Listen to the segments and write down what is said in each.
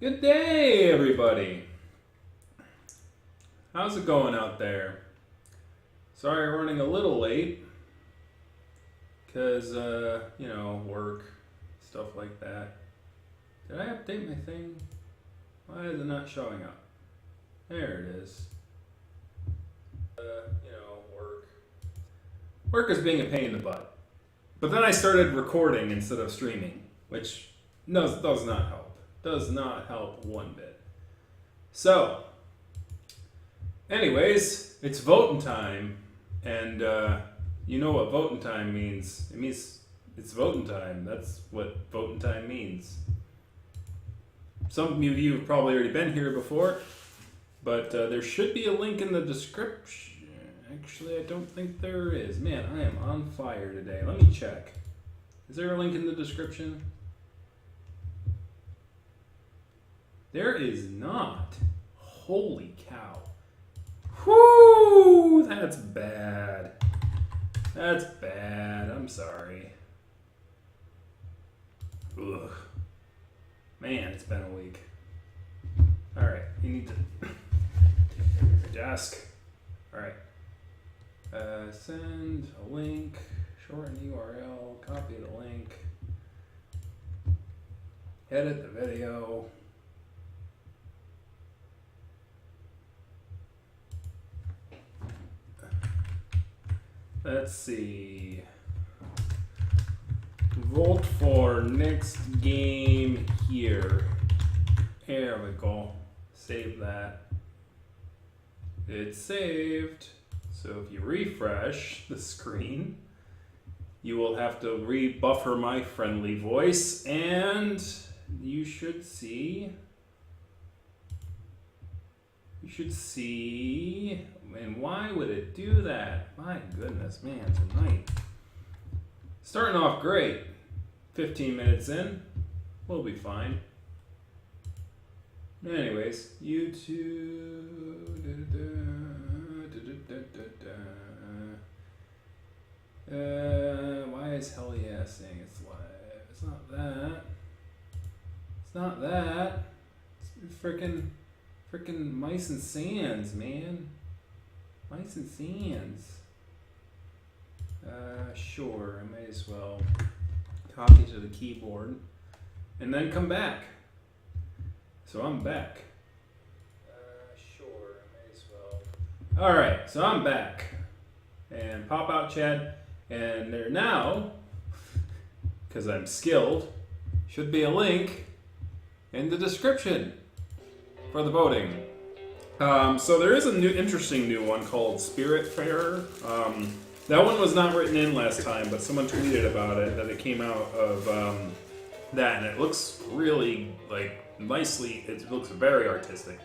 Good day, everybody. How's it going out there? Sorry I'm running a little late because, work, stuff like that. Did I update my thing? Why is it not showing up? There it is. Work. Work is being a pain in the butt. But then I started recording instead of streaming, which does not help. Does not help one bit. So, anyways, it's voting time, and you know what voting time means. It means it's voting time. That's what voting time means. Some of you have probably already been here before, but there should be a link in the description. Actually, I don't think there is. Man, I am on fire today. Let me check. Is there a link in the description? There is not. Holy cow. Whoo! That's bad. That's bad. I'm sorry. Ugh. Man, it's been a week. Alright, you need to take your desk. Alright. Send a link, shorten URL, copy the link, edit the video. Let's see. Vote for next game here. There we go. Save that. It's saved. So if you refresh the screen, you will have to rebuffer my friendly voice, and you should see. And why would it do that? My goodness, man, tonight. Starting off great. 15 minutes in, we'll be fine. Anyways, YouTube. Why is Hell Yeah saying it's live? It's not that. It's not that. It's frickin' Mice and Sands, man. Mice and Sands. Sure, I might as well copy to the keyboard and then come back. So I'm back. Sure, I might as well. Alright, so I'm back. And pop out chat. And there now, because I'm skilled, should be a link in the description for the voting. So there is a interesting new one called Spiritfarer. That one was not written in last time, but someone tweeted about it, that it came out of that, and it looks really, nicely, it looks very artistic.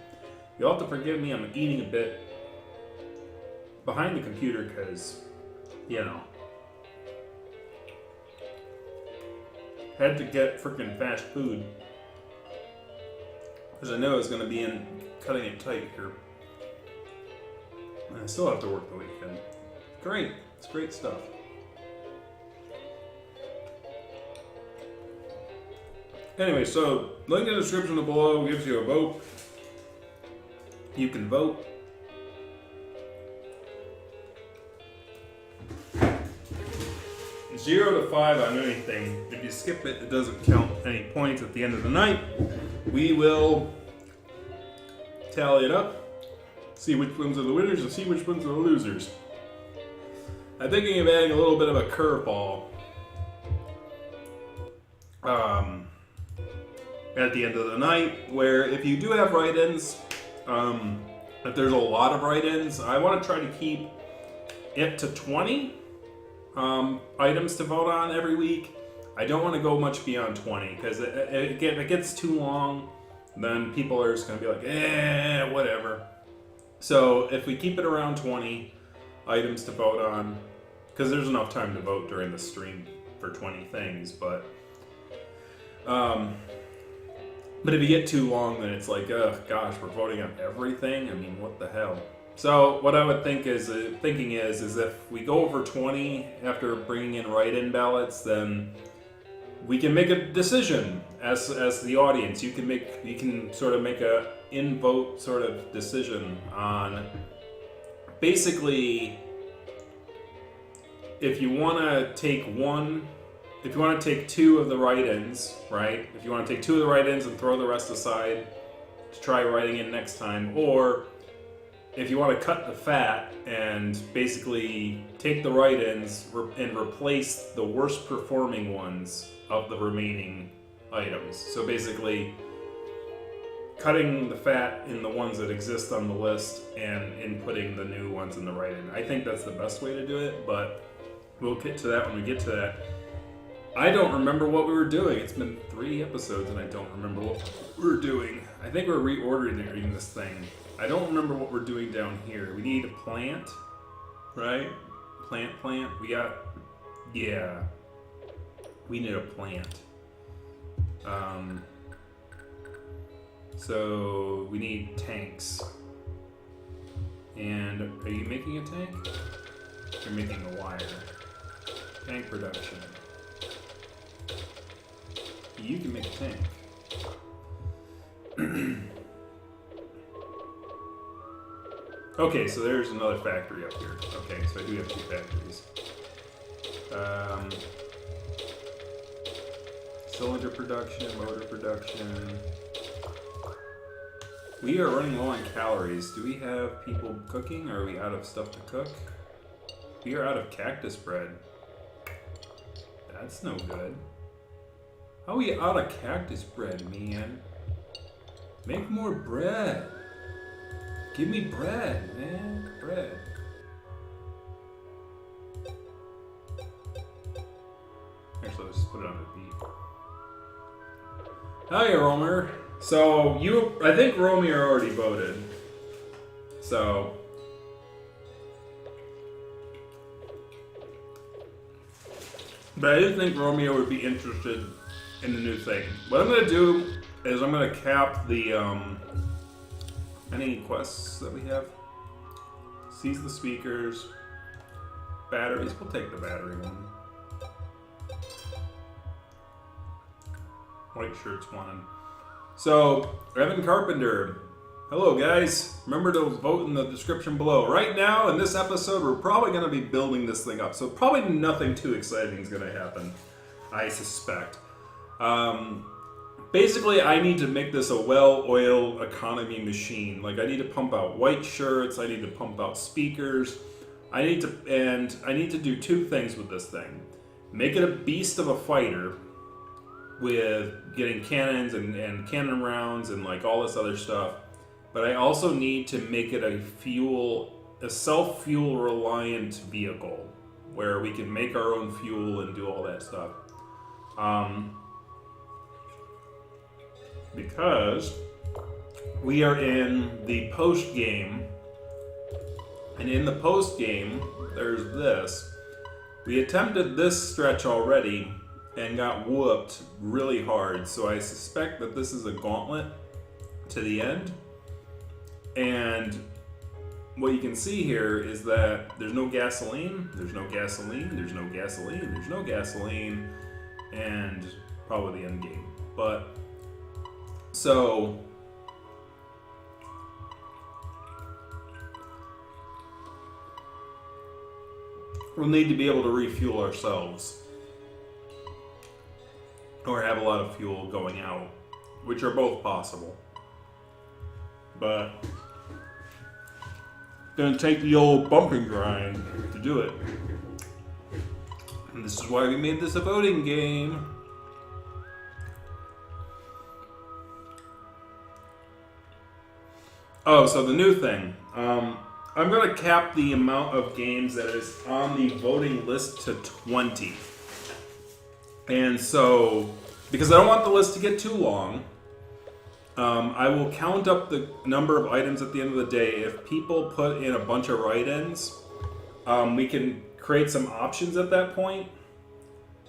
You'll have to forgive me, I'm eating a bit behind the computer because, had to get freaking fast food. Because I know I was going to be cutting it tight here. And I still have to work the weekend. Great. It's great stuff. Anyway, so link in the description below gives you a vote. You can vote. Zero to 5 on anything. If you skip it, it doesn't count any points at the end of the night. We will tally it up, see which ones are the winners, and see which ones are the losers. I'm thinking of adding a little bit of a curveball at the end of the night, where if you do have write-ins, if there's a lot of write-ins, I want to try to keep it to 20 items to vote on every week. I don't want to go much beyond 20, because if it gets too long, then people are just going to be like, whatever. So if we keep it around 20 items to vote on, because there's enough time to vote during the stream for 20 things, but if you get too long, then it's like, oh gosh, we're voting on everything. I mean, what the hell? So what I would think is if we go over 20 after bringing in write-in ballots, then we can make a decision as the audience, you can sort of make a in-vote sort of decision on basically if you want to take two of the write-ins, right? If you want to take two of the write-ins and throw the rest aside to try writing in next time, or if you want to cut the fat and basically take the write-ins and replace the worst performing ones of the remaining items. So basically cutting the fat in the ones that exist on the list and inputting the new ones in the write-in. I think that's the best way to do it, but we'll get to that when we get to that. I don't remember what we were doing. It's been 3 episodes and I don't remember what we were doing. I think we're reordering this thing. I don't remember what we're doing down here. We need a plant, right? Plant. We got, yeah. We need a plant. So we need tanks. And are you making a tank? You're making a wire. Tank production. You can make a tank. Okay, so there's another factory up here. Okay, so I do have 2 factories. Cylinder production, motor production. We are running low on calories. Do we have people cooking, or are we out of stuff to cook? We are out of cactus bread. That's no good. How are we out of cactus bread, man? Make more bread. Give me bread, man. Bread. Actually, let's just put it on the beat. Hi, Romer. So, I think Romeo already voted. So. But I didn't think Romeo would be interested in the new thing. What I'm going to do is I'm going to cap the, any quests that we have? Seize the speakers. Batteries. We'll take the battery one. White shirts one. So, Evan Carpenter. Hello, guys. Remember to vote in the description below. Right now, in this episode, we're probably going to be building this thing up. So, probably nothing too exciting is going to happen, I suspect. Basically, I need to make this a well-oiled economy machine. Like, I need to pump out white shirts. I need to pump out speakers. I need to do 2 things with this thing. Make it a beast of a fighter with getting cannons and cannon rounds and like all this other stuff. But I also need to make it a self-fuel reliant vehicle where we can make our own fuel and do all that stuff. Because we are in the post game, and in the post game, there's this. We attempted this stretch already and got whooped really hard, so I suspect that this is a gauntlet to the end. And what you can see here is that there's no gasoline, there's no gasoline, there's no gasoline, there's no gasoline, and probably the end game. But so we'll need to be able to refuel ourselves or have a lot of fuel going out, which are both possible. But gonna take the old bump and grind to do it. And this is why we made this a voting game. Oh, so the new thing. I'm gonna cap the amount of games that is on the voting list to 20. And so, because I don't want the list to get too long, I will count up the number of items at the end of the day. If people put in a bunch of write-ins, we can create some options at that point.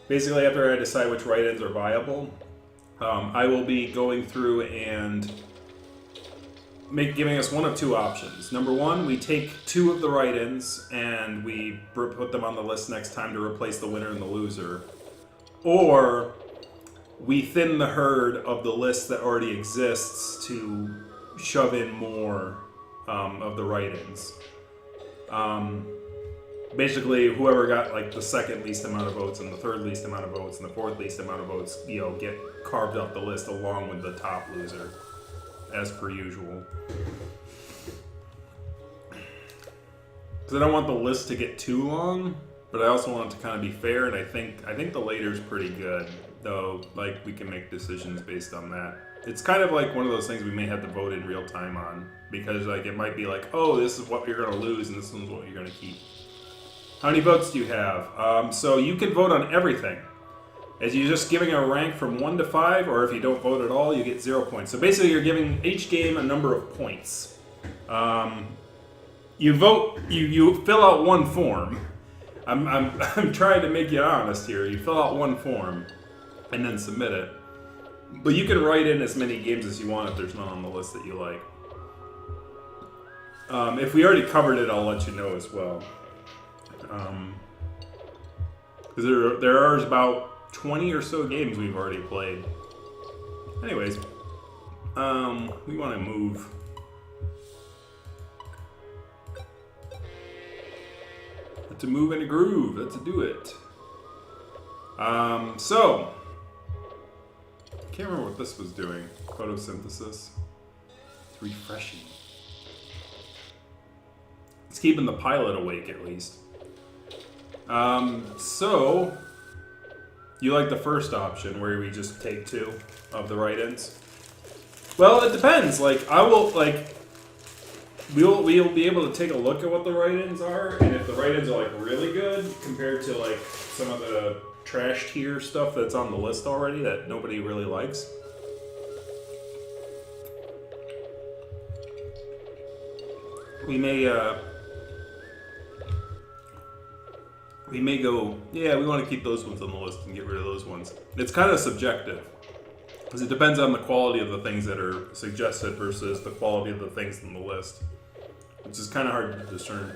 Basically, after I decide which write-ins are viable, I will be going through and giving us one of 2 options. Number 1, we take 2 of the write-ins and we put them on the list next time to replace the winner and the loser. Or we thin the herd of the list that already exists to shove in more of the write-ins. Basically, whoever got like the second least amount of votes and the third least amount of votes and the fourth least amount of votes, you know, get carved off the list along with the top loser, as per usual. Because I don't want the list to get too long, but I also want it to kind of be fair. And I think the later's pretty good, though. Like, we can make decisions based on that. It's kind of like one of those things we may have to vote in real time on, because like it might be like, oh, this is what you're going to lose, and this one's what you're going to keep. How many votes do you have? So you can vote on everything. As you're just giving a rank from 1 to 5, or if you don't vote at all, you get 0 points. So basically, you're giving each game a number of points. You vote. You fill out one form. I'm trying to make you honest here. You fill out one form, and then submit it. But you can write in as many games as you want if there's none on the list that you like. If we already covered it, I'll let you know as well. Because there are about 20 or so games we've already played. Anyways, we want to move. To move in a groove, let's do it. So, I can't remember what this was doing. Photosynthesis. It's refreshing. It's keeping the pilot awake at least. So, you like the first option where we just take 2 of the write-ins? Well, it depends. Like, I will, like, we'll be able to take a look at what the write-ins are, and if the write-ins are, like, really good compared to, like, some of the trash tier stuff that's on the list already that nobody really likes. We may go, yeah, we want to keep those ones on the list and get rid of those ones. It's kind of subjective, because it depends on the quality of the things that are suggested versus the quality of the things on the list, which is kind of hard to discern.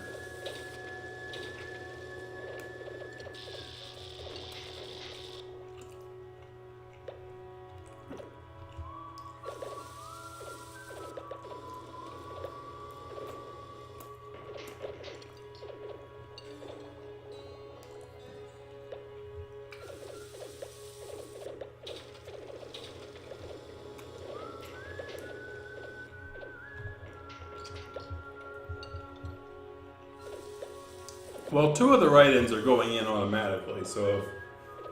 Well, 2 of the write-ins are going in automatically, so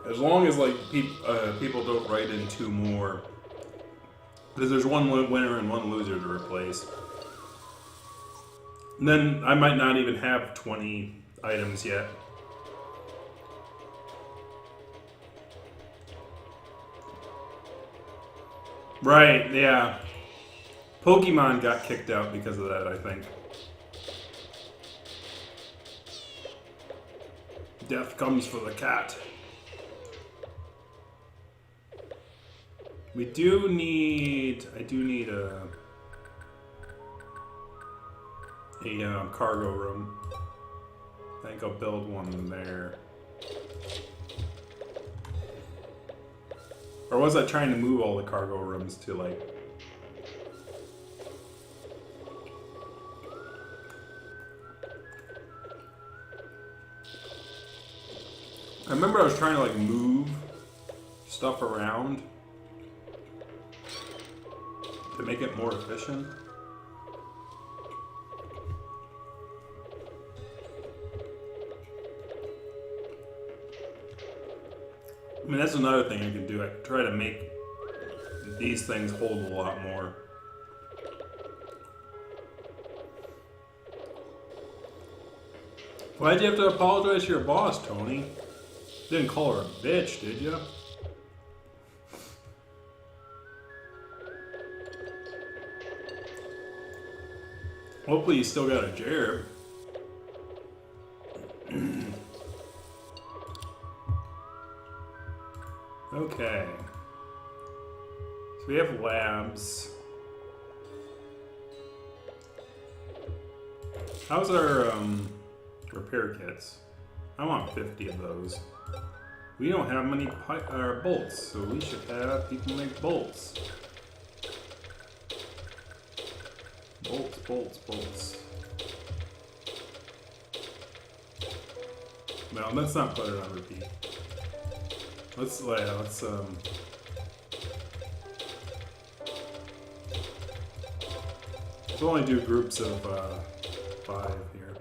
as long as like people don't write in 2 more, because there's 1 winner and 1 loser to replace, and then I might not even have 20 items yet. Right, yeah. Pokemon got kicked out because of that, I think. Death comes for the cat. I do need a cargo room. I think I'll build one there. Or was I trying to move all the cargo rooms to like... I remember I was trying to like move stuff around to make it more efficient. I mean, that's another thing I can do. I can try to make these things hold a lot more. Why'd you have to apologize to your boss, Tony? Didn't call her a bitch, did you? Hopefully you still got a job. Okay. So we have labs. How's our repair kits? I want 50 of those. We don't have many bolts, so we should have people make bolts. Bolts, bolts, bolts. No, let's not put it on repeat. Let's we'll only do groups of 5 here.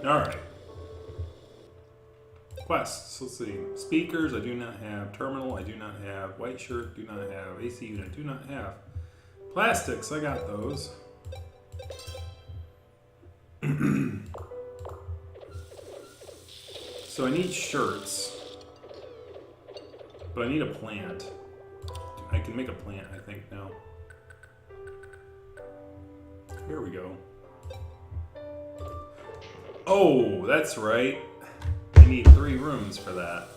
Alright. Quests, let's see. Speakers, I do not have. Terminal, I do not have. White shirt, do not have. AC unit, do not have. Plastics, I got those. So I need shirts. But I need a plant. I can make a plant, I think, now. Here we go. Oh, that's right. I need 3 rooms for that.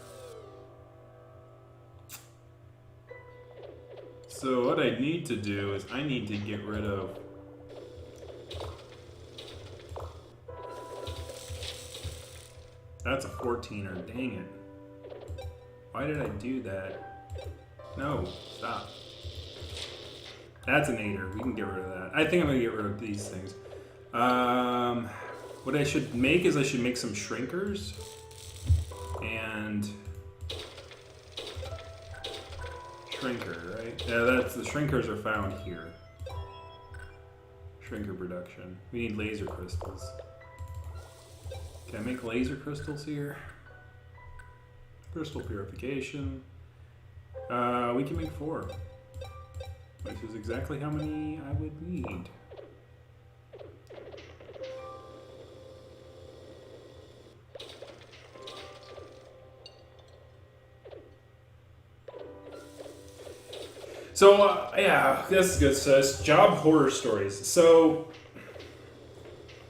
So what I need to do is I need to get rid of... That's a 14er, dang it. Why did I do that? No, stop. That's an 8er. We can get rid of that. I think I'm going to get rid of these things. What I should make is I should make some shrinkers. And... Shrinker, right? Yeah, that's the shrinkers are found here. Shrinker production. We need laser crystals. Can I make laser crystals here? Crystal purification. We can make 4. Which is exactly how many I would need. So, yeah, this is good. So it's job horror stories. So,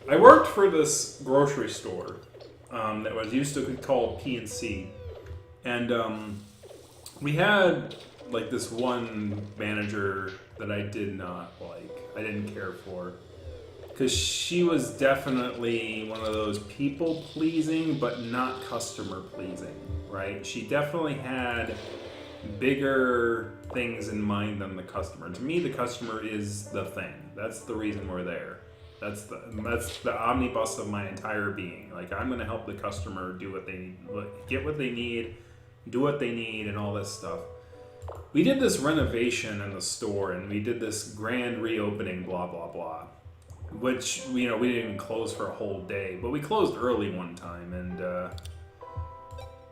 I worked for this grocery store that was used to be called P&C. And we had like this one manager that I did not like. I didn't care for. Because she was definitely one of those people pleasing, but not customer pleasing, right? She definitely had bigger things in mind than the customer. To me, the customer is the thing. That's the reason we're there. That's the omnibus of my entire being. Like, I'm going to help the customer do what they need, get what they need, do what they need, and all this stuff. We did this renovation in the store, and we did this grand reopening, blah, blah, blah. Which, we didn't even close for a whole day. But we closed early one time, and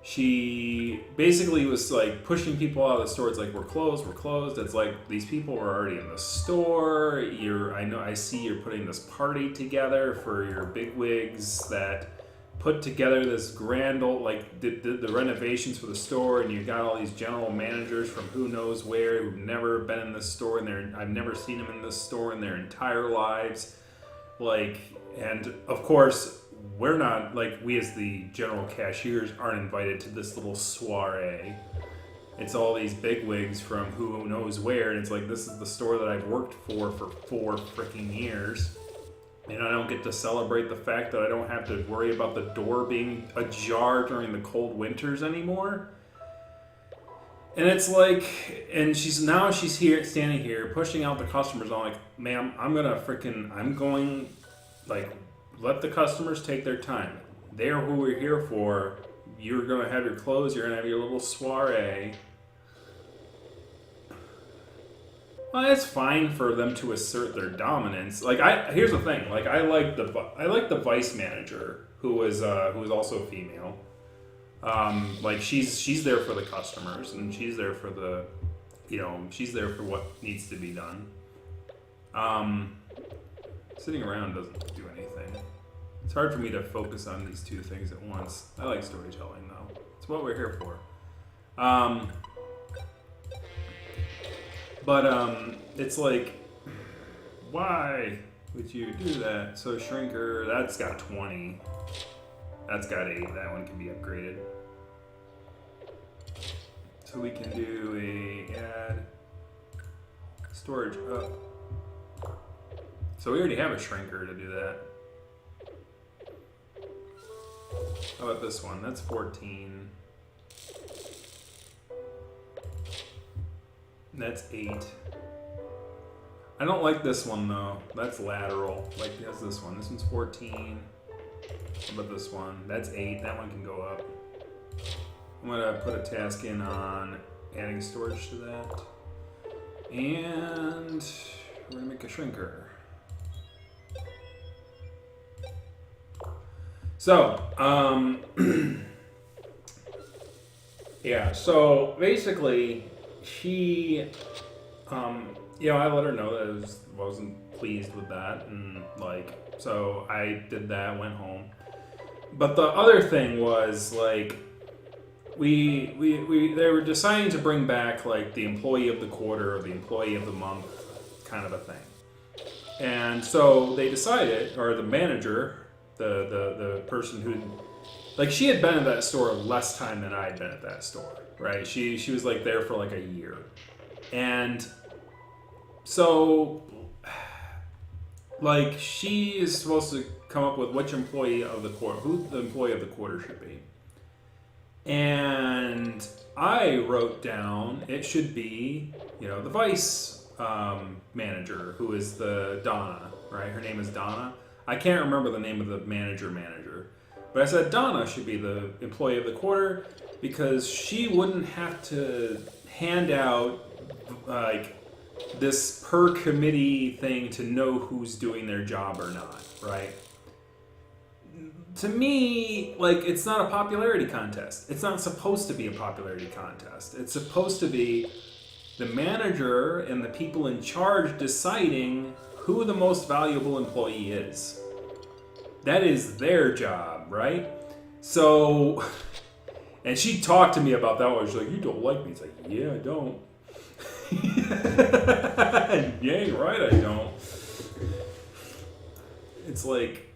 she basically was like pushing people out of the store. It's like, we're closed, we're closed. It's like, these people were already in the store. I see you're putting this party together for your bigwigs that put together this grand old, like, did the renovations for the store, and you got all these general managers from who knows where who've never been in this store, and I've never seen them in this store in their entire lives. Like, and of course, we're not, like, we as the general cashiers aren't invited to this little soiree. It's all these bigwigs from who knows where, and it's like, this is the store that I've worked for 4 freaking years. And I don't get to celebrate the fact that I don't have to worry about the door being ajar during the cold winters anymore. And it's like, and she's here, standing here, pushing out the customers. I'm like, ma'am, I'm going, like, let the customers take their time. They're who we're here for. You're going to have your clothes. You're going to have your little soiree. Well, it's fine for them to assert their dominance. Like, here's the thing. Like, I like the vice manager who was also female. Like, she's there for the customers, and she's there for the, she's there for what needs to be done. Sitting around doesn't do anything. It's hard for me to focus on these 2 things at once. I like storytelling, though. It's what we're here for. But it's like, why would you do that? So shrinker, that's got 20. That's got 8. That one can be upgraded. So we can do a add storage up. So we already have a shrinker to do that. How about this one? That's 14. That's 8. I don't like this one though. That's lateral. Like that's this one. This one's 14. How about this one? That's 8. That one can go up. I'm gonna put a task in on adding storage to that. And we're gonna make a shrinker. So, yeah, so basically she, you know, I let her know that I wasn't pleased with that, and like, so I did that, went home. But the other thing was like, they were deciding to bring back like the employee of the quarter or the employee of the month kind of a thing. And so they decided, or the manager, the person who, like, she had been at that store less time than I had been at that store, right? She was like there for like a year. And so like she is supposed to come up with which employee of the quarter, who the employee of the quarter should be. And I wrote down it should be, you know, the vice manager, who is the Donna, right? Her name is Donna. I can't remember the name of the manager, but I said Donna should be the employee of the quarter because she wouldn't have to hand out like this per committee thing to know who's doing their job or not, right? To me, like, it's not a popularity contest. It's not supposed to be a popularity contest. It's supposed to be the manager and the people in charge deciding who the most valuable employee is. That is their job, right? So, and she talked to me about that one. She's like, you don't like me. It's like, yeah, I don't. Dang right I don't. It's like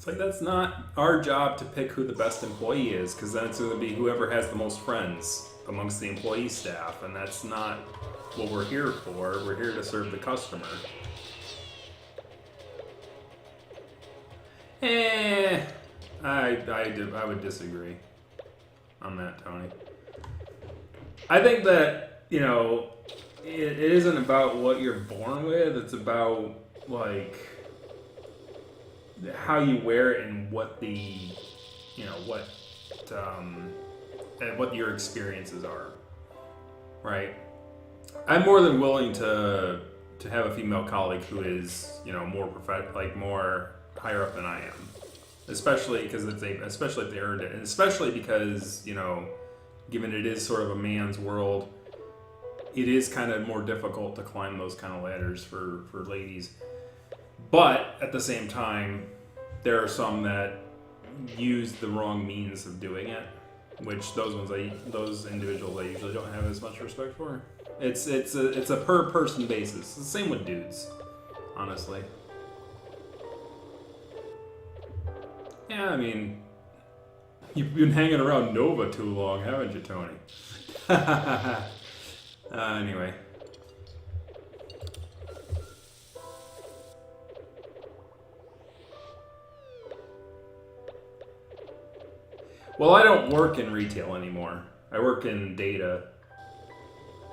that's not our job to pick who the best employee is, because then it's going to be whoever has the most friends amongst the employee staff, and that's not what we're here for. We're here to serve the customer. I would disagree on that, Tony. I think that, you know, it isn't about what you're born with. It's about, like, how you wear it and what the, you know, what your experiences are, right? I'm more than willing to have a female colleague who is, you know, more higher up than I am, especially because especially if they earned it, and especially because, you know, given it is sort of a man's world, it is kind of more difficult to climb those kind of ladders for ladies. But at the same time, there are some that use the wrong means of doing it, which those individuals I usually don't have as much respect for. It's a per person basis. It's the same with dudes, honestly. Yeah, I mean, you've been hanging around Nova too long, haven't you, Tony? Anyway. Well, I don't work in retail anymore. I work in data,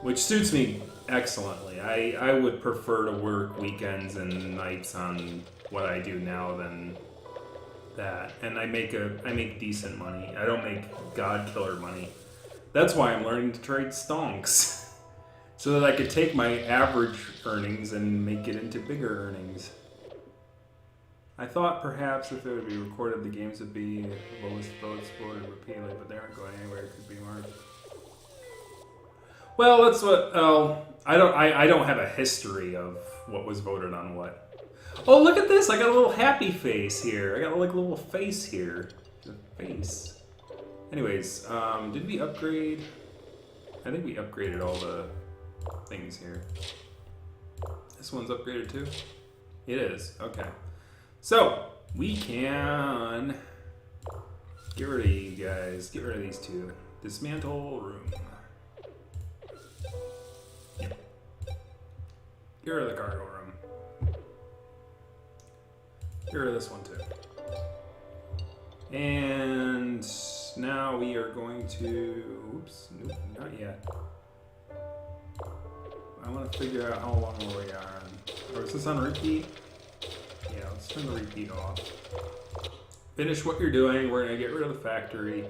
which suits me excellently. I would prefer to work weekends and nights on what I do now than that. And I make decent money. I don't make god killer money. That's why I'm learning to trade stonks. So that I could take my average earnings and make it into bigger earnings. I thought perhaps if it would be recorded, the games would be the lowest votes voted repeatedly, but they aren't going anywhere. It could be marked. Well, that's what. I don't have a history of what was voted on what. Oh, look at this! I got a little happy face here. I got like a little face here. The face. Anyways, did we upgrade? I think we upgraded all the things here. This one's upgraded too? It is. Okay. So, we can get rid of you guys. Get rid of these two. Dismantle room. Yep. Get rid of the cargo room. Get rid of this one too. And now we are going to, oops, nope, not yet. I want to figure out how long we are on. Or is this on repeat? Yeah, let's turn the repeat off. Finish what you're doing. We're going to get rid of the factory.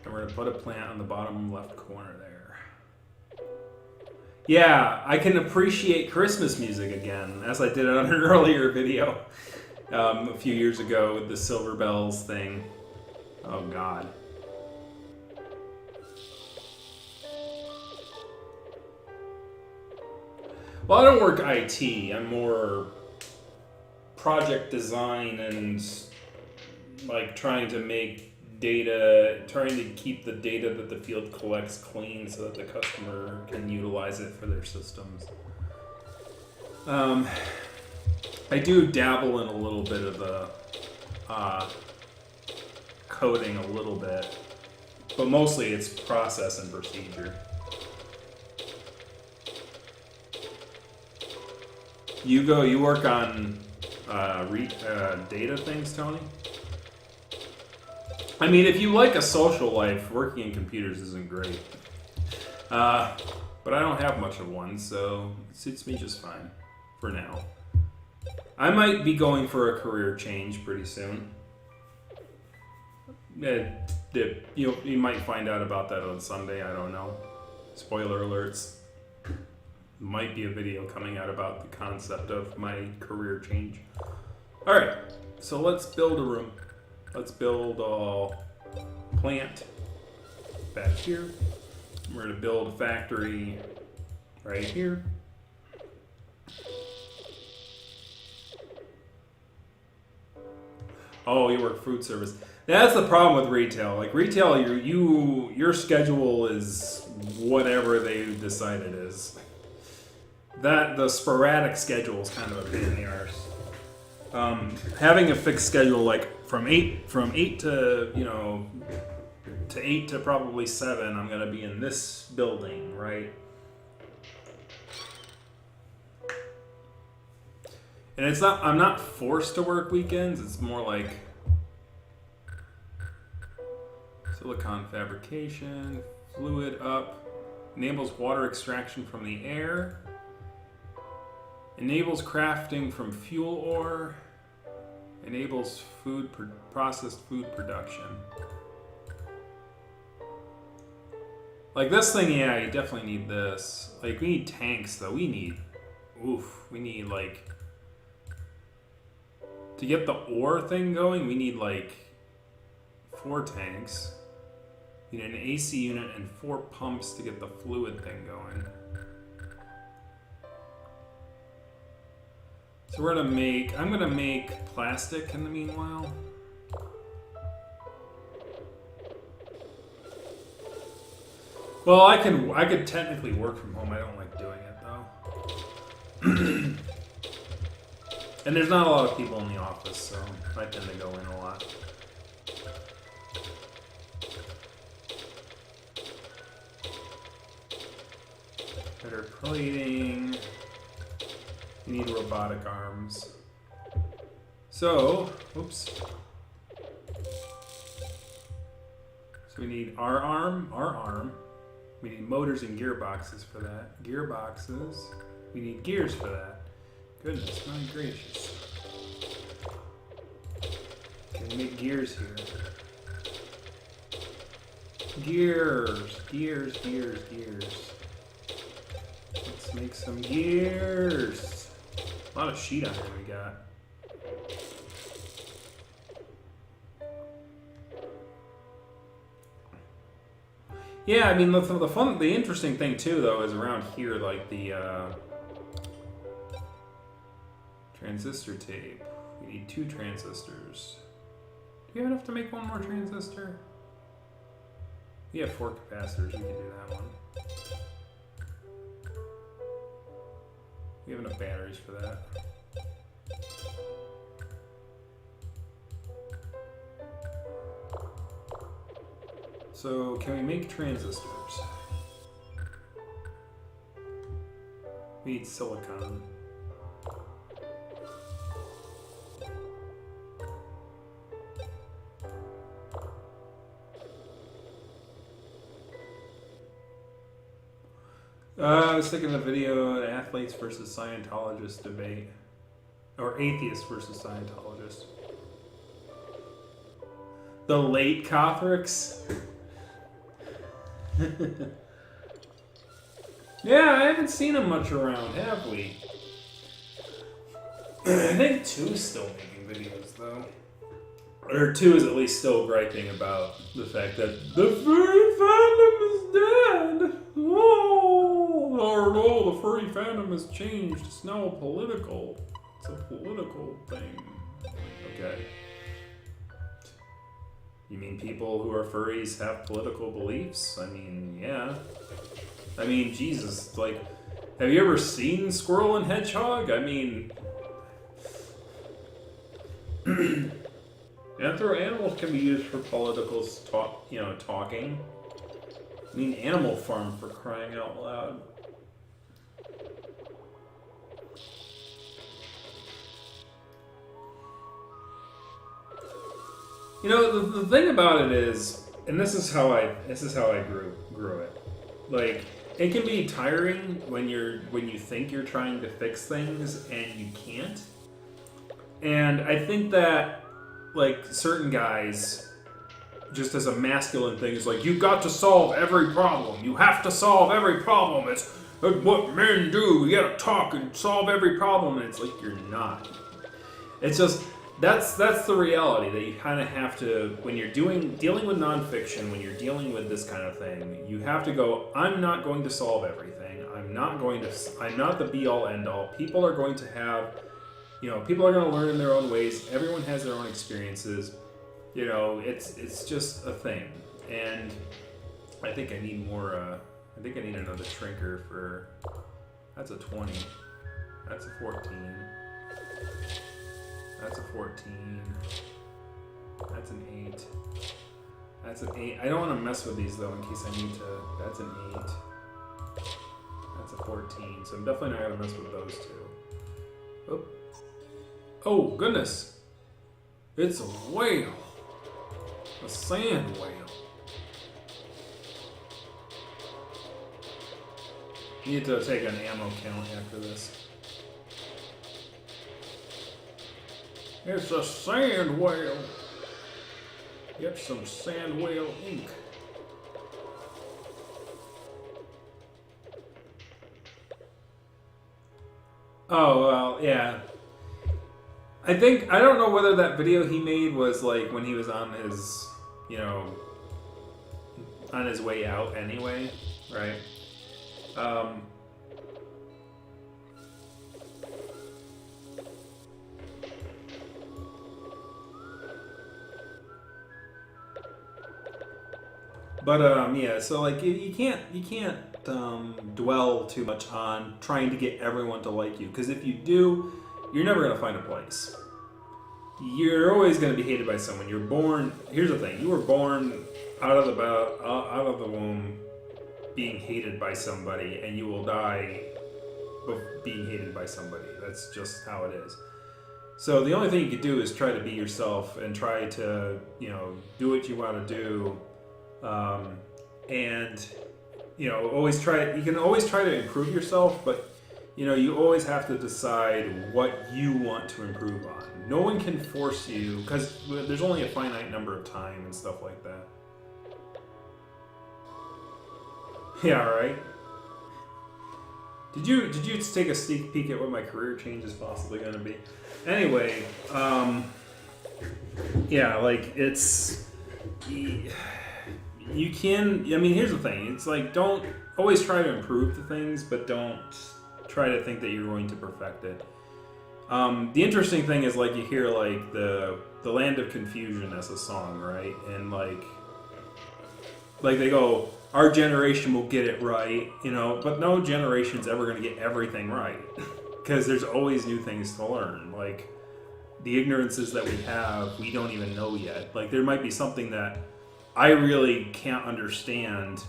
And we're going to put a plant on the bottom left corner there. Yeah, I can appreciate Christmas music again, as I did on an earlier video a few years ago with the Silver Bells thing. Oh, God. Well, I don't work IT. I'm more project design and like trying to make data, trying to keep the data that the field collects clean so that the customer can utilize it for their systems. I do dabble in a little bit of the coding a little bit, but mostly it's process and procedure. You work on data things, Tony? I mean, if you like a social life, working in computers isn't great. But I don't have much of one, so it suits me just fine for now. I might be going for a career change pretty soon. You might find out about that on Sunday, I don't know. Spoiler alerts. Might be a video coming out about the concept of my career change. Alright, so let's build a room. Let's build a plant back here. We're going to build a factory right here. Oh, you work food service. That's the problem with retail. Like retail, your schedule is whatever they decide it is. The sporadic schedule is kind of a pain in the arse. Having a fixed schedule, like from eight to to 8 to probably 7, I'm gonna be in this building, right? And I'm not forced to work weekends. It's more like silicon fabrication, fluid up, enables water extraction from the air. Enables crafting from fuel ore. Enables processed food production. Like this thing, yeah, you definitely need this. Like we need tanks though. We need like, to get the ore thing going, we need like 4 tanks. We need an AC unit and 4 pumps to get the fluid thing going. So I'm gonna make plastic in the meanwhile. Well, I could technically work from home. I don't like doing it though. And there's not a lot of people in the office, so I tend to go in a lot. Better plating. You need robotic arms. So, oops. So we need our arm. We need motors and gearboxes for that. Gearboxes. We need gears for that. Goodness, my gracious. Can we make gears here? Gears. Let's make some gears. A lot of sheet iron we got. Yeah, I mean the interesting thing too though is around here, like the transistor tape. We need 2 transistors. Do we have enough to make 1 more transistor? We have 4 capacitors. We can do that one. We have enough batteries for that. So, can we make transistors? We need silicon. I was thinking of the video, athletes versus Scientologists debate. Or atheists versus Scientologists. The late Catholics? Yeah, I haven't seen them much around, have we? I think 2's still making videos, though. Or 2 is at least still griping about the fact that the furry fandom is dead. Oh, or no, the furry fandom has changed. It's now political. It's a political thing. Okay. You mean people who are furries have political beliefs? I mean, yeah. I mean, Jesus, like, have you ever seen Squirrel and Hedgehog? I mean, animals can be used for political talking. I mean, Animal Farm, for crying out loud. You know, the thing about it is, and this is how I grew it. Like, it can be tiring when you think you're trying to fix things and you can't. And I think that, like, certain guys, just as a masculine thing, is like, you've got to solve every problem. You have to solve every problem. It's what men do. You gotta talk and solve every problem. And it's like, you're not. It's just, that's the reality that you kind of have to, when you're dealing with nonfiction, when you're dealing with this kind of thing, you have to go, I'm not going to solve everything. I'm not the be-all, end-all. People are going to have, people are going to learn in their own ways. Everyone has their own experiences. It's just a thing. And I think I need more, I think I need another shrinker for, that's a 20. That's a 14. That's a 14. That's an 8. That's an 8. I don't want to mess with these though in case I need to. That's an 8. That's a 14. So I'm definitely not going to mess with those two. Oh, goodness. It's a whale. A sand whale. Need to take an ammo count after this. It's a sand whale. Get some sand whale ink. Oh, well, yeah. I don't know whether that video he made was like when he was on his, on his way out anyway, right? Yeah, so like you can't dwell too much on trying to get everyone to like you, because if you do, you're never gonna find a place. You're always gonna be hated by someone. You're born. Here's the thing: you were born out of the womb, being hated by somebody, and you will die being hated by somebody. That's just how it is. So the only thing you can do is try to be yourself and try to do what you want to do. And always you can always try to improve yourself, but you always have to decide what you want to improve on. No one can force you, because there's only a finite number of time and stuff like that. Yeah, right. Did you take a sneak peek at what my career change is possibly going to be? Anyway, yeah, like it's. You can, here's the thing. It's like, don't always try to improve the things, but don't try to think that you're going to perfect it. The interesting thing is, like, you hear, like, the Land of Confusion as a song, right? And, like they go, our generation will get it right, but no generation's ever going to get everything right. Because there's always new things to learn. Like, the ignorances that we have, we don't even know yet. Like, there might be something that I really can't understand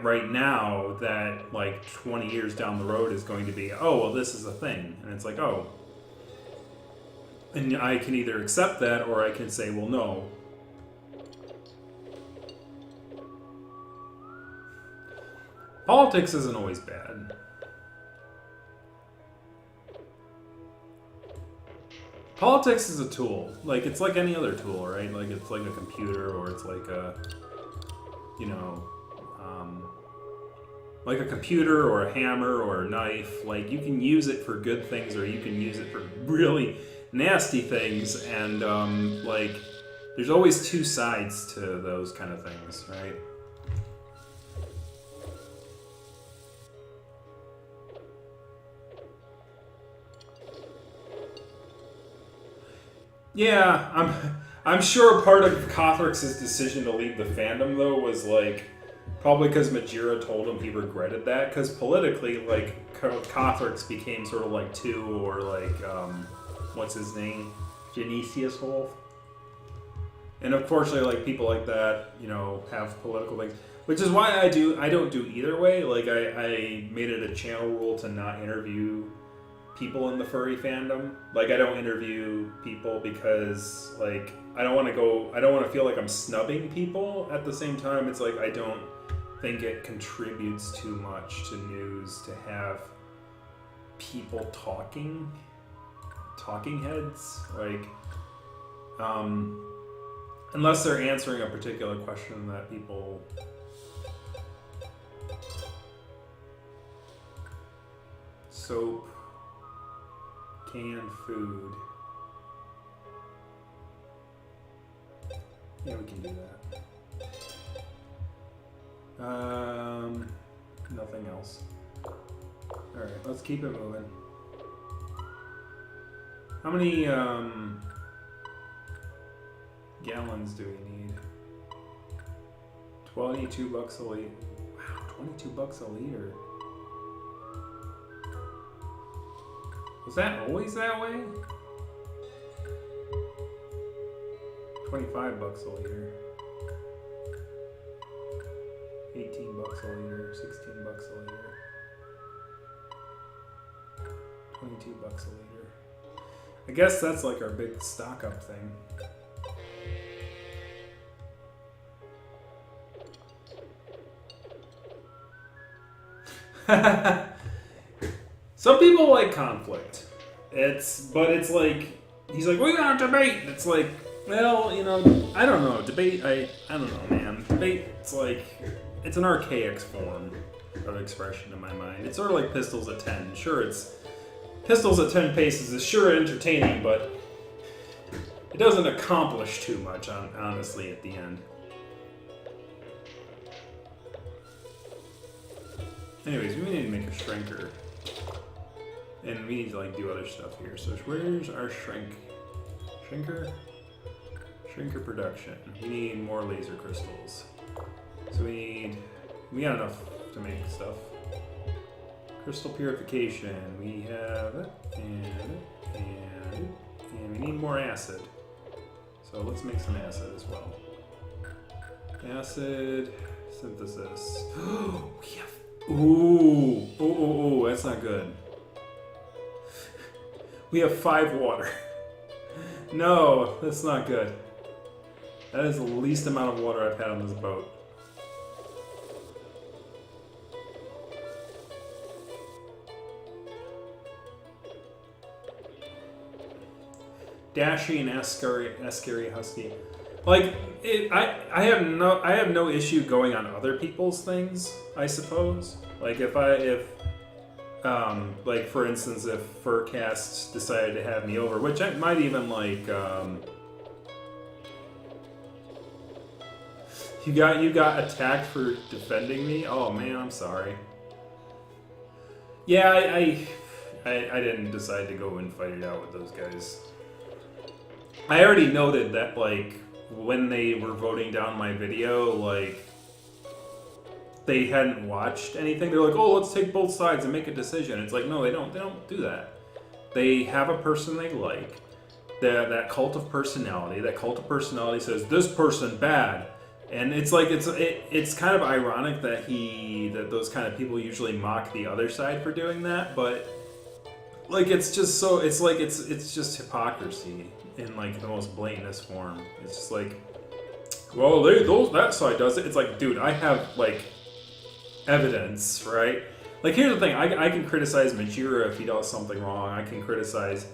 right now that, like, 20 years down the road is going to be, oh, well, this is a thing. And it's like, oh. And I can either accept that or I can say, well, no. Politics isn't always bad. Politics is a tool. Like, it's like any other tool, right? Like, it's like a computer, or it's like a, you know, like a computer or a hammer or a knife. Like, you can use it for good things, or you can use it for really nasty things. And, like, there's always two sides to those kind of things, right? Yeah, I'm sure part of Kothrix's decision to leave the fandom, though, was like probably because Majira told him he regretted that. Because politically, like, Kothrix became sort of like two, or like what's his name, Genesius Wolf. And unfortunately, like, people like that, you know, have political things, which is why I don't do either way. Like, I made it a channel rule to not interview people in the furry fandom. Like, I don't interview people because, like, I don't want to feel like I'm snubbing people. At the same time, it's like I don't think it contributes too much to news to have people talking heads, like, unless they're answering a particular question that people soap, canned food. Yeah, we can do that. Nothing else. Alright, let's keep it moving. How many gallons do we need? 22 bucks a liter. Wow, 22 bucks a liter. Was that always that way? 25 bucks a liter. 18 bucks a liter. 16 bucks a liter. 22 bucks a liter. I guess that's like our big stock up thing. Some people like conflict. But it's like, he's like, we got to debate. It's like, well, you know, I don't know. Debate, I don't know, man. Debate, it's like, it's an archaic form of expression in my mind. It's sort of like Pistols at 10. Sure, it's, Pistols at 10 paces is sure entertaining, but it doesn't accomplish too much, honestly, at the end. Anyways, we need to make a shrinker. And we need to, like, do other stuff here. So where's our shrinker? Shrinker production. We need more laser crystals. So we got enough to make stuff. Crystal purification. We have it, and we need more acid. So let's make some acid as well. Acid synthesis. We have. Ooh, that's not good. We have 5 water. No, that's not good. That is the least amount of water I've had on this boat. Dashy and Ascari Husky. Like, I have no issue going on other people's things, I suppose. Like, like, for instance, if Furcast decided to have me over, which I might even, like, you got attacked for defending me? Oh man, I'm sorry. Yeah, I didn't decide to go and fight it out with those guys. I already noted that, like, when they were voting down my video, like, they hadn't watched anything. They're like, oh, let's take both sides and make a decision. It's like, no, they don't do that. They have a person they like. That cult of personality. That cult of personality says, this person bad. And it's like, it's kind of ironic that those kind of people usually mock the other side for doing that, but, like, it's just so, it's like, it's just hypocrisy in, like, the most blatantest form. It's just like, well, that side does it. It's like, dude, I have, like, evidence, right? Like, here's the thing: I can criticize Majira if he does something wrong. I can criticize.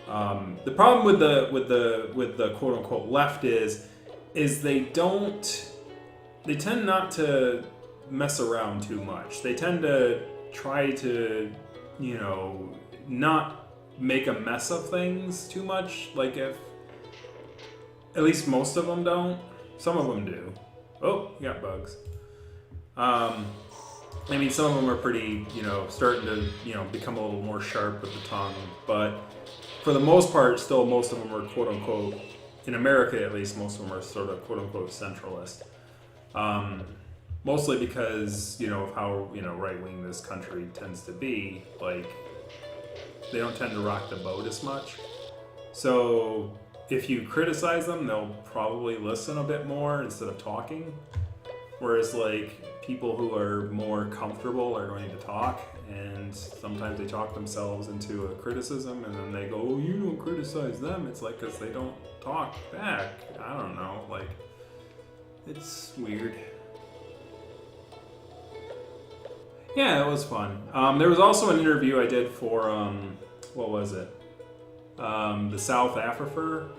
The problem with the quote unquote left is they tend not to mess around too much. They tend to try to, you know, not make a mess of things too much. Like, if at least most of them don't. Some of them do. Oh, you got bugs. I mean, some of them are pretty, you know, starting to, you know, become a little more sharp with the tongue. But for the most part, still, most of them are quote unquote, in America at least, most of them are sort of quote unquote centralist. Mostly because, you know, of how, you know, right-wing this country tends to be. Like, they don't tend to rock the boat as much. So if you criticize them, they'll probably listen a bit more instead of talking. Whereas, like, people who are more comfortable are going to talk, and sometimes they talk themselves into a criticism, and then they go, oh, you don't criticize them. It's like, because they don't talk back. I don't know. Like, it's weird. Yeah, it was fun. There was also an interview I did for, what was it? The South Africa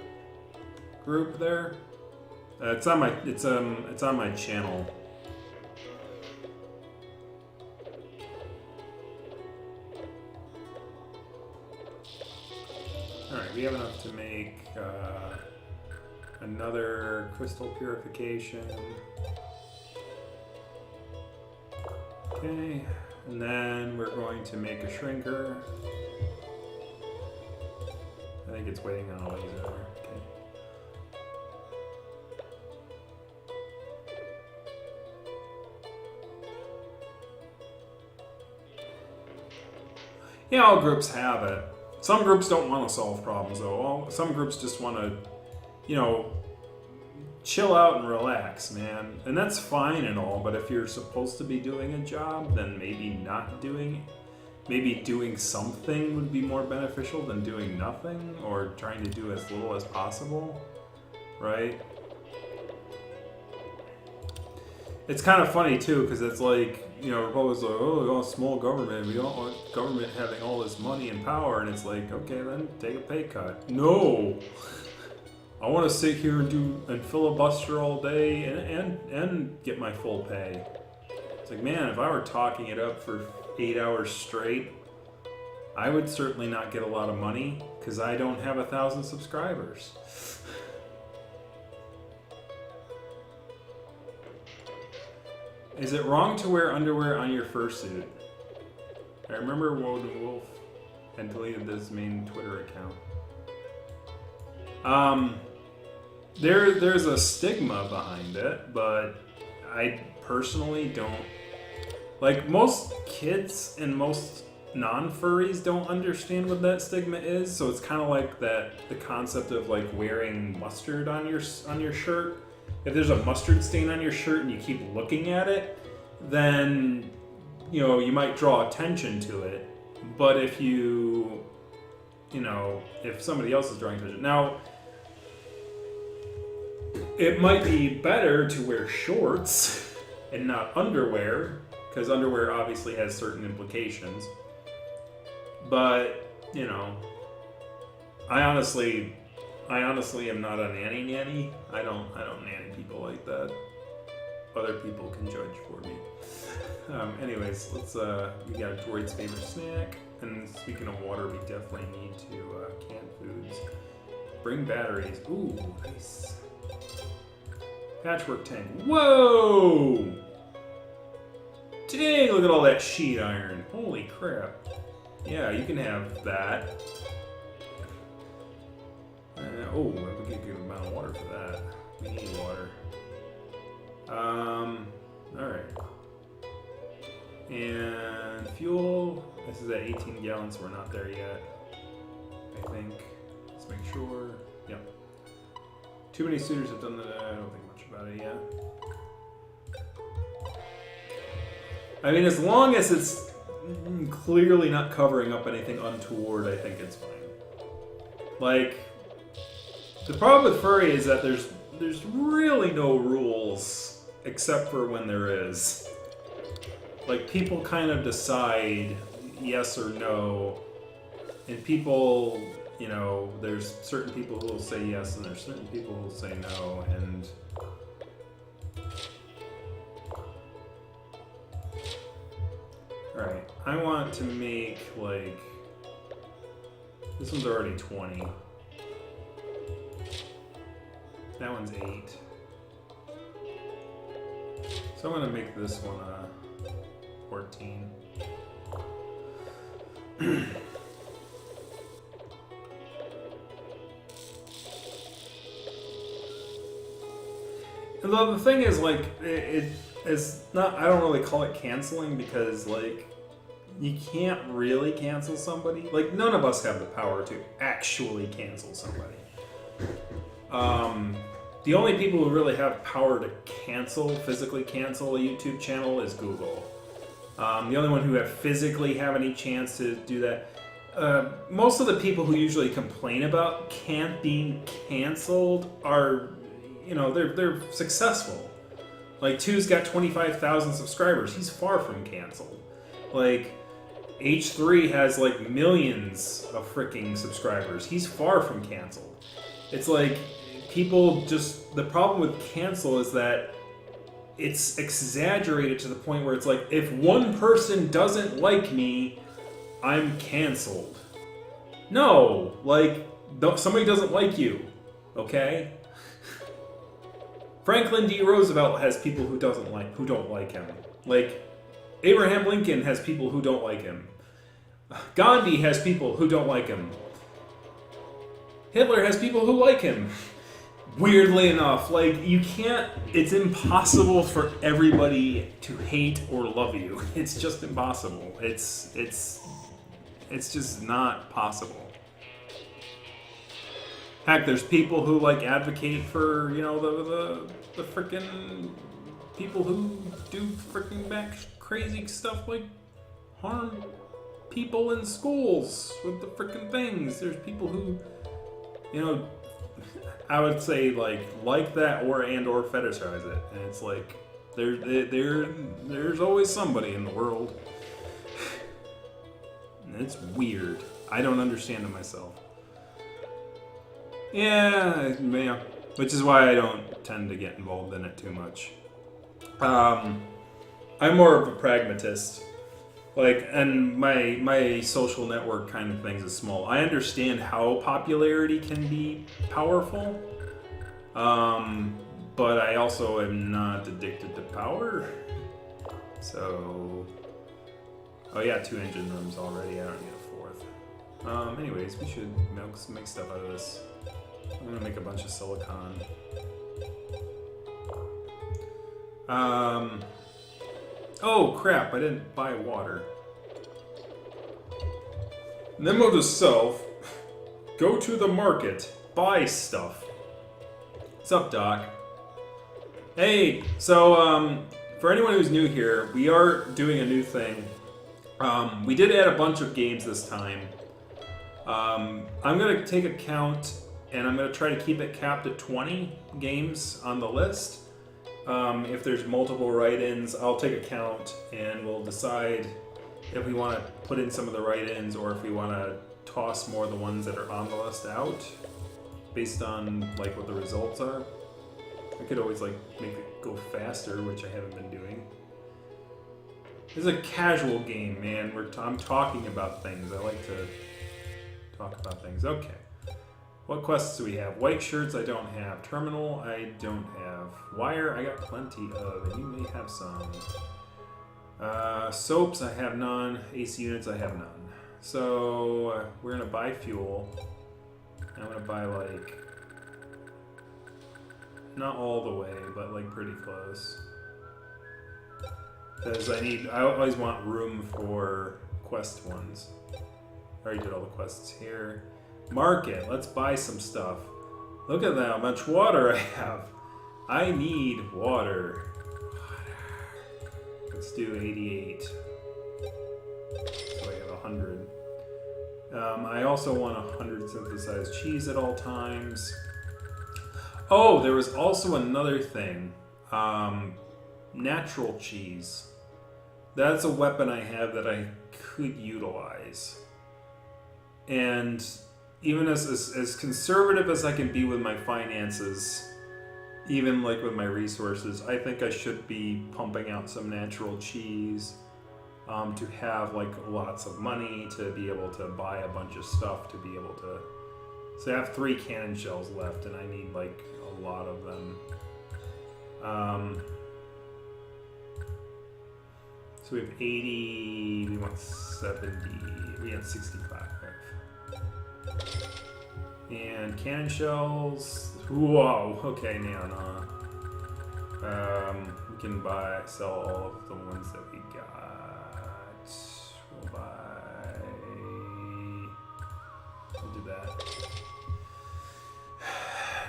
group there. It's on my channel. All right, we have enough to make another crystal purification. Okay, and then we're going to make a shrinker. I think it's waiting on a laser. Okay. Yeah, all groups have it. Some groups don't want to solve problems, though. Some groups just want to, you know, chill out and relax, man. And that's fine and all, but if you're supposed to be doing a job, then maybe not doing it. Maybe doing something would be more beneficial than doing nothing, or trying to do as little as possible, right? It's kind of funny, too, because it's like, you know, Republicans are like, oh, we want small government. We don't want government having all this money and power. And it's like, okay, then take a pay cut. No! I want to sit here and filibuster all day and get my full pay. It's like, man, if I were talking it up for 8 hours straight, I would certainly not get a lot of money because I don't have 1,000 subscribers. Is it wrong to wear underwear on your fursuit? I remember Woden Wolf had deleted this main Twitter account. There's a stigma behind it, but I personally don't. Like, most kids and most non-furries don't understand what that stigma is, so it's kind of like the concept of like wearing mustard on your shirt. If there's a mustard stain on your shirt and you keep looking at it, then, you know, you might draw attention to it. But if if somebody else is drawing attention. Now, it might be better to wear shorts and not underwear, because underwear obviously has certain implications. But, you know, I honestly am not a nanny. I don't nanny people like that. Other people can judge for me. Anyways, let's we got a droid's favorite snack. And speaking of water, we definitely need to can foods. Bring batteries. Ooh, nice. Patchwork tank. Whoa! Dang, look at all that sheet iron. Holy crap. Yeah, you can have that. Oh, we get a good amount of water for that. We need water. Alright. And fuel. This is at 18 gallons, so we're not there yet. I think. Let's make sure. Yep. Too many suitors have done that. I don't think much about it yet. I mean, as long as it's clearly not covering up anything untoward, I think it's fine. Like, the problem with furry is that there's really no rules except for when there is. like people kind of decide yes or no, and people, you know, there's certain people who will say yes and there's certain people who will say no, and alright, I want to make like, this one's already 20. That one's 8. So I'm gonna make this one 14. Although the thing is, like, it is not, I don't really call it canceling because, like, you can't really cancel somebody. Like, none of us have the power to actually cancel somebody. The only people who really have power to physically cancel a YouTube channel is Google. The only one who physically have any chance to do that. Most of the people who usually complain about being canceled are, you know, they're successful. Like, 2's got 25,000 subscribers. He's far from canceled. Like, H3 has, like, millions of freaking subscribers. He's far from canceled. It's like, people just... The problem with cancel is that it's exaggerated to the point where it's like, if one person doesn't like me, I'm canceled. No! Like, somebody doesn't like you. Okay? Franklin D. Roosevelt has people who don't like him. Like, Abraham Lincoln has people who don't like him. Gandhi has people who don't like him. Hitler has people who like him. Weirdly enough, like, you can't... It's impossible for everybody to hate or love you. It's just impossible. It's just not possible. Heck, there's people who, like, advocate for, you know, the frickin' people who do frickin' crazy stuff, like harm people in schools with the frickin' things. There's people who, you know, I would say like that or fetishize it, and it's like there's always somebody in the world. And it's weird. I don't understand it myself. Yeah, which is why I don't tend to get involved in it too much. I'm more of a pragmatist. Like, and my social network kind of things is small. I understand how popularity can be powerful, but I also am not addicted to power. So, oh yeah, 2 engine rooms already. I don't need a 4th. Anyways, we should make stuff out of this. I'm gonna make a bunch of silicon. Oh crap, I didn't buy water. Memo to self, go to the market, buy stuff. What's up, Doc? Hey, so for anyone who's new here, we are doing a new thing. We did add a bunch of games this time. I'm gonna take a count and I'm gonna try to keep it capped at 20 games on the list. If there's multiple write-ins, I'll take a count and we'll decide if we want to put in some of the write-ins or if we want to toss more of the ones that are on the list out based on like what the results are. I could always like make it go faster, which I haven't been doing. This is a casual game, man. I'm talking about things. I like to talk about things. Okay. What quests do we have? White shirts I don't have. Terminal I don't have. Wire I got plenty of, and you may have some. Soaps I have none. AC units I have none. So we're gonna buy fuel. And I'm gonna buy like, not all the way, but like pretty close. Because I always want room for quest ones. I already did all the quests here. Market, let's buy some stuff. Look at that, how much water I have. I need water. Let's do 88. So I have 100. I also want 100 synthesized cheese at all times. Oh, there was also another thing. Natural cheese. That's a weapon I have that I could utilize. And even as conservative as I can be with my finances, even like with my resources, I think I should be pumping out some natural cheese to have like lots of money to be able to buy a bunch of stuff to be able to. So I have 3 cannon shells left, and I need like a lot of them. So we have 80. We want 70. We have 65. And cannon shells. Whoa. Okay, now we can sell all of the ones that we got. We'll do that.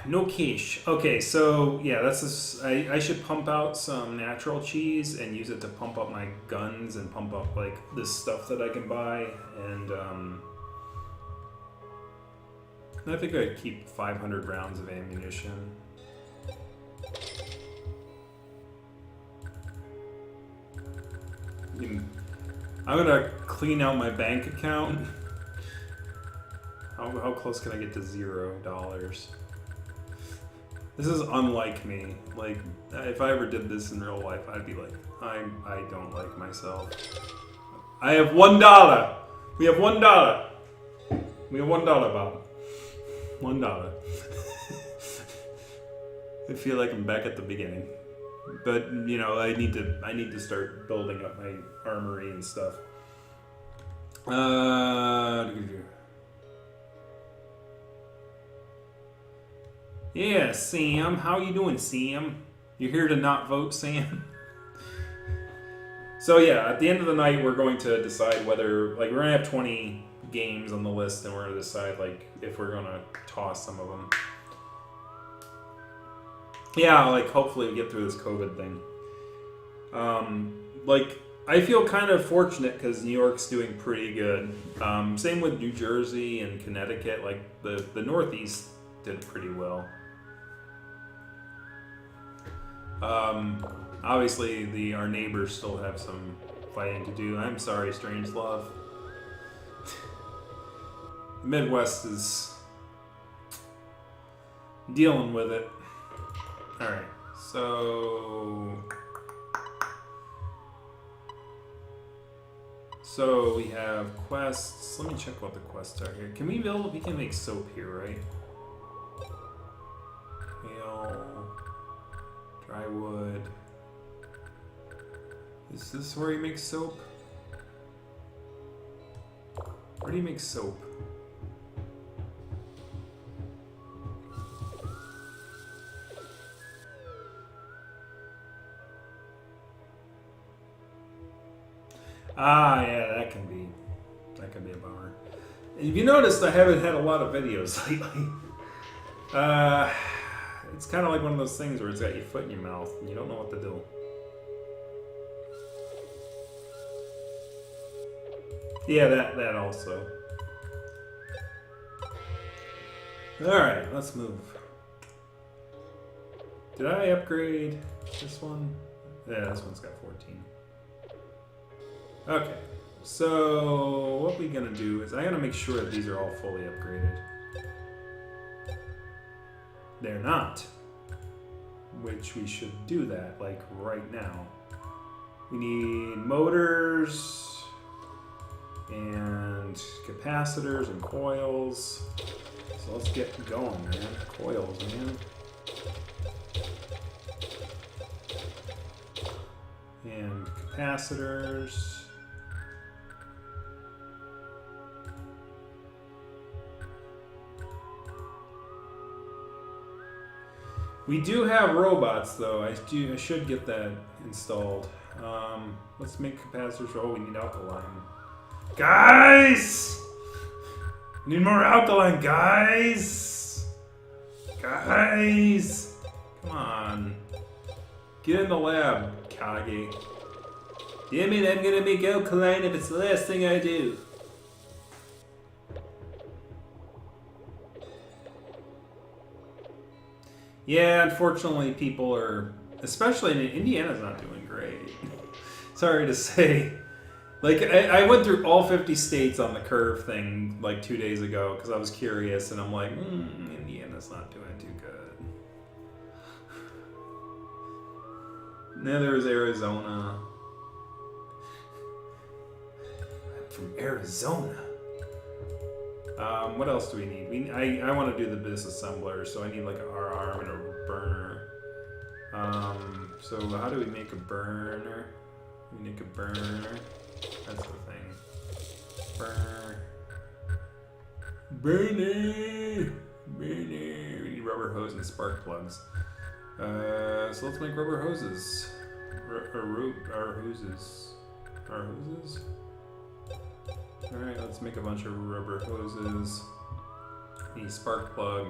No quiche. Okay, so yeah, I should pump out some natural cheese and use it to pump up my guns and pump up like this stuff that I can buy, and I think I'd keep 500 rounds of ammunition. I'm gonna clean out my bank account. How close can I get to $0? This is unlike me. Like, if I ever did this in real life, I'd be like, I don't like myself. I have $1. We have $1. We have $1, Bob. $1. I feel like I'm back at the beginning, but you know, I need to start building up my armory and stuff. Yeah, Sam. How you doing, Sam? You're here to not vote, Sam? So yeah, at the end of the night, we're going to decide whether, like, we're going to have 20 games on the list, and we're going to decide, like, if we're going to toss some of them. Yeah, like, hopefully we get through this COVID thing. Like, I feel kind of fortunate because New York's doing pretty good. Same with New Jersey and Connecticut. Like, the Northeast did pretty well. Obviously, our neighbors still have some fighting to do. I'm sorry, Strangelove. The Midwest is dealing with it. Alright, so we have quests. Let me check what the quests are here. Can we build? We can make soap here, right? Hail, dry wood. Is this where he makes soap? Where do you make soap? Ah, yeah, that can be a bummer. And if you noticed, I haven't had a lot of videos lately. It's kind of like one of those things where it's got your foot in your mouth and you don't know what to do. Yeah, that also. Alright, let's move. Did I upgrade this one? Yeah, this one's got 14. Okay, so what we're gonna do is I'm gonna make sure that these are all fully upgraded. They're not, which we should do that like right now. We need motors and capacitors and coils. So let's get going, man. Coils, man. And capacitors. We do have robots, though. I should get that installed. Let's make capacitors. Oh, we need alkaline. Guys! We need more alkaline, guys! Guys! Come on. Get in the lab, Kage. Damn it, I'm gonna make alkaline if it's the last thing I do. Yeah, unfortunately, people are, especially in Indiana's not doing great. sorry to say. Like, I went through all 50 states on the curve thing like 2 days ago because I was curious, and I'm like, Indiana's not doing too good. Then there was Arizona. I'm from Arizona. What else do we need? I want to do the disassembler, so I need like an arm and a burner. So how do we make a burner? We make a burner. That's the thing. Burner. Burner. Burner. We need rubber hose and spark plugs. So let's make rubber hoses. Our hoses. Our hoses? Alright, let's make a bunch of rubber hoses. Need a spark plug.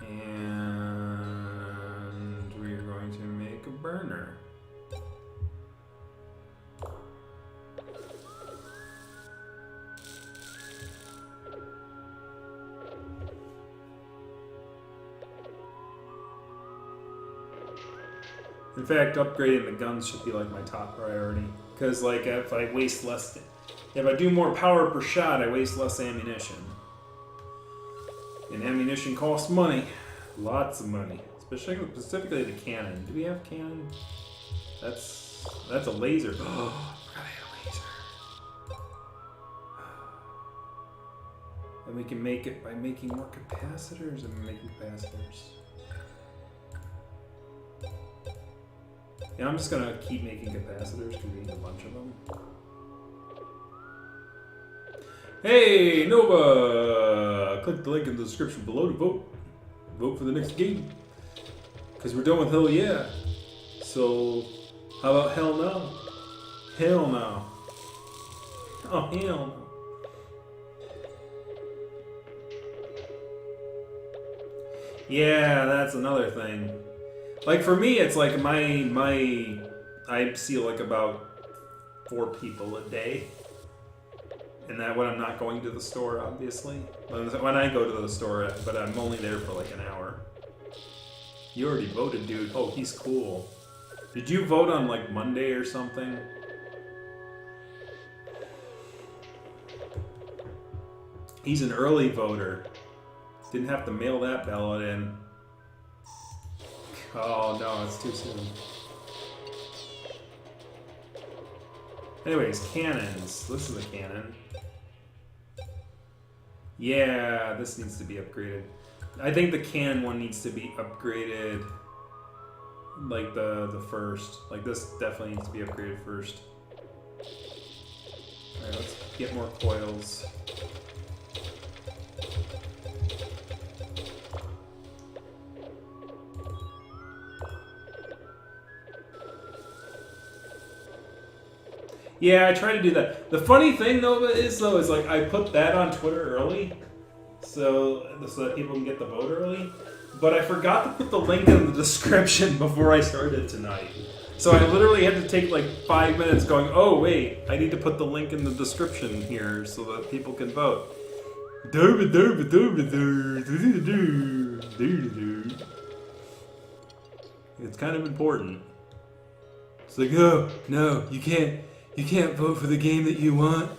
And we're going to make a burner. In fact, upgrading the guns should be like my top priority. Because like if I do more power per shot, I waste less ammunition. And ammunition costs money. Lots of money. Specifically the cannon. Do we have cannon? That's a laser. Oh, I forgot I had a laser. And we can make it by making more capacitors and making capacitors. Yeah, I'm just gonna keep making capacitors because we need a bunch of them. Hey, Nova! Click the link in the description below to vote. Vote for the next game. Because we're done with Hell Yeah. So, how about Hell No? Hell No. Oh, hell no. Yeah, that's another thing. Like for me, it's like I see like about 4 people a day. And that when I'm not going to the store, obviously. When I go to the store, but I'm only there for like an hour. You already voted, dude. Oh, he's cool. Did you vote on like Monday or something? He's an early voter. Didn't have to mail that ballot in. Oh no, it's too soon. Anyways, cannons. This is a cannon. Yeah, this needs to be upgraded. I think the cannon one needs to be upgraded like the first. Like this definitely needs to be upgraded first. Alright, let's get more coils. Yeah, I try to do that. The funny thing though is like I put that on Twitter early, so that people can get the vote early. But I forgot to put the link in the description before I started tonight. So I literally had to take like 5 minutes going, oh wait, I need to put the link in the description here so that people can vote. It's kind of important. It's like, oh no, you can't vote for the game that you want.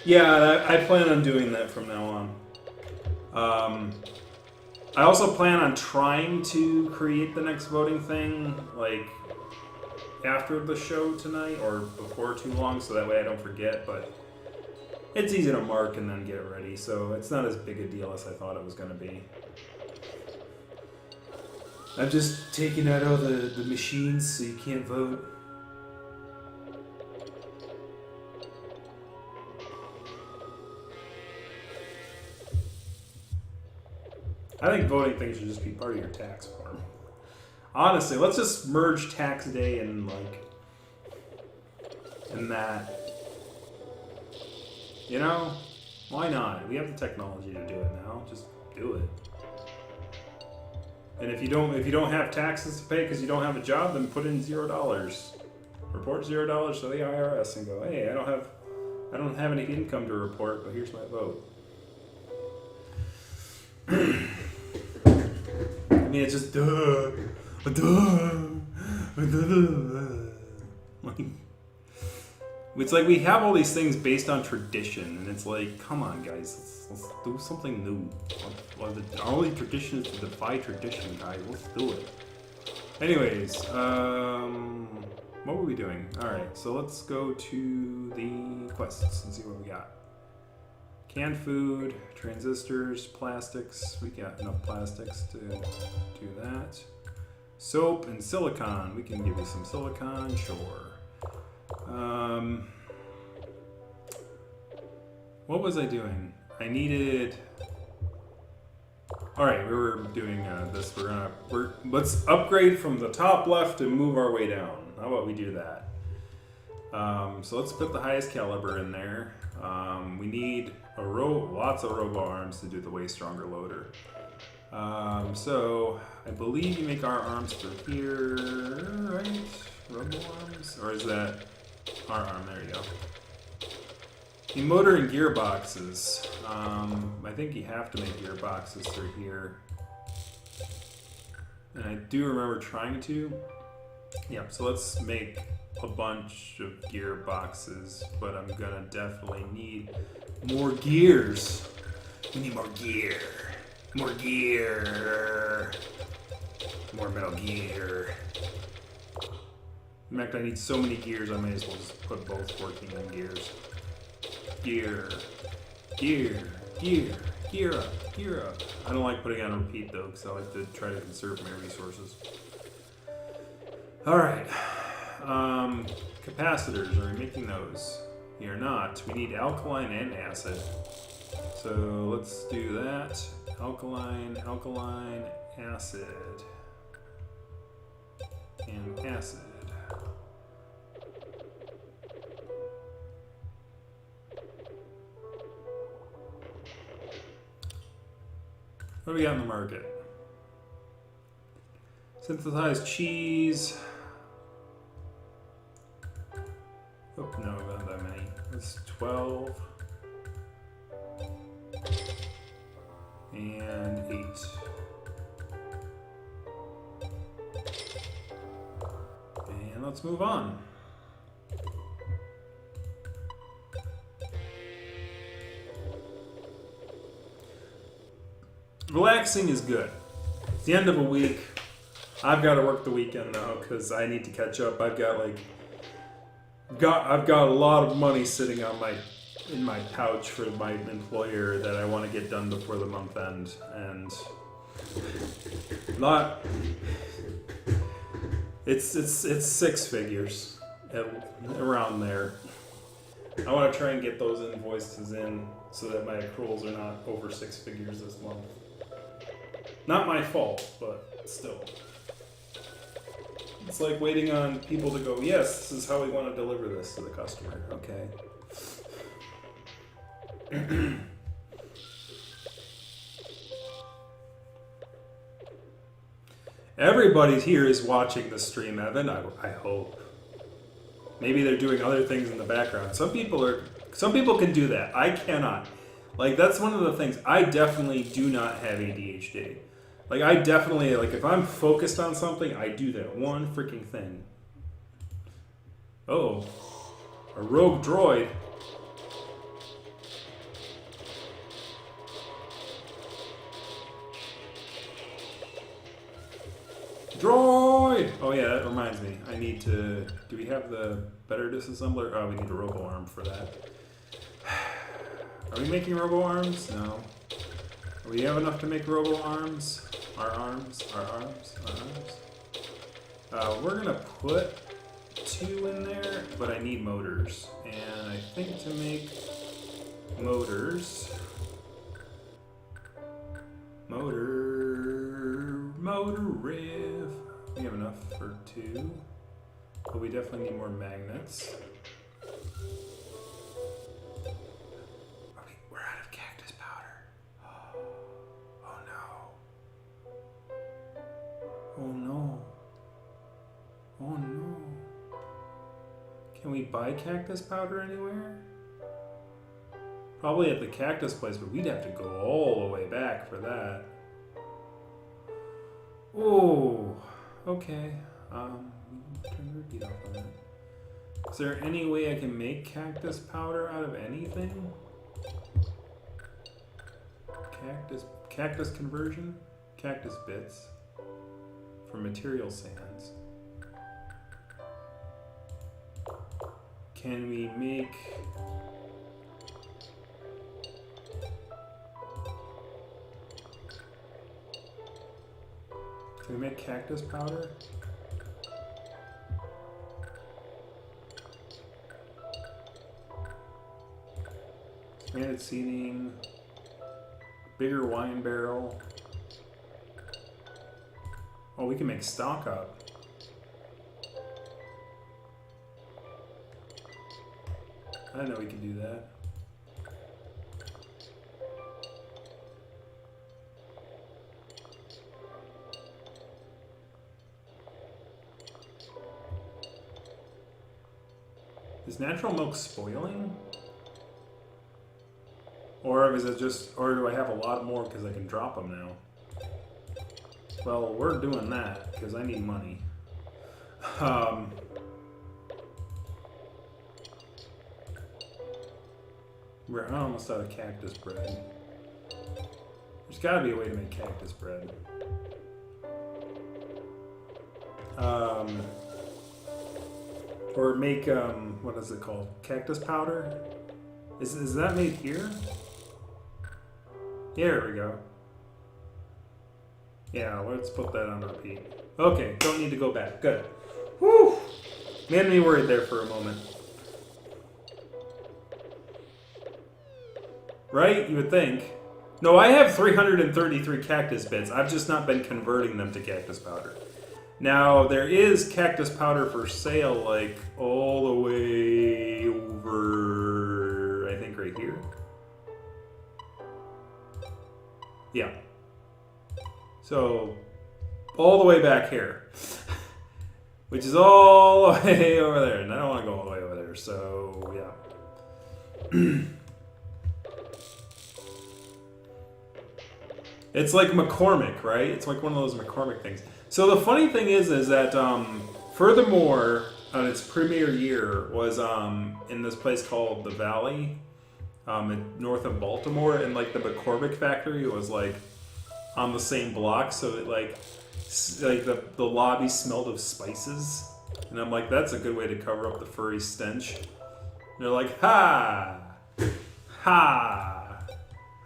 Yeah, I plan on doing that from now on. I also plan on trying to create the next voting thing, like, after the show tonight, or before too long, so that way I don't forget, but it's easy to mark and then get ready, so it's not as big a deal as I thought it was going to be. I'm just taking out all the machines so you can't vote. I think voting things should just be part of your tax form. Honestly, let's just merge tax day and that. You know? Why not? We have the technology to do it now. Just do it. And if you don't have taxes to pay because you don't have a job, then put in $0. Report $0 to the IRS and go, hey, I don't have any income to report, but here's my vote. I mean, it's just duh. Like, it's like we have all these things based on tradition, and it's like, come on, guys, let's do something new. Our only tradition is to defy tradition, guys. Let's do it. Anyways, what were we doing? All right, so let's go to the quests and see what we got. Canned food, transistors, plastics. We got enough plastics to do that. Soap and silicon. We can give you some silicon, sure. What was I doing? I needed. All right, we were doing this. Let's upgrade from the top left and move our way down. How about we do that? So let's put the highest caliber in there. We need lots of robo arms to do the way stronger loader. So I believe you make our arms for here, right? Robo arms, or is that our arm? There you go. The motor and gearboxes. I think you have to make gearboxes through here, and I do remember trying to. Yep. So let's make a bunch of gearboxes, but I'm gonna definitely need more gears. We need more gear. More gear. More Metal Gear. In fact, I need so many gears, I may as well just put both working in gears. Gear. Gear. Gear. Gear up. Gear up. I don't like putting on repeat though, because I like to try to conserve my resources. Alright. Capacitors, are we making those? We are not. We need alkaline and acid. So let's do that. Alkaline, acid, and acid. What do we got in the market? Synthesized cheese. Oh, no, not that many. It's 12. And 8. And let's move on. Relaxing is good. It's the end of a week. I've got to work the weekend now because I need to catch up. I've got a lot of money sitting on in my pouch for my employer that I want to get done before the month end, and it's six figures around there. I want to try and get those invoices in so that my accruals are not over 6 figures this month. Not my fault, but still. It's like waiting on people to go, yes, this is how we want to deliver this to the customer. Okay. Everybody here is watching the stream, Evan. I hope. Maybe they're doing other things in the background. Some people can do that. I cannot. Like, that's one of the things. I definitely do not have ADHD. Like, I definitely, like, if I'm focused on something, I do that one freaking thing. Oh, a rogue droid. Droid! Oh yeah, that reminds me. I need to... Do we have the better disassembler? Oh, we need a robo arm for that. Are we making robo arms? No. Do we have enough to make robo arms? Our arms? We're gonna put 2 in there, but I need motors. And I think to make motors... Motor riff. We have enough for 2, but we definitely need more magnets. Okay, we're out of cactus powder. Oh no. Oh no. Oh no. Can we buy cactus powder anywhere? Probably at the cactus place, but we'd have to go all the way back for that. Oh, okay. Turn the repeat off on that. Is there any way I can make cactus powder out of anything? Cactus conversion? Cactus bits from material sands. Can we make... Can we make cactus powder? Expanded seating. Bigger wine barrel. Oh, we can make stock up. I didn't know we could do that. Is natural milk spoiling? Or is it just, or do I have a lot more because I can drop them now? Well, we're doing that because I need money. We're almost out of cactus bread. There's got to be a way to make cactus bread. Or make, what is it called? Cactus powder? Is that made here? Here we go. Yeah, let's put that on repeat. Okay, don't need to go back. Good. Whew! Made me worried there for a moment. Right? You would think. No, I have 333 cactus bits. I've just not been converting them to cactus powder. Now, there is cactus powder for sale, like, all the way over, I think, right here. Yeah. So, all the way back here. Which is all the way over there. And I don't want to go all the way over there, so, yeah. It's like McCormick, right? It's like one of those McCormick things. So the funny thing is that furthermore, on its premiere year was in this place called the Valley, north of Baltimore, and like the McCormick factory was like on the same block, so it like the lobby smelled of spices, and I'm like, that's a good way to cover up the furry stench. And they're like, ha, ha,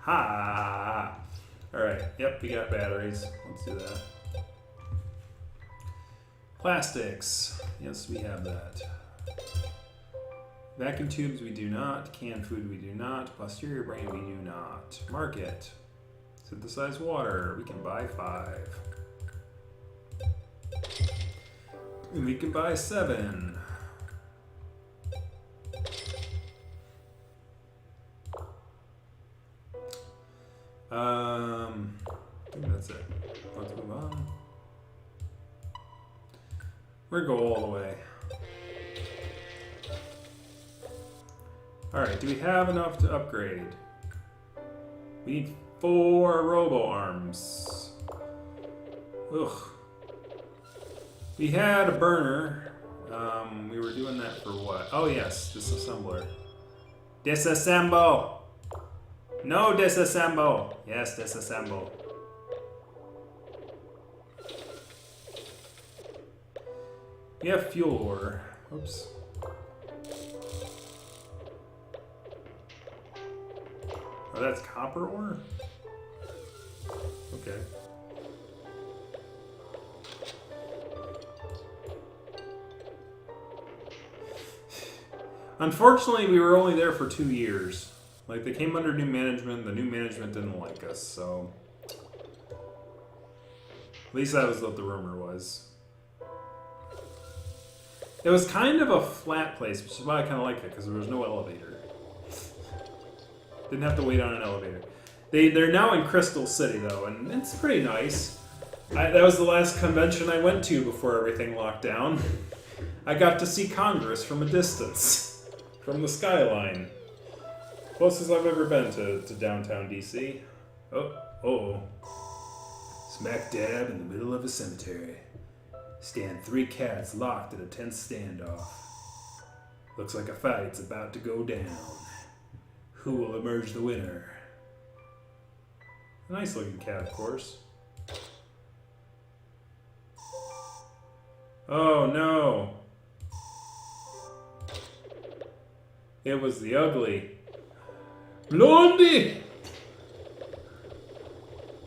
ha. All right, yep, we got batteries. Let's do that. Plastics. Yes, we have that. Vacuum tubes, we do not. Canned food, we do not. Posterior brain, we do not. Market. Synthesized water, we can buy 5. And we can buy 7. I think that's it. Let's move on. We're going to go all the way. Alright, do we have enough to upgrade? We need 4 robo arms. Ugh. We had a burner. We were doing that for what? Oh yes, disassembler. Disassemble! No disassemble! Yes, disassemble. We have fuel ore. Oops. Oh, that's copper ore? Okay. Unfortunately, we were only there for 2 years. Like, they came under new management, the new management didn't like us, so... At least that was what the rumor was. It was kind of a flat place, which is why I kind of liked it, because there was no elevator. Didn't have to wait on an elevator. They're now in Crystal City, though, and it's pretty nice. That was the last convention I went to before everything locked down. I got to see Congress from a distance, from the skyline. Closest I've ever been to downtown DC. Oh. Smack dab in the middle of a cemetery stand 3 cats locked in a tense standoff. Looks like a fight's about to go down. Who will emerge the winner? A nice looking cat, of course. Oh no! It was the ugly. Blondie!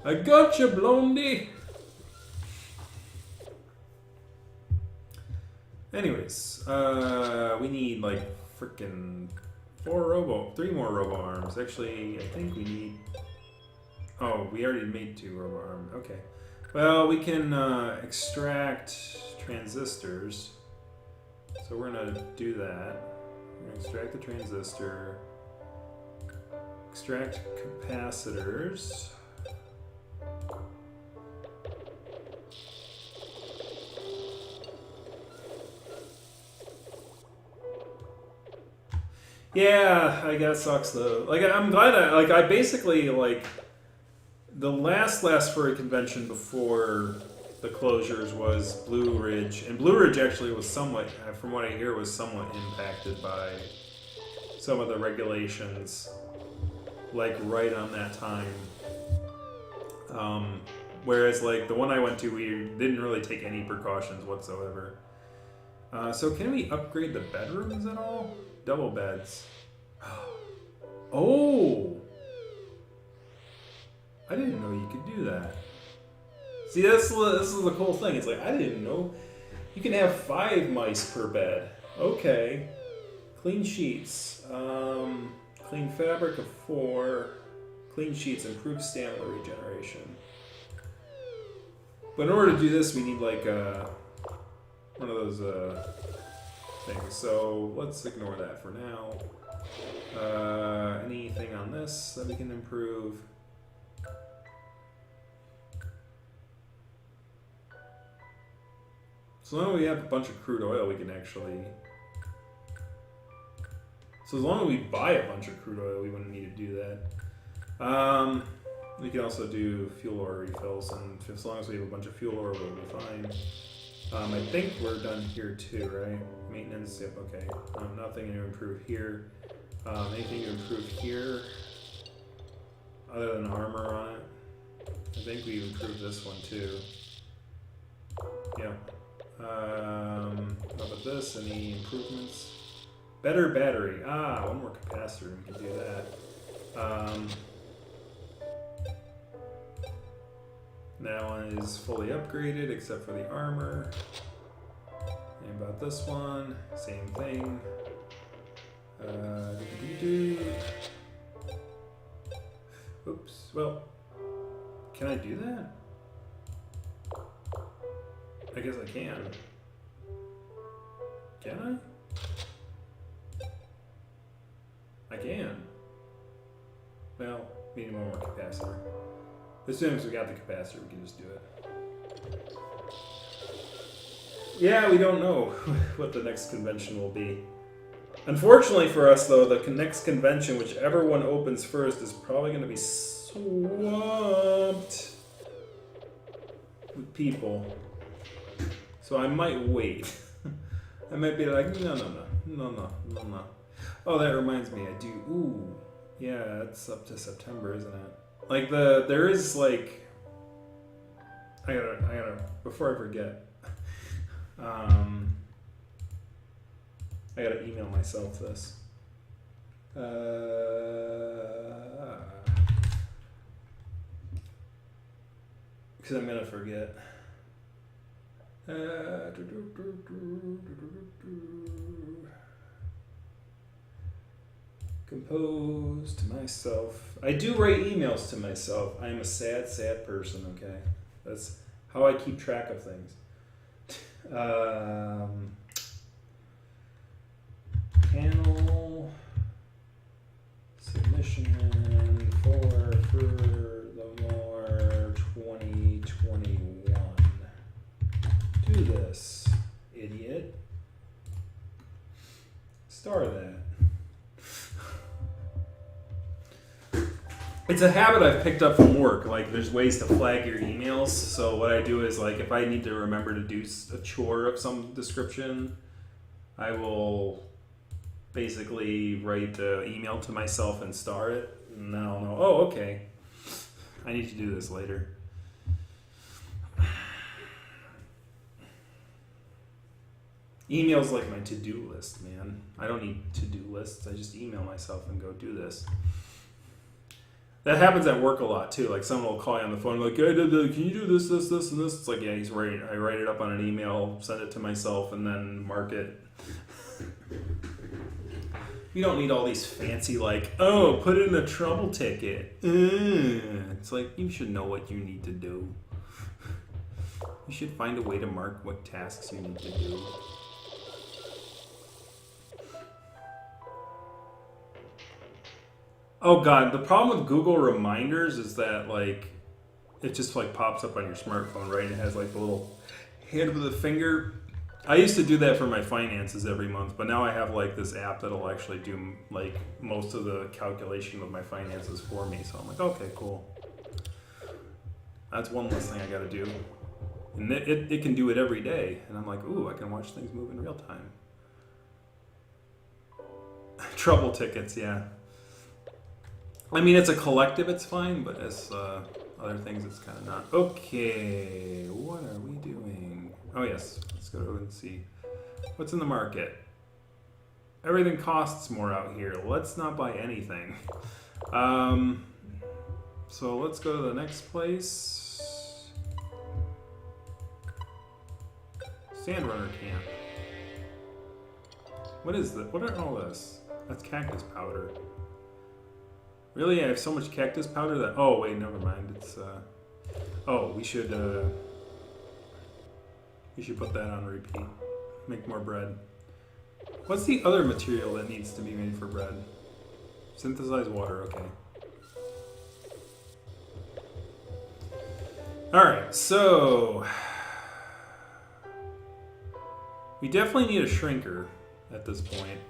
I gotcha, Blondie! Anyways, we need like frickin' 3 more robo arms. Actually, I think we need. Oh, we already made 2 robo arms. Okay. Well, we can extract transistors. So we're gonna do that. We're gonna extract the transistor. Extract capacitors. Yeah, I guess sucks though. Like, I'm glad I basically, like, the last furry convention before the closures was Blue Ridge, and Blue Ridge actually was somewhat, from what I hear, was somewhat impacted by some of the regulations, like right on that time. Whereas, like, the one I went to, we didn't really take any precautions whatsoever. So can we upgrade the bedrooms at all? Double beds. Oh! I didn't know you could do that. See, this is the cool thing. It's like, I didn't know. You can have 5 mice per bed. Okay. Clean sheets. Clean fabric of 4. Clean sheets. Improved stamina regeneration. But in order to do this, we need like one of those things. So let's ignore that for now. Anything on this that we can improve? So long as we have a bunch of crude oil, we can actually. So as long as we buy a bunch of crude oil, we wouldn't need to do that. We can also do fuel oil refills, and as long as we have a bunch of fuel oil, we'll be fine. I think we're done here too, right? Maintenance, yep, okay. Nothing to improve here. Anything to improve here, other than armor on it? I think we improved this one too. Yeah. How about this? Any improvements? Better battery. Ah, one more capacitor. We can do that. That one is fully upgraded except for the armor. And about this one, same thing. Oops. Well, can I do that? I guess I can. Can I? I can. Well, we need one more capacitor. As soon as we got the capacitor, we can just do it. Yeah, we don't know what the next convention will be. Unfortunately for us, though, the next convention, whichever one opens first, is probably going to be swamped with people. So I might wait. I might be like, no. Oh, that reminds me, I do. Ooh, yeah, it's up to September, isn't it? Like there is like, I gotta, before I forget, I gotta email myself this. Because I'm gonna forget. Compose to myself. I do write emails to myself. I am a sad, sad person, okay? That's how I keep track of things. Panel submission for Furthermore 2021. Do this, idiot. Star that. It's a habit I've picked up from work. Like, there's ways to flag your emails. So what I do is, like, if I need to remember to do a chore of some description, I will basically write an email to myself and star it, and then I'll know, oh, okay, I need to do this later. Email's like my to-do list, man. I don't need to-do lists. I just email myself and go do this. That happens at work a lot too. Like, someone will call you on the phone, like, hey, can you do this, this, this, and this? It's like, yeah, he's right. I write it up on an email, send it to myself, and then mark it. You don't need all these fancy, like, oh, put in a trouble ticket. It's like, you should know what you need to do. You should find a way to mark what tasks you need to do. Oh god, the problem with Google Reminders is that, like, it just, like, pops up on your smartphone, right? It has, like, the little hand with a finger. I used to do that for my finances every month, but now I have, like, this app that'll actually do, like, most of the calculation of my finances for me. So I'm like, okay, cool. That's one less thing I gotta do. And it can do it every day. And I'm like, ooh, I can watch things move in real time. Trouble tickets, yeah. I mean, it's a collective, it's fine, but as other things, it's kind of not. Okay, what are we doing? Oh, yes, let's go and see. What's in the market? Everything costs more out here. Let's not buy anything. So let's go to the next place. Sandrunner camp. What is that? What are all this? That's cactus powder. Really? I have so much cactus powder that... Oh, wait, never mind. It's, Oh, we should put that on repeat. Make more bread. What's the other material that needs to be made for bread? Synthesized water, okay. Alright, so... we definitely need a shrinker at this point.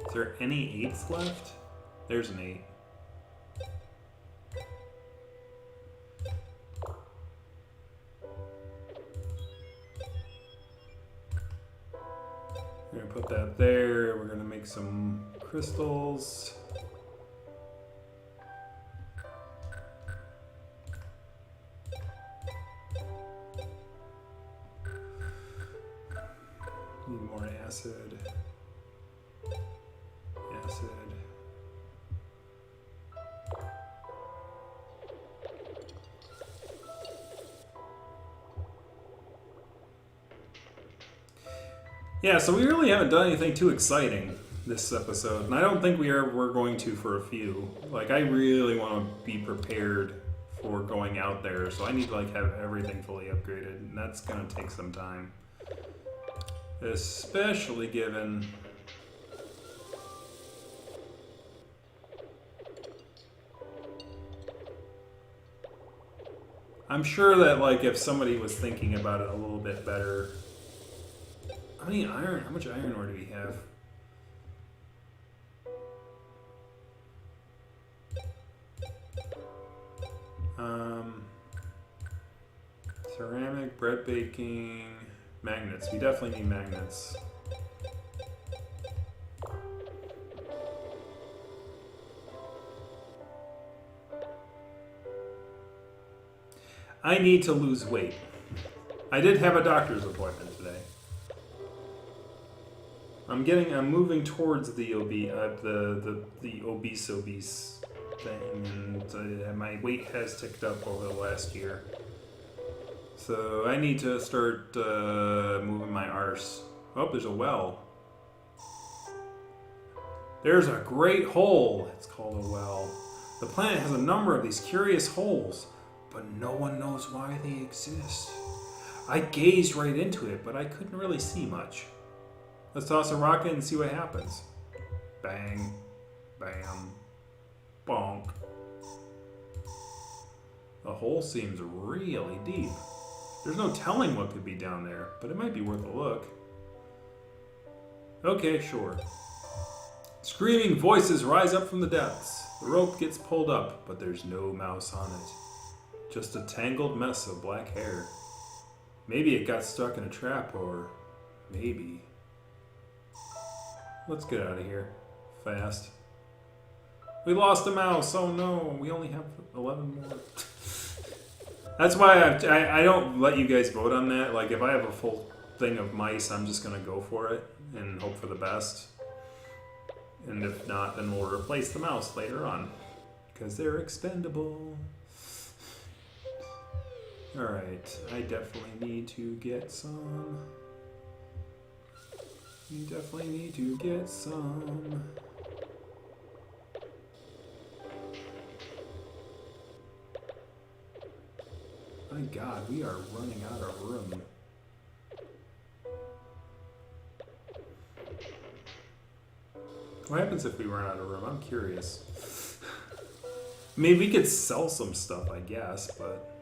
Is there any 8s left? There's an 8. We're gonna put that there. We're gonna make some crystals. Need more acid. Acid. Yeah, so we really haven't done anything too exciting this episode, and I don't think we're going to for a few. Like, I really want to be prepared for going out there, so I need to, like, have everything fully upgraded, and that's going to take some time. Especially given... I'm sure that, like, if somebody was thinking about it a little bit better... How much iron ore do we have? Ceramic, bread baking, magnets. We definitely need magnets. I need to lose weight. I did have a doctor's appointment today. I'm moving towards the obese thing, and my weight has ticked up over the last year. So I need to start moving my arse. Oh, there's a well. There's a great hole. It's called a well. The planet has a number of these curious holes, but no one knows why they exist. I gazed right into it, but I couldn't really see much. Let's toss a rocket and see what happens. Bang, bam, bonk. The hole seems really deep. There's no telling what could be down there, but it might be worth a look. Okay, sure. Screaming voices rise up from the depths. The rope gets pulled up, but there's no mouse on it. Just a tangled mess of black hair. Maybe it got stuck in a trap, or maybe... Let's get out of here. Fast. We lost a mouse. Oh no, we only have 11 more. That's why I don't let you guys vote on that. Like, if I have a full thing of mice, I'm just going to go for it and hope for the best. And if not, then we'll replace the mouse later on. Because they're expendable. Alright, I definitely need to get some. You definitely need to get some. My God, we are running out of room. What happens if we run out of room? I'm curious. I mean, we could sell some stuff, I guess, but...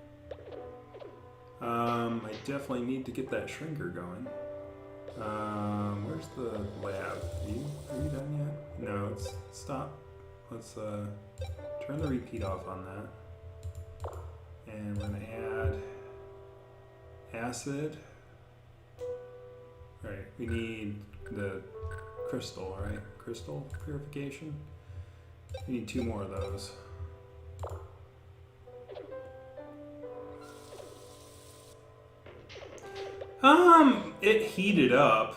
I definitely need to get that shrinker going. Where's the lab? Are you done yet? No, it's stop. Let's turn the repeat off on that. And we're gonna add acid. Right, we need the crystal, right? Crystal purification. We need 2 more of those. It heated up.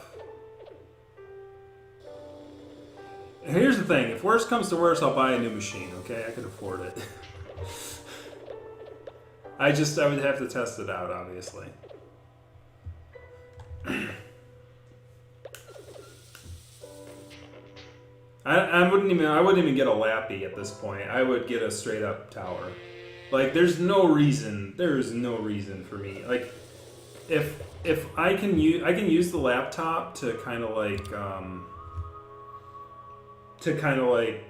Here's the thing, if worse comes to worse, I'll buy a new machine, okay? I could afford it. I would have to test it out, obviously. I wouldn't even get a lappy at this point. I would get a straight up tower. Like, there's no reason for me. Like, if I can use the laptop to kind of like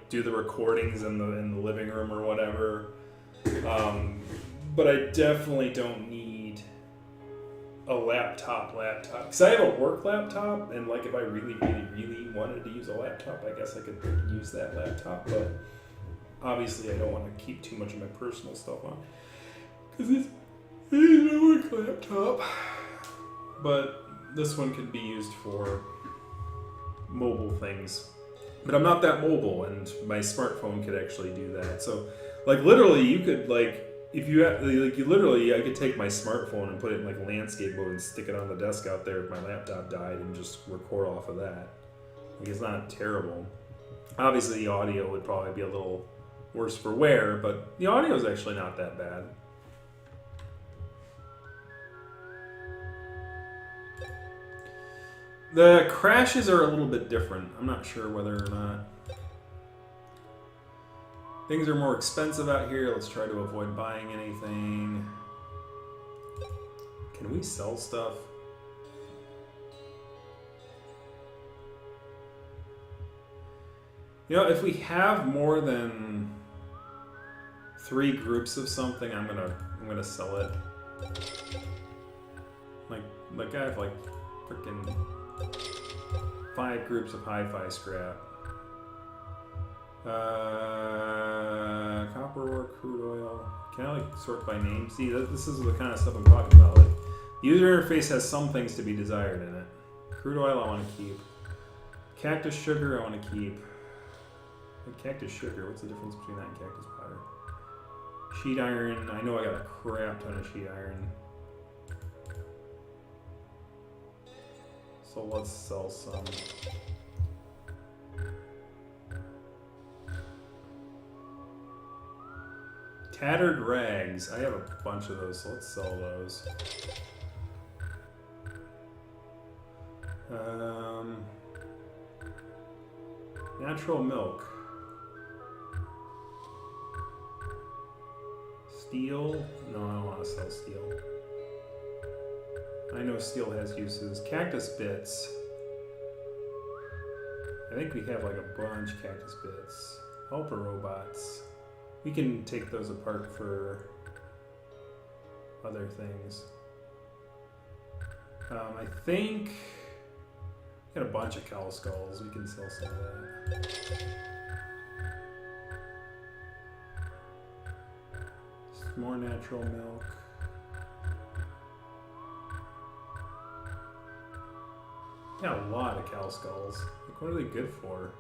do the recordings in the living room or whatever. But I definitely don't need a laptop. Because I have a work laptop, and like if I really wanted to use a laptop, I guess I could use that laptop. But obviously, I don't want to keep too much of my personal stuff on. Because it's a work laptop. But this one could be used for mobile things. But I'm not that mobile, and my smartphone could actually do that. So, like, literally, you could, like, if you have, like, I could take my smartphone and put it in, like, landscape mode and stick it on the desk out there if my laptop died and just record off of that. Like, it's not terrible. Obviously, the audio would probably be a little worse for wear, but the audio is actually not that bad. The crashes are a little bit different. I'm not sure whether or not. Things are more expensive out here. Let's try to avoid buying anything. Can we sell stuff? You know, if we have more than 3 groups of something, I'm gonna sell it. Like I have like freaking 5 groups of hi-fi scrap. Copper ore, crude oil. Can I like sort by name? See, this is the kind of stuff I'm talking about. Like, the user interface has some things to be desired in it. Crude oil I want to keep. Cactus sugar I want to keep. Cactus sugar, what's the difference between that and cactus powder? Sheet iron, I know I got a crap ton of sheet iron. So let's sell some. Tattered rags, I have a bunch of those, so let's sell those. Natural milk. Steel? No, I don't want to sell steel. I know steel has uses. Cactus bits. I think we have like a bunch of cactus bits. Helper robots. We can take those apart for other things. I think Got a bunch of cow skulls. We can sell some of that. More natural milk. Got a lot of cow skulls. Like, what are they good for?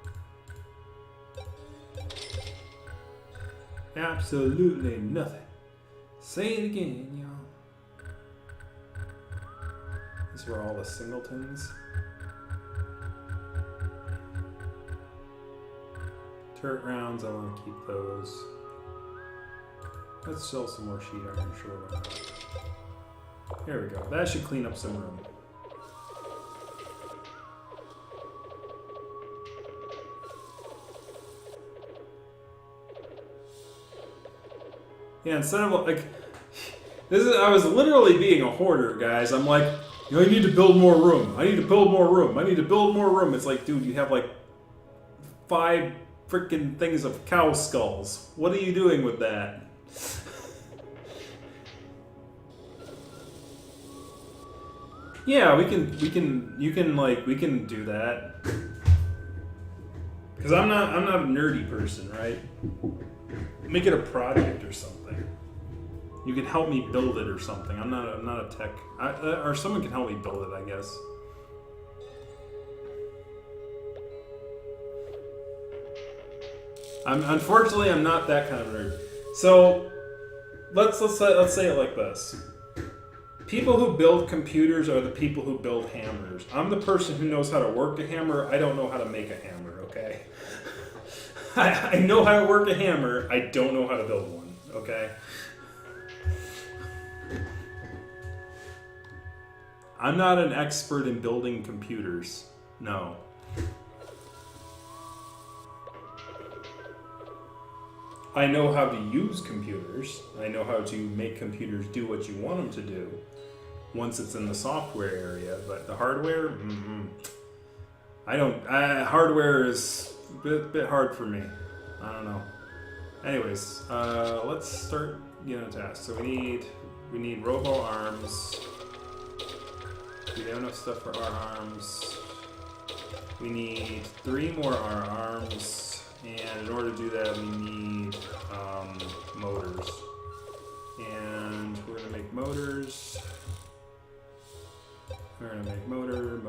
Absolutely nothing. Say it again, y'all. These were all the singletons. Turret rounds, I want to keep those. Let's sell some more sheet iron, sure. Why not? There we go. That should clean up some room. Yeah, instead of like, I was literally being a hoarder, guys. I'm like, I need to build more room. I need to build more room. I need to build more room. It's like, dude, you have like 5 freaking things of cow skulls. What are you doing with that? Yeah, you can do that. Cause I'm not a nerdy person, right? Make it a project or something. You can help me build it or something. I'm not a tech, or someone can help me build it, I guess. Unfortunately, I'm not that kind of nerd. So let's say it like this. People who build computers are the people who build hammers. I'm the person who knows how to work a hammer. I don't know how to make a hammer, okay? I know how to work a hammer. I don't know how to build one, okay? I'm not an expert in building computers. No. I know how to use computers. I know how to make computers do what you want them to do once it's in the software area, but the hardware, I don't, hardware is a bit hard for me. I don't know. Anyways, let's start getting a task. So we need robo arms. We have enough stuff for our arms. We need 3 more our arms, and in order to do that, we need motors. And we're gonna make motors. We're gonna make motor.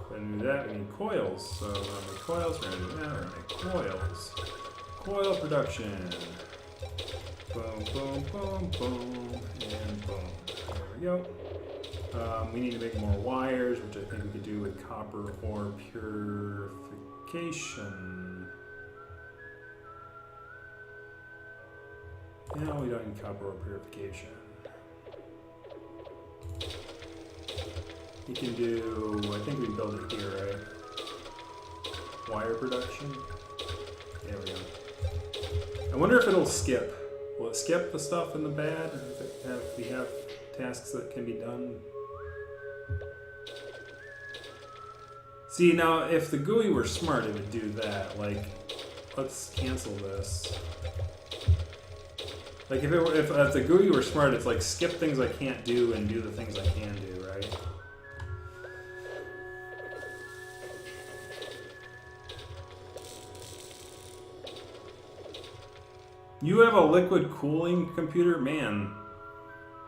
When we do that, we need coils. So we're gonna make coils. We're gonna do that. We're gonna make coils. Coil production. Boom, boom, boom, boom, and boom. There we go. We need to make more wires, which I think we could do with copper ore purification. No, we don't need copper ore purification. We can do, I think we can build it here, right? Wire production. There we go. I wonder if it'll skip. Will it skip the stuff in the bad if we have tasks that can be done? See, now if the GUI were smart, it would do that. Like, let's cancel this. Like if the GUI were smart, it's like skip things I can't do and do the things I can do, right? You have a liquid cooling computer? Man.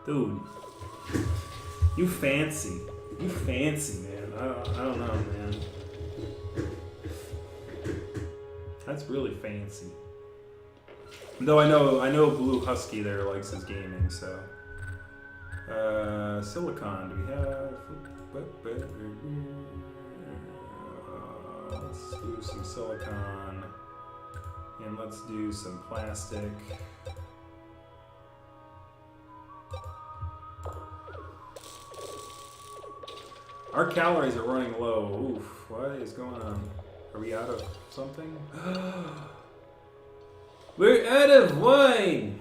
Dude. You fancy. You fancy, man. I don't know, man. That's really fancy. Though I know Blue Husky there likes his gaming, so. Silicon, do we have? Let's do some silicon. And let's do some plastic. Our calories are running low. Oof, what is going on? Are we out of something? We're out of wine!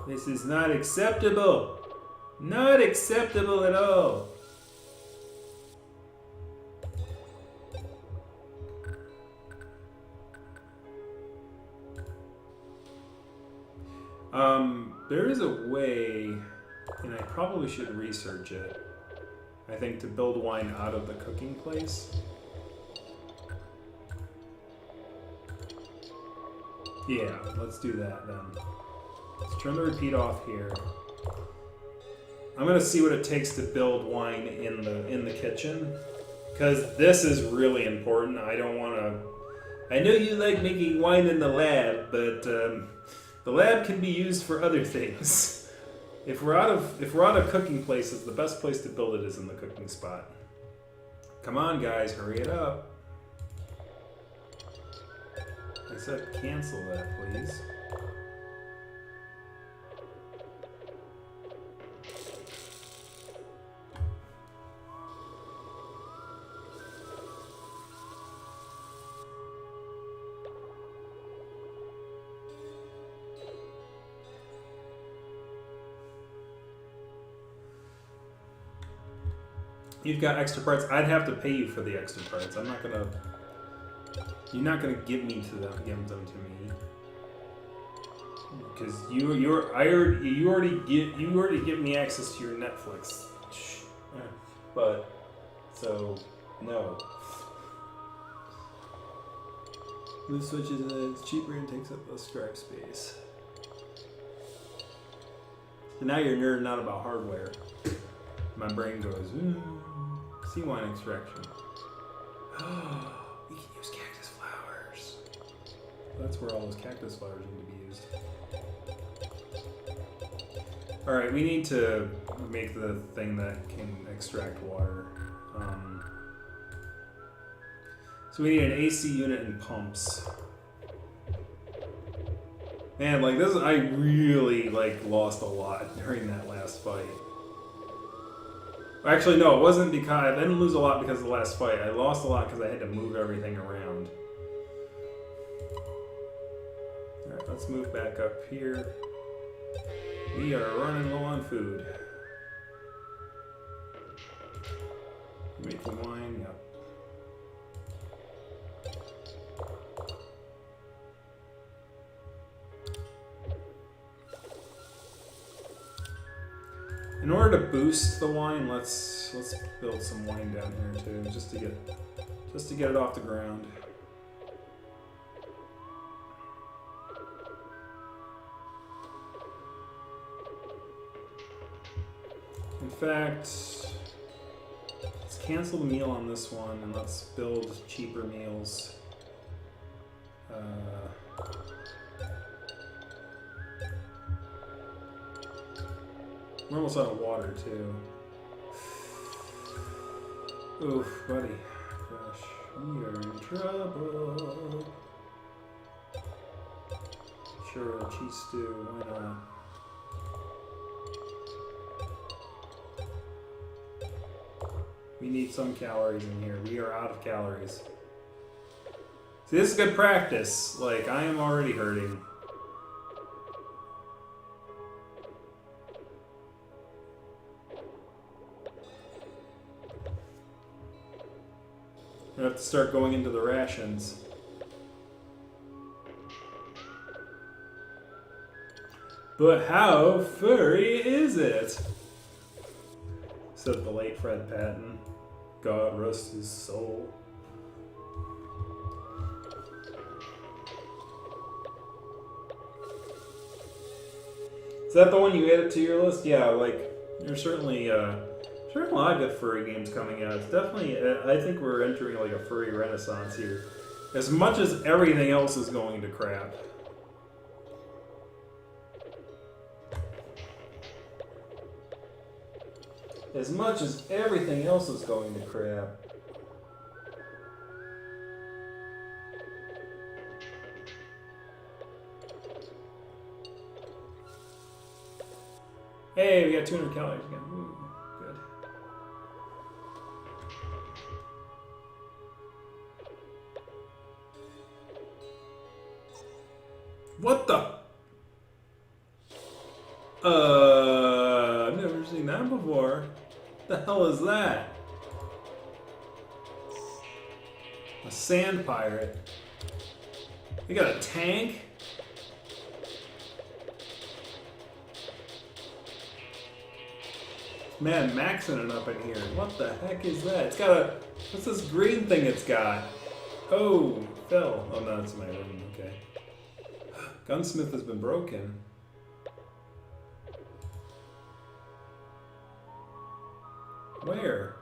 This is not acceptable. Not acceptable at all. There is a way, and I probably should research it. I think, to build wine out of the cooking place. Yeah, let's do that then. Let's turn the repeat off here. I'm gonna see what it takes to build wine in the kitchen, because this is really important. I don't want to. I know you like making wine in the lab, but the lab can be used for other things. If we're out of cooking places, the best place to build it is in the cooking spot. Come on, guys, hurry it up. I said cancel that, please. You've got extra parts. I'd have to pay you for the extra parts. I'm not gonna. You're not gonna give them to me, because you already give me access to your Netflix. But so no. This switch is cheaper and takes up less drive space. So now you're nerding out about hardware. My brain goes, sea wine extraction. We can use cactus flowers. That's where all those cactus flowers need to be used. Alright, we need to make the thing that can extract water. So we need an AC unit and pumps. Man, like this, I really lost a lot during that last fight. Actually, no, it wasn't because I didn't lose a lot because of the last fight. I lost a lot because I had to move everything around. Alright, let's move back up here. We are running low on food. Making wine, yep. In order to boost the wine, let's build some wine down here too, just to get it off the ground. In fact, let's cancel the meal on this one and let's build cheaper meals. We're almost out of water, too. Oof, buddy. Gosh, we are in trouble. Sure, cheese stew, why not? We need some calories in here. We are out of calories. See, this is good practice. Like, I am already hurting. I have to start going into the rations. But how furry is it? Said the late Fred Patton. God rest his soul. Is that the one you added to your list? Yeah, like, there's certainly a lot of good furry games coming out. It's definitely, I think we're entering like a furry renaissance here. As much as everything else is going to crap. As much as everything else is going to crap. Hey, we got 200 calories again. Ooh, good. What the? I've never seen that before. What the hell is that? A sand pirate. They got a tank? Man, maxing it up in here. What the heck is that? It's got a... What's this green thing it's got? Oh, fell. Oh, no, that's my room. Okay. Gunsmith has been broken. Where?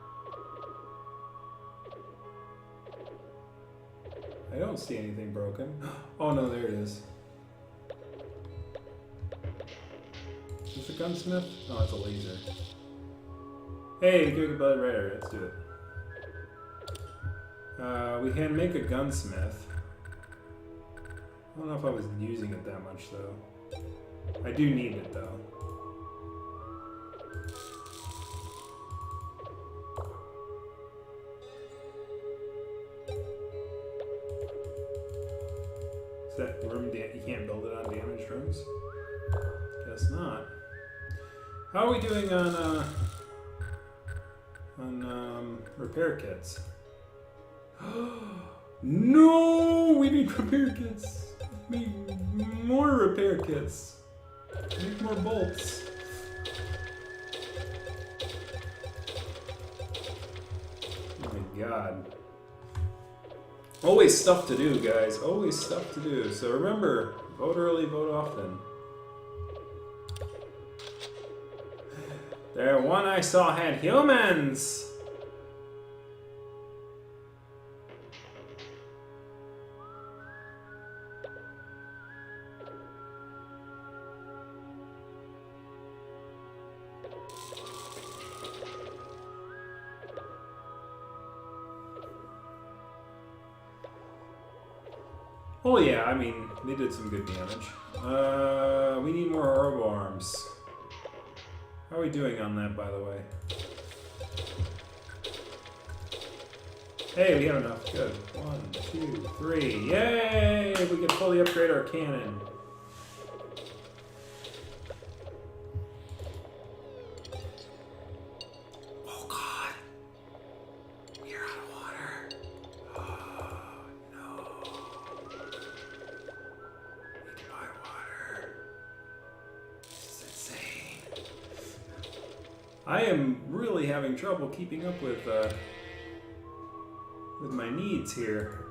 I don't see anything broken. Oh, no, there it is. Is this a gunsmith? No, it's a laser. Hey, give a blood rare. Let's do it. We can make a gunsmith. I don't know if I was using it that much though. I do need it though. Is that room you can't build it on damaged rooms? Guess not. How are we doing on repair kits? No, we need repair kits. We need more repair kits. Make more bolts. Oh my god. Always stuff to do, guys. Always stuff to do. So remember, vote early, vote often. There, one I saw had humans. Oh yeah, I mean, they did some good damage. We need more orb arms. How are we doing on that, by the way? Hey, we have enough. Good. 1, 2, 3. Yay! We can fully upgrade our cannon. Oh god! We're out of water. Oh no. Need to buy water. This is insane. I am really having trouble keeping up with my needs here.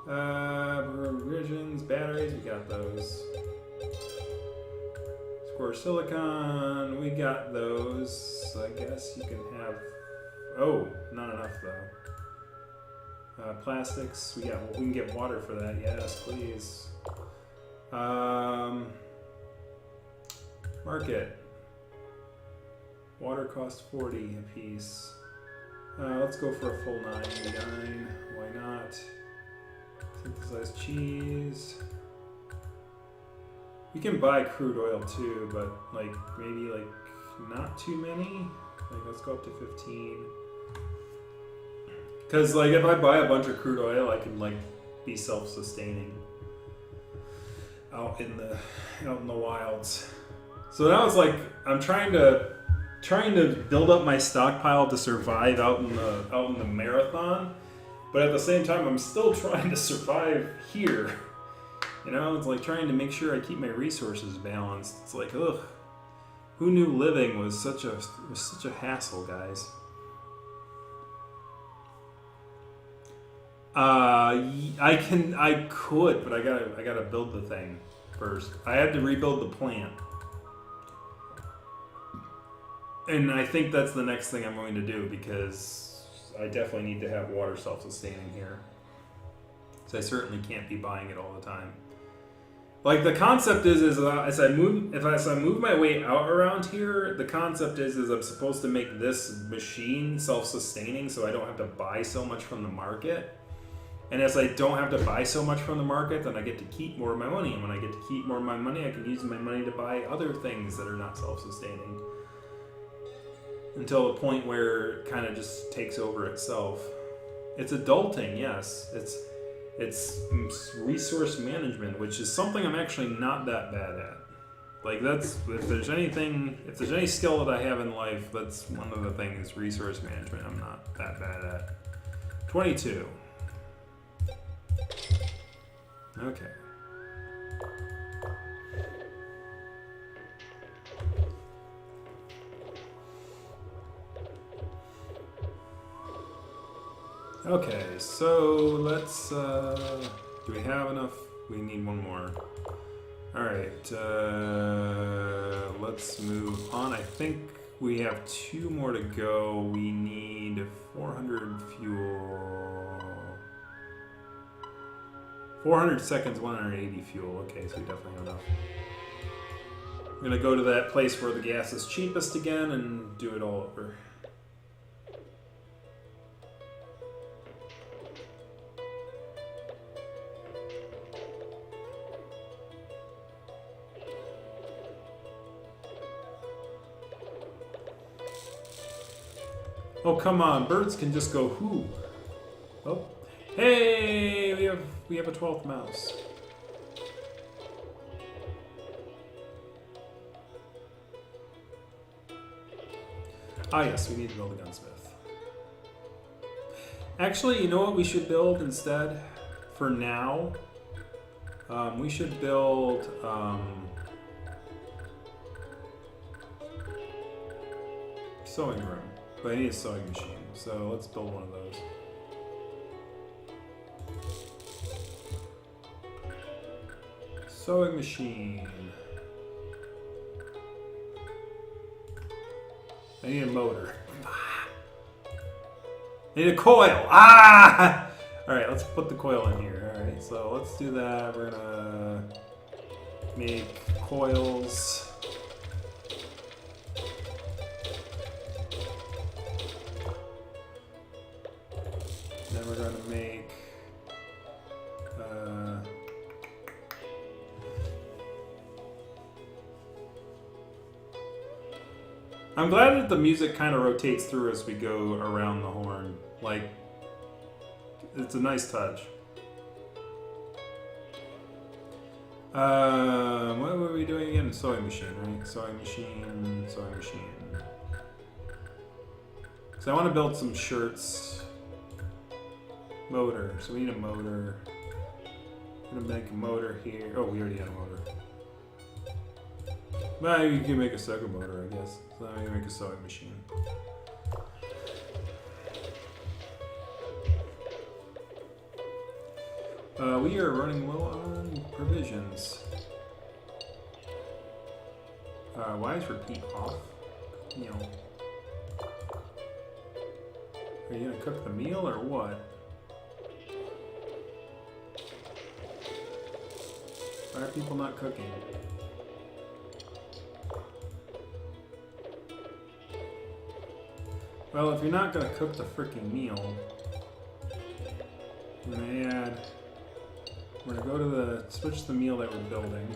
Revisions, batteries, we got those. Square silicon, we got those. I guess you can have. Oh, not enough though. Plastics, we can get water for that. Yes, please. Market. Water costs 40 a piece. Let's go for a full 99. Why not? Synthesized cheese. We can buy crude oil too, but like maybe like not too many. Like let's go up to 15. Cause like if I buy a bunch of crude oil, I can like be self-sustaining out in the wilds. So now it's like I'm trying to build up my stockpile to survive out in the marathon, but at the same time I'm still trying to survive here. You know, it's like trying to make sure I keep my resources balanced. It's like, ugh, who knew living was such a hassle, guys? I could, but I gotta build the thing first. I had to rebuild the plant. And I think that's the next thing I'm going to do because I definitely need to have water self-sustaining here. So I certainly can't be buying it all the time. Like the concept is as I move my way out around here, the concept is I'm supposed to make this machine self-sustaining so I don't have to buy so much from the market. And as I don't have to buy so much from the market, then I get to keep more of my money. And when I get to keep more of my money, I can use my money to buy other things that are not self-sustaining. Until a point where it kind of just takes over itself. It's adulting, yes. It's resource management, which is something I'm actually not that bad at. Like that's if there's any skill that I have in life, that's one of the things. Resource management, I'm not that bad at. 22. Okay. Okay, so let's, do we have enough? We need one more. Alright, let's move on. I think we have 2 more to go. We need 400 fuel. 400 seconds, 180 fuel. Okay, so we definitely have enough. I'm gonna go to that place where the gas is cheapest again and do it all over. Oh, come on, birds can just go whoo. Oh, hey, we have a 12th mouse. Ah yes, we need to build a gunsmith. Actually, you know what we should build instead? For now, we should build sewing room. But I need a sewing machine, so let's build one of those. Sewing machine. I need a motor. I need a coil. Ah! Alright, let's put the coil in here. Alright, so let's do that. We're gonna make coils. Then we're going to make I'm glad that the music kind of rotates through as we go around the horn. Like, it's a nice touch. What were we doing again? Sewing machine, right? Sewing machine, sewing machine. So I want to build some shirts. Motor. So we need a motor. I'm gonna make a motor here. Oh, we already had a motor. Well, you can make a second motor, I guess. So I'm gonna make a sewing machine. We are running low on provisions. Why is repeat off? Meal. Are you gonna cook the meal or what? Why are people not cooking? Well, if you're not gonna cook the freaking meal, we're gonna go to the, switch the meal that we're building.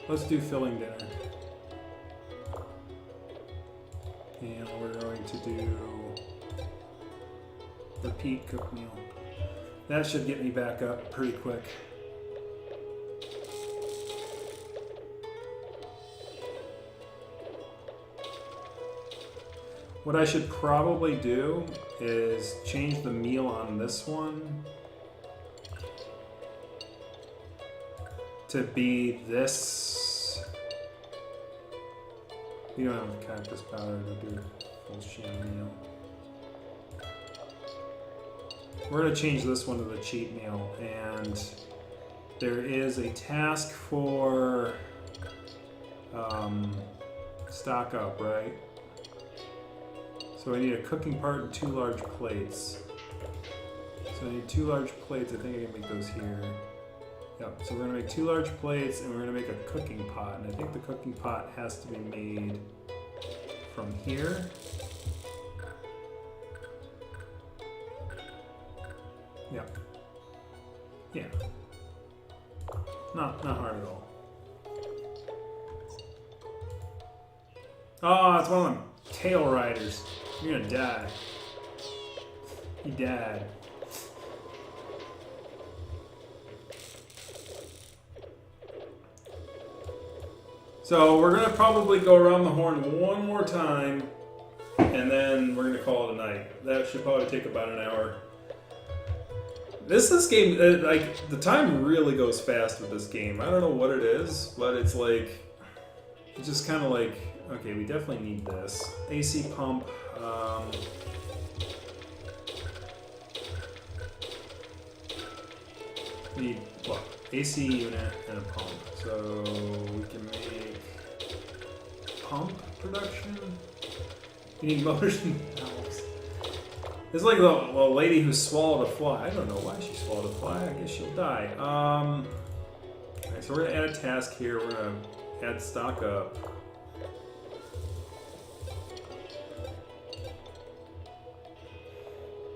Let's do filling dinner. And we're going to do repeat cook meal. That should get me back up pretty quick. What I should probably do is change the meal on this one to be this. We don't have cactus powder to do full sham meal. We're going to change this one to the cheat meal, and there is a task for stock up, right? So I need a cooking part and 2 large plates. So I need 2 large plates. I think I can make those here. Yep, so we're going to make 2 large plates, and we're going to make a cooking pot. And I think the cooking pot has to be made from here. Yep. Yeah. Not hard at all. Oh, it's one of them tail riders. You're gonna die. He died. So we're gonna probably go around the horn one more time, and then we're gonna call it a night. That should probably take about an hour. This game, like, the time really goes fast with this game. I don't know what it is, but it's like, it's just kind of like, okay, we definitely need this. AC pump, Need what? AC unit and a pump. So we can make pump production. You need motors and valves. It's like the lady who swallowed a fly. I don't know why she swallowed a fly. I guess she'll die. Alright, so we're gonna add a task here. We're gonna add stock up.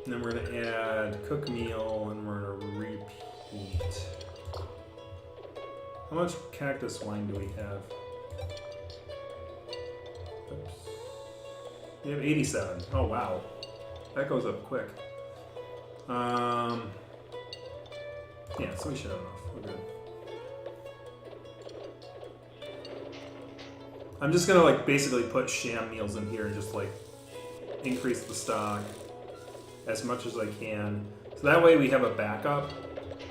And then we're gonna add cook meal and we're gonna repeat. How much cactus wine do we have? Oops. We have 87. Oh wow. That goes up quick. Yeah, so we should have enough. We're good. I'm just gonna like basically put sham meals in here and just like increase the stock as much as I can. So that way we have a backup,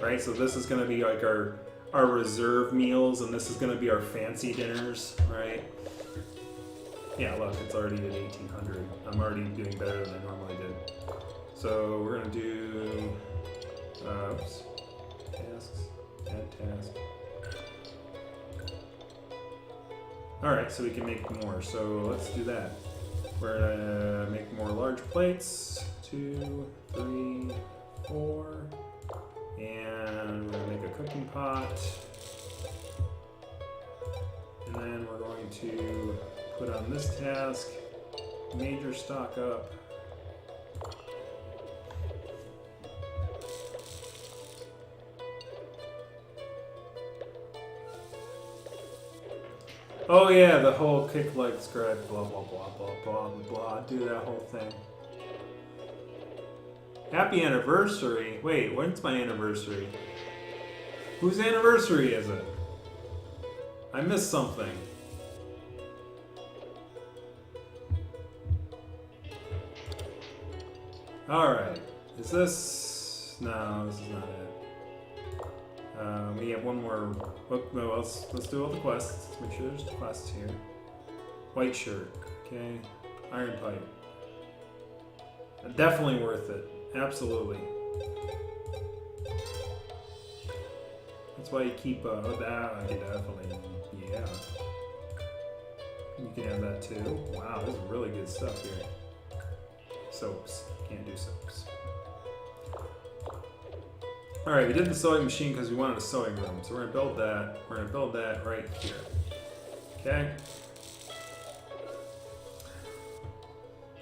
right? So this is gonna be like our reserve meals and this is gonna be our fancy dinners, right? Yeah, look, it's already at 1800. I'm already doing better than I normally did. So we're gonna do, oops, tasks, add task. All right, so we can make more. So let's do that. We're gonna make more large plates. 2, 3, 4. And we're gonna make a cooking pot. And then we're going to put on this task, major stock up. Oh yeah, the whole kick, like, scribe, blah, blah, blah, blah, blah, blah, do that whole thing. Happy anniversary. Wait, when's my anniversary? Whose anniversary is it? I missed something. Alright. Is this... No, this is not it. We have one more... Oh, no, let's do all the quests. Let's make sure there's quests here. White shirt. Okay. Iron pipe. Definitely worth it. Absolutely. That's why you keep that. I can definitely, yeah. You can have that too. Wow, this is really good stuff here. Soaps. Can't do soaps. All right, we did the sewing machine because we wanted a sewing room. So we're gonna build that. We're gonna build that right here. Okay.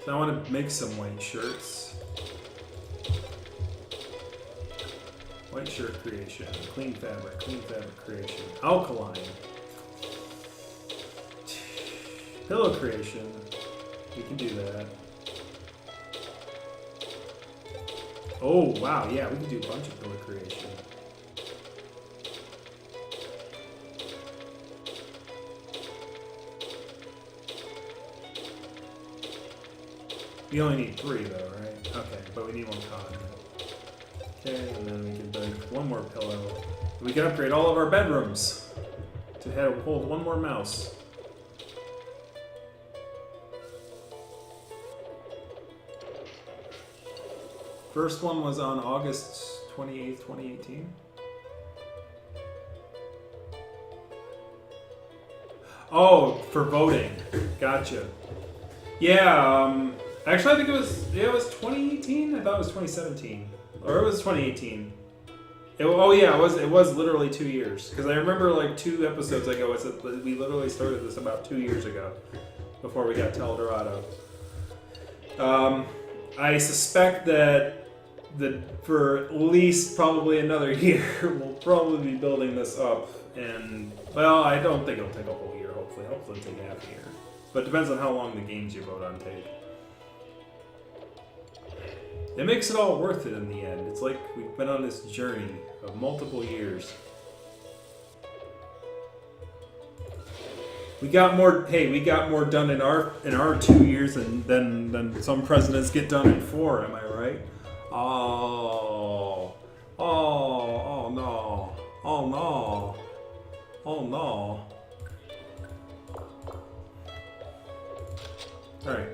So I want to make some white shirts. White shirt creation, clean fabric creation, alkaline, pillow creation, we can do that. Oh wow, yeah, we can do a bunch of pillow creation. We only need 3 though, right? Okay, but we need 1 cotton. Okay, and then we can build one more pillow. We can upgrade all of our bedrooms to hold 1 more mouse. First one was on August 28th, 2018. Oh, for voting. Gotcha. Yeah, actually I think it was 2018? I thought it was 2017. Or it was 2018. It was literally 2 years. Because I remember like 2 episodes ago, we literally started this about 2 years ago, before we got to El Dorado. I suspect that for at least probably another year, we'll probably be building this up. And, well, I don't think it'll take a whole year, hopefully. Hopefully it'll take half a year. But it depends on how long the games you vote on take. It makes it all worth it in the end. It's like we've been on this journey of multiple years. We got more done in our 2 years than some presidents get done in 4, am I right? Oh no. Oh no. Oh no. Alright.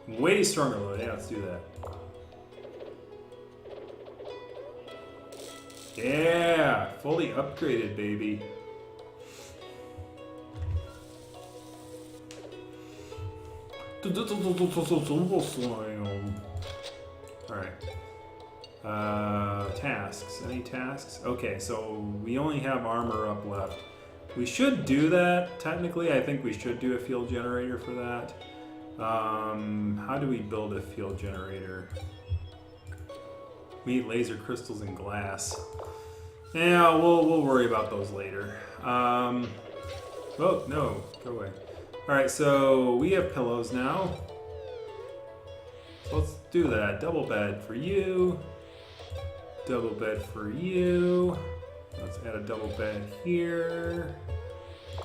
I'm waiting way stronger load. Yeah, let's do that. Yeah, fully upgraded, baby. Alright. Tasks. Any tasks? Okay, so we only have armor up left. We should do that. Technically, I think we should do a field generator for that. How do we build a field generator? We need laser crystals and glass. Yeah, we'll worry about those later. Oh, no. Go away. Alright, so we have pillows now. So let's do that. Double bed for you. Double bed for you. Let's add a double bed here.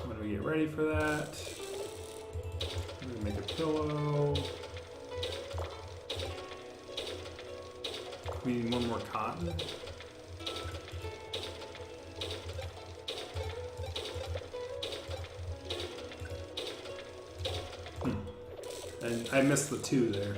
When we get ready for that, I'm gonna make a pillow. We need one more cotton. And I missed the 2 there.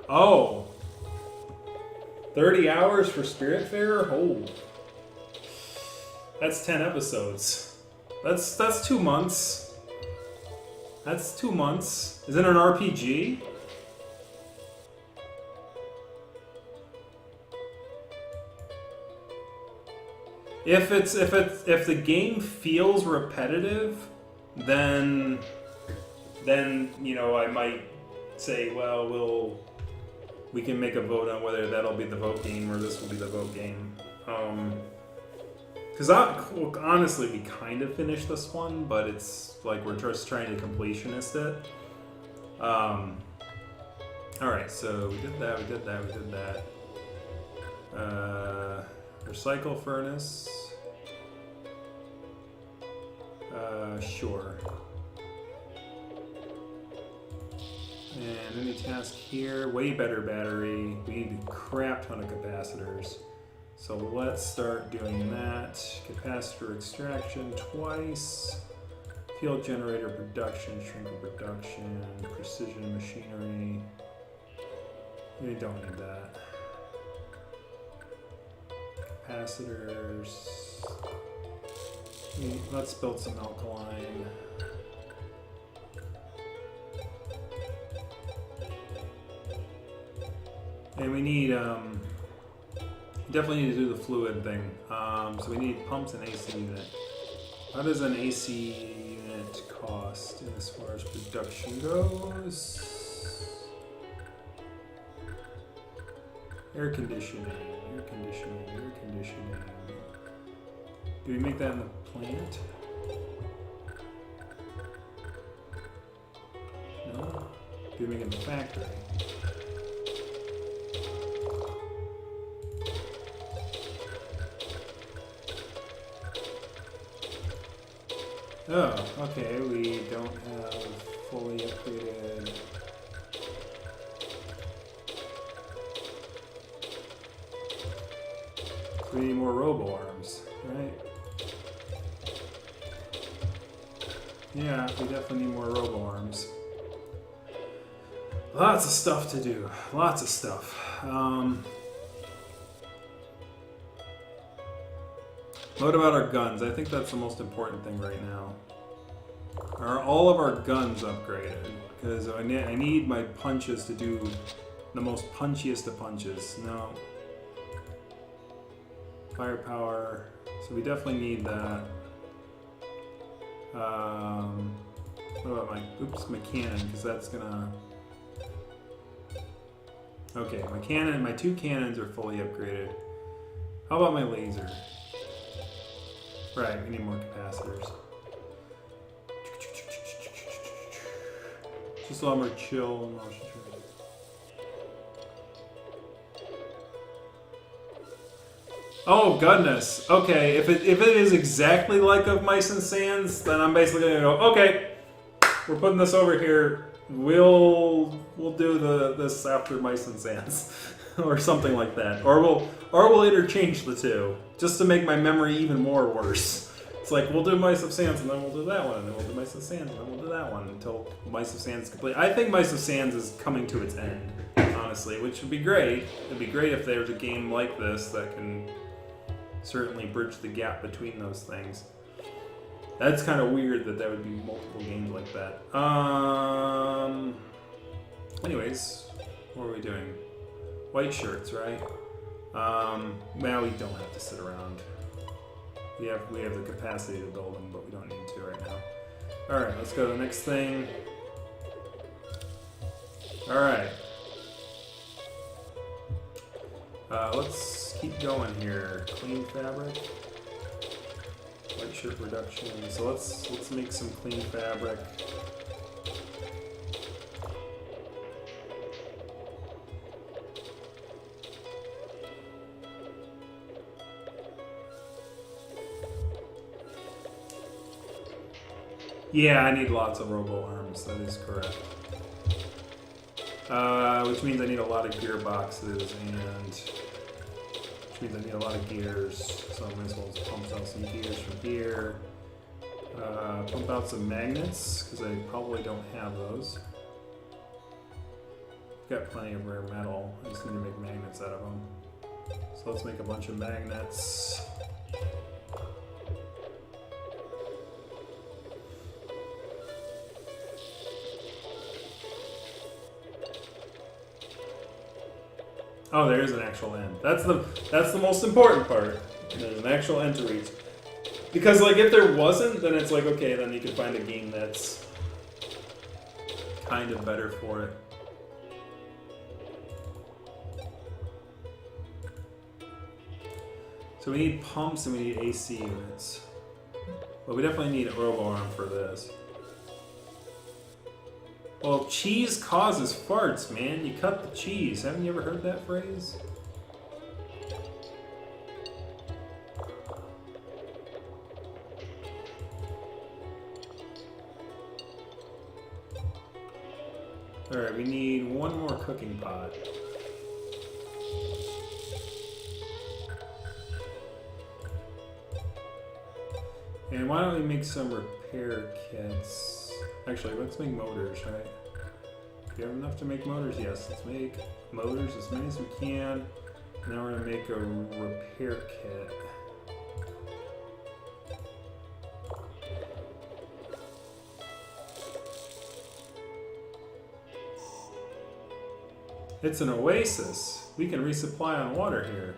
Oh, 30 hours for Spiritfarer? Oh, that's 10 episodes. That's 2 months. That's 2 months. Is it an RPG? If the game feels repetitive, then you know, I might say, well, we can make a vote on whether that'll be the vote game or this will be the vote game. Because honestly, we kind of finished this one, but it's like we're just trying to completionist it. Alright, so we did that, we did that, we did that. Recycle furnace. Sure. And any task here, way better battery. We need a crap ton of capacitors. So let's start doing that. Capacitor extraction twice. Field generator production, shrinker production, precision machinery. We don't need that. Capacitors. Let's build some alkaline. And we need, definitely need to do the fluid thing. So we need pumps and AC unit. How does an AC unit cost as far as production goes? Air conditioning, air conditioning, air conditioning. Do we make that in the plant? No? Do we make it in the factory? Oh, okay, we don't have fully upgraded. We need more robo arms, right? Yeah, we definitely need more robo arms. Lots of stuff to do. Lots of stuff. What about our guns? I think that's the most important thing right now. Are all of our guns upgraded? Because I need my punches to do the most punchiest of punches. No. Firepower. So we definitely need that. What about my cannon? Because that's gonna... Okay, my 2 cannons are fully upgraded. How about my laser? Right, we need more capacitors. Just a lot more chill motion trade. Oh goodness. Okay, if it is exactly like of Mice and Sands, then I'm basically gonna go, okay, we're putting this over here. We'll do this after Mice and Sands, or something like that, or we'll interchange the two just to make my memory even more worse. It's like we'll do Mice of Sands and then we'll do that one, and then we'll do Mice of Sands and then we'll do that one until Mice of Sands is complete. I think Mice of Sands is coming to its end, honestly, which would be great. It'd be great if there was a game like this that can certainly bridge the gap between those things. That's kind of weird that there would be multiple games like that. Anyways, what are we doing? White shirts, right? Well, we don't have to sit around. We have the capacity to build them, but we don't need to right now. All right, let's go to the next thing. All right. Let's keep going here. Clean fabric. White shirt reduction. So let's make some clean fabric. Yeah, I need lots of robo arms. That is correct. Which means I need a lot of gearboxes, and which means I need a lot of gears. So I might as well just pump out some gears from here. Pump out some magnets, because I probably don't have those. Got plenty of rare metal. I just need to make magnets out of them. So let's make a bunch of magnets. Oh, there is an actual end. That's the most important part. There's an actual end to reach. Because like if there wasn't, then it's like okay, then you could find a game that's kind of better for it. So we need pumps and we need AC units. But we definitely need a robo arm for this. Well, cheese causes farts, man. You cut the cheese. Haven't you ever heard that phrase? Alright, we need one more cooking pot. And why don't we make some repair kits? Actually, let's make motors, right? Do you have enough to make motors? Yes, let's make motors as many as we can. And then we're going to make a repair kit. It's an oasis. We can resupply on water here.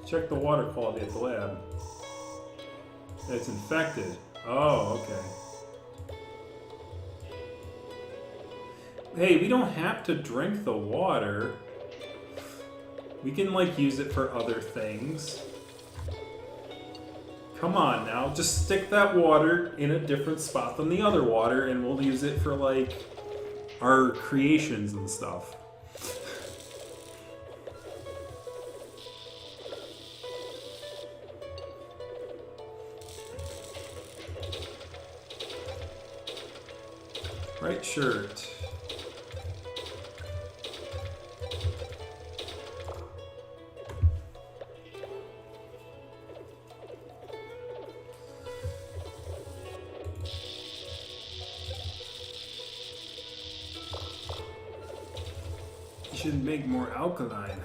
Check the water quality at the lab. It's infected. Oh, okay. Hey, we don't have to drink the water. We can, like, use it for other things. Come on now, just stick that water in a different spot than the other water and we'll use it for, like, our creations and stuff. Right shirt. You should make more alkaline.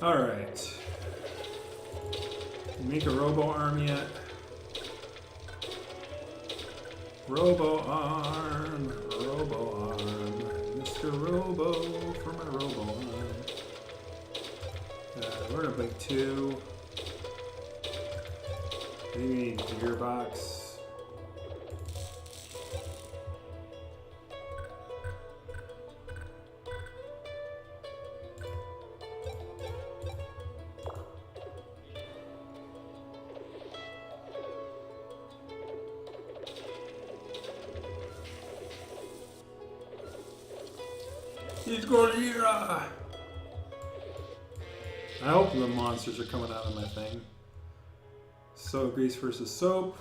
Alright. Make a robo arm yet? Robo arm, Mr. Robo for my robo arm. We're gonna make 2. Maybe we need a gearbox. He's Gojira! I hope the monsters are coming out of my thing. Soap grease versus soap.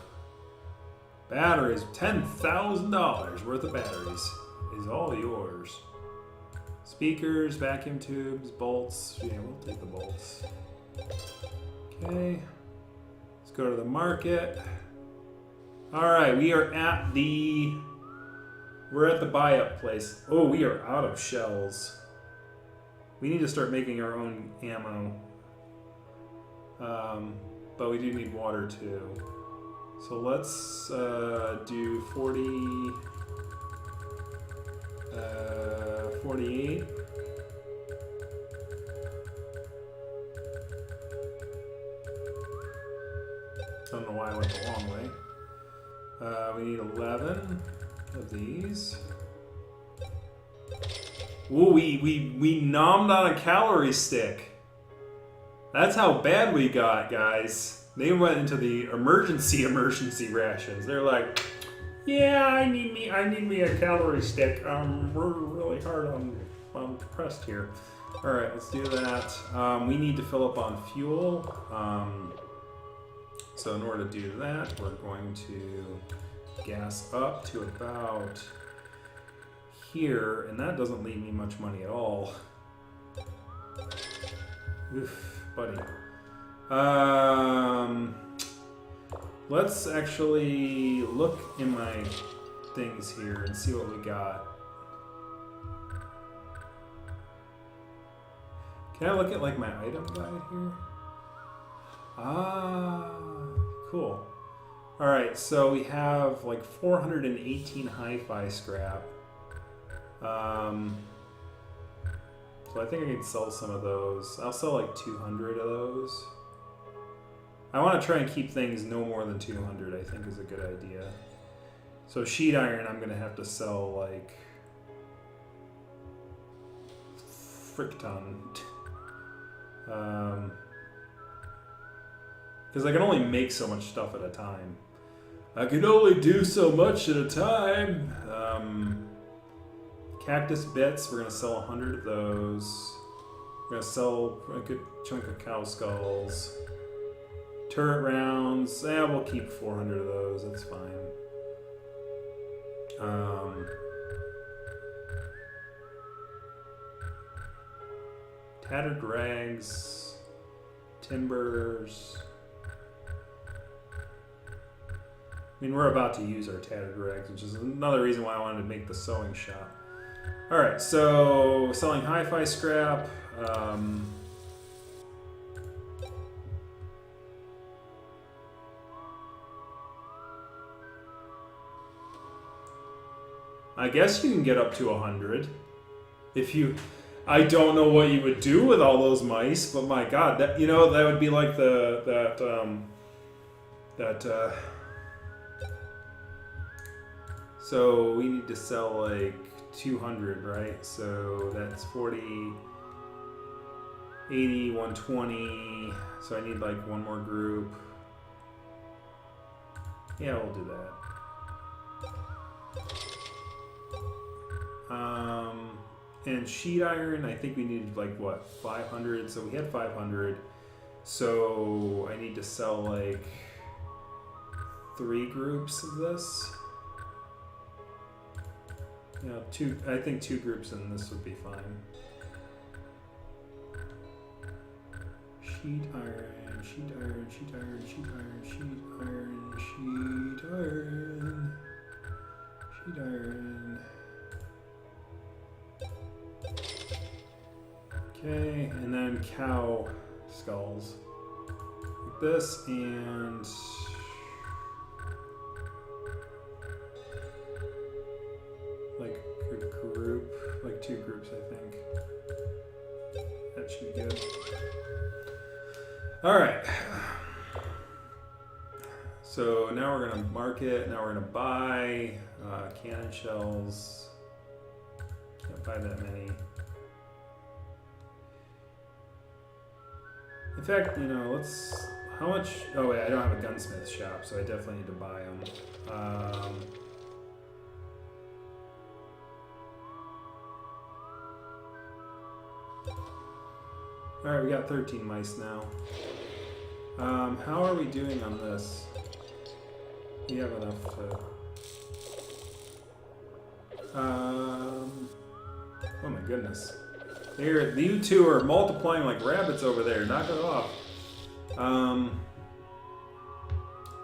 Batteries, $10,000 worth of batteries is all yours. Speakers, vacuum tubes, bolts. Yeah, we'll take the bolts. Okay. Let's go to the market. Alright, we're at the buy-up place. Oh, we are out of shells. We need to start making our own ammo. But we do need water too. So let's do 48. Don't know why I went the long way. We need 11 of these. Ooh, we nommed on a calorie stick. That's how bad we got, guys. They went into the emergency rations. They're like, yeah, I need me a calorie stick. We're really hard on pressed here. All right, let's do that. We need to fill up on fuel. So in order to do that, we're going to gas up to about here, and that doesn't leave me much money at all. Oof, buddy. Let's actually look in my things here and see what we got. Can I look at like my item guide here? Ah, cool. All right, so we have like 418 hi-fi scrap. So I think I can sell some of those. I'll sell like 200 of those. I want to try and keep things no more than 200, I think is a good idea. So sheet iron, I'm going to have to sell like frick ton. Because I can only make so much stuff at a time. I can only do so much at a time. Cactus bits, we're going to sell 100 of those. We're going to sell a good chunk of cow skulls. Turret rounds, we'll keep 400 of those, that's fine. Tattered rags, timbers. I mean, we're about to use our tattered rags, which is another reason why I wanted to make the sewing shop. All right, so selling hi-fi scrap. I guess you can get up to 100 if you. I don't know what you would do with all those mice, but my God, that that would be like So we need to sell like 200, right? So that's 40, 80, 120. So I need like one more group. Yeah, we'll do that. And sheet iron, I think we needed like what, 500? So we had 500. So I need to sell like 3 groups of this. I think 2 groups in this would be fine. Sheet iron, sheet iron, sheet iron, sheet iron, sheet iron, sheet iron, sheet iron. Okay, and then cow skulls. Like this, and like a group, like 2 groups, I think. That should be good. All right. So now we're gonna market. Now we're gonna buy cannon shells. Can't buy that many. In fact, let's. How much? Oh wait, I don't have a gunsmith shop, so I definitely need to buy them. Alright, we got 13 mice now. How are we doing on this? We have enough to... oh my goodness. Here, you two are multiplying like rabbits over there. Knock it off.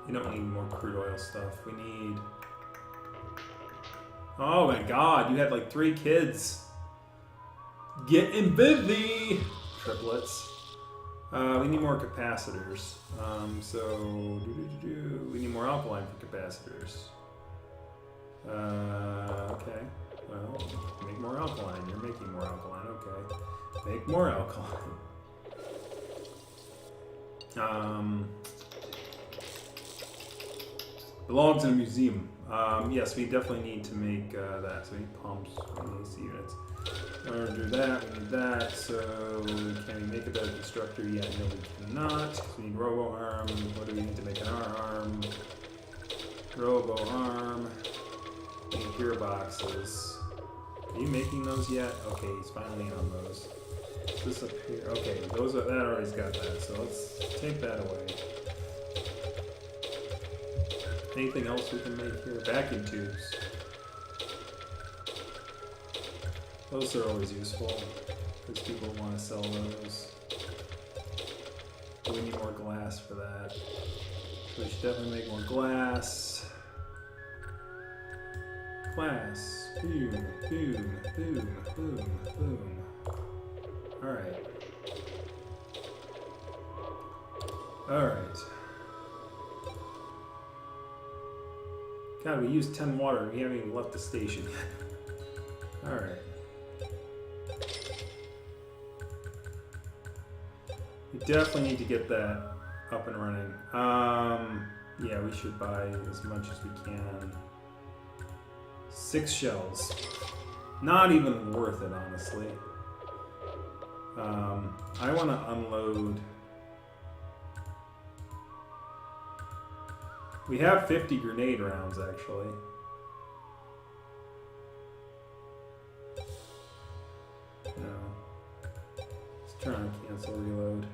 You don't need more crude oil stuff. We need... Oh my god, you had like 3 kids. Getting busy! Triplets. We need more capacitors. We need more alkaline for capacitors. Okay. Well, make more alkaline. You're making more alkaline. Okay. Make more alkaline. Belongs in a museum. Yes, we definitely need to make that. So we need pumps, we need AC units. In order to do that, we need that. So can we make a better constructor yet? No, we cannot. We need robo arm. What do we need to make an arm? Robo arm. We need gearboxes. Are you making those yet? Okay, he's finally on those. This up here. Okay, those are, that already's got that. So let's take that away. Anything else we can make here? Vacuum tubes. Those are always useful because people want to sell those. We need more glass for that. So we should definitely make more glass. Glass. Boom, boom, boom, boom, boom. Alright. Alright. God, we used 10 water and we haven't even left the station yet. Alright. We definitely need to get that up and running. Yeah, we should buy as much as we can. 6 shells. Not even worth it, honestly. I want to unload. We have 50 grenade rounds, actually. No. Let's try and cancel reload.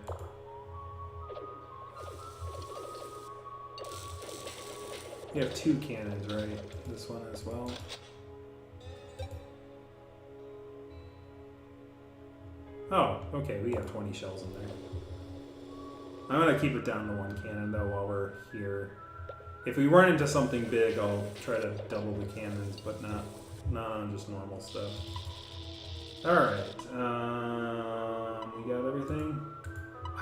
We have 2 cannons, right? This one as well. Oh, okay, we have 20 shells in there. I'm gonna keep it down to 1 cannon though while we're here. If we run into something big, I'll try to double the cannons, but not on just normal stuff. Alright, we got everything.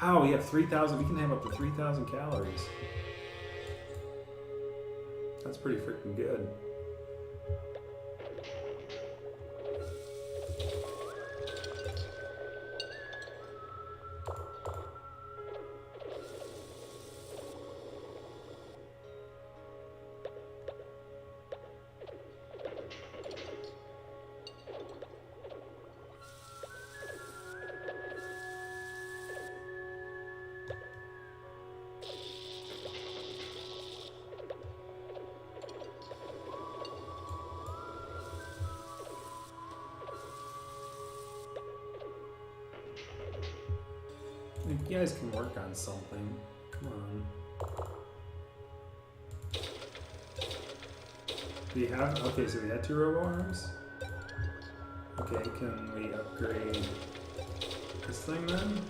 Wow, we have 3,000, we can have up to 3,000 calories. That's pretty freaking good. You guys can work on something. Come on. Do you have? Okay, so we had 2 robo arms. Okay, can we upgrade this thing then?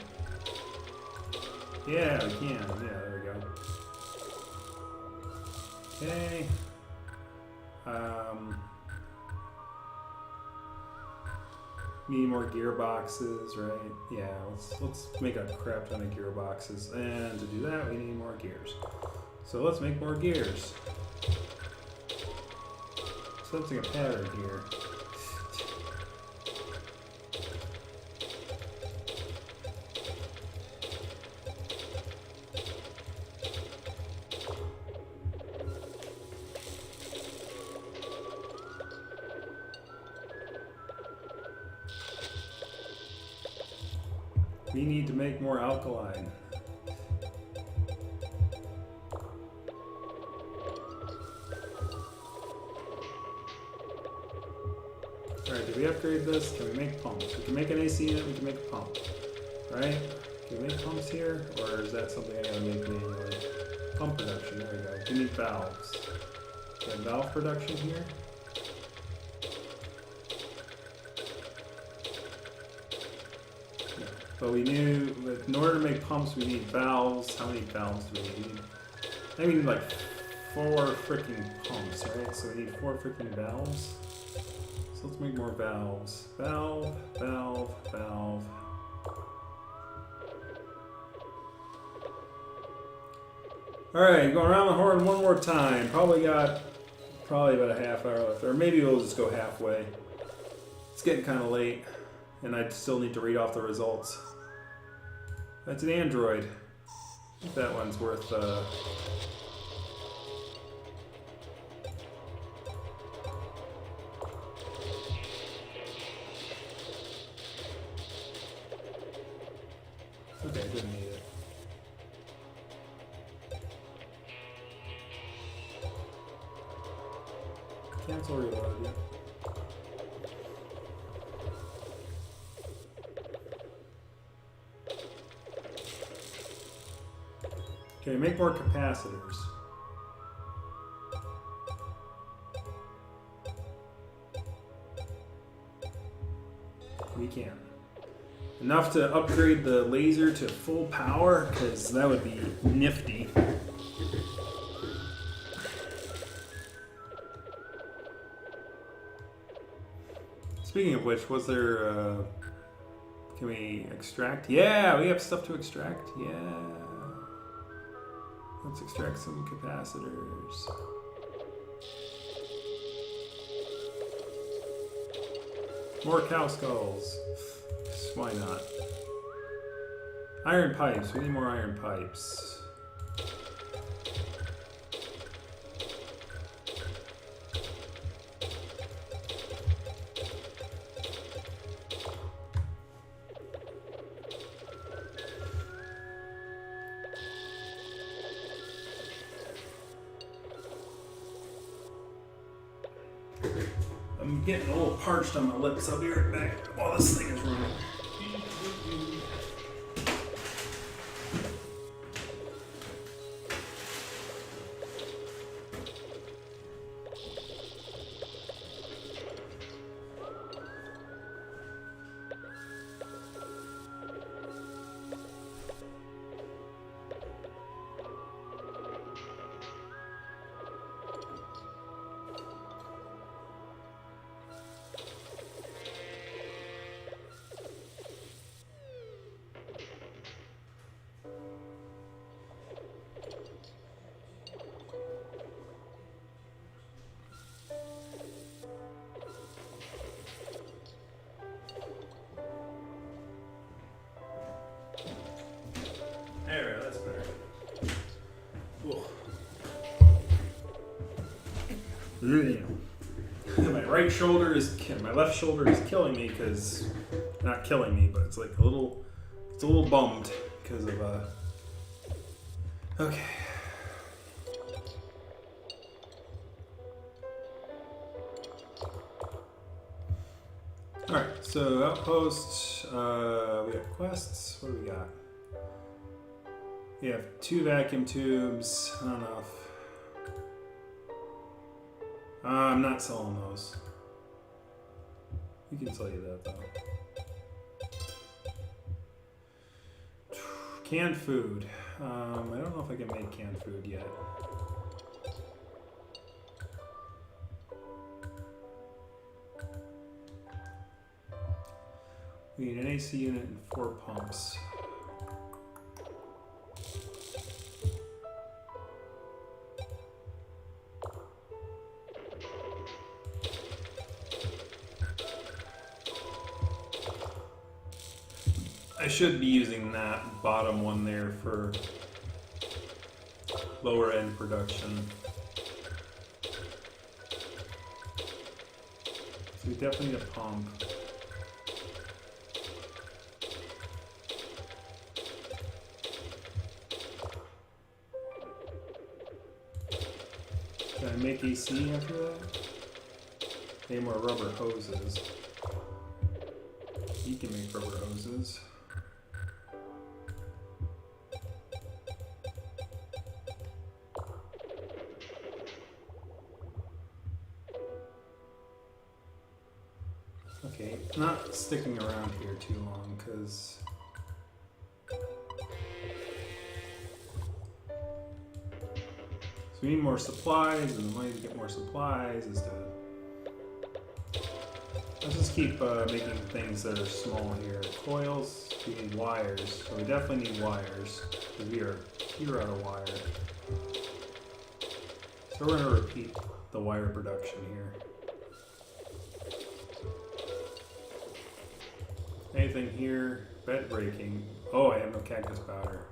Yeah, we can. Yeah, there we go. Okay. Need more gearboxes, right? Yeah, let's make a crap ton of gearboxes. And to do that, we need more gears. So let's make more gears. Sensing a pattern here. We need to make more alkaline. Alright, did we upgrade this? Can we make pumps? We can make an AC unit, we can make a pump. Right? Can we make pumps here? Or is that something I gotta make manually? Pump production, there we go. We need valves. Okay, valve production here. But we knew that in order to make pumps, we need valves. How many valves do we need? I mean, like 4 freaking pumps, right? So we need 4 freaking valves. So let's make more valves. Valve, valve, valve. Alright, going around the horn one more time. Probably about a half hour left. Or maybe we'll just go halfway. It's getting kind of late. And I still need to read off the results. That's an android. I think that one's worth okay, didn't need it. Cancel reload, yeah. Okay, make more capacitors. We can. Enough to upgrade the laser to full power, because that would be nifty. Speaking of which, was there, can we extract? Yeah, we have stuff to extract. Yeah. Let's extract some capacitors. More cow skulls. Why not? Iron pipes. We need more iron pipes. I'm getting a little parched on my lips. I'll be right back while this thing is running. There, that's better. My right shoulder is, my left shoulder is killing me because, not killing me, but it's like a little bummed because of, okay. Alright, so outposts, we have quests, what do we got? We have 2 vacuum tubes, not enough. I'm not selling those. We can sell you that though. Canned food. I don't know if I can make canned food yet. We need an AC unit and 4 pumps. I should be using that bottom one there for lower end production. So we definitely need a pump. Can I make AC after that? Any more rubber hoses? He can make rubber hoses. Okay, not sticking around here too long because so we need more supplies, and the money to get more supplies is to let's just keep making things that are small here. Coils, we need wires, so we definitely need wires because we're out of wire. So we're gonna repeat the wire production here. Anything here? Bed breaking. Oh, I have no cactus powder.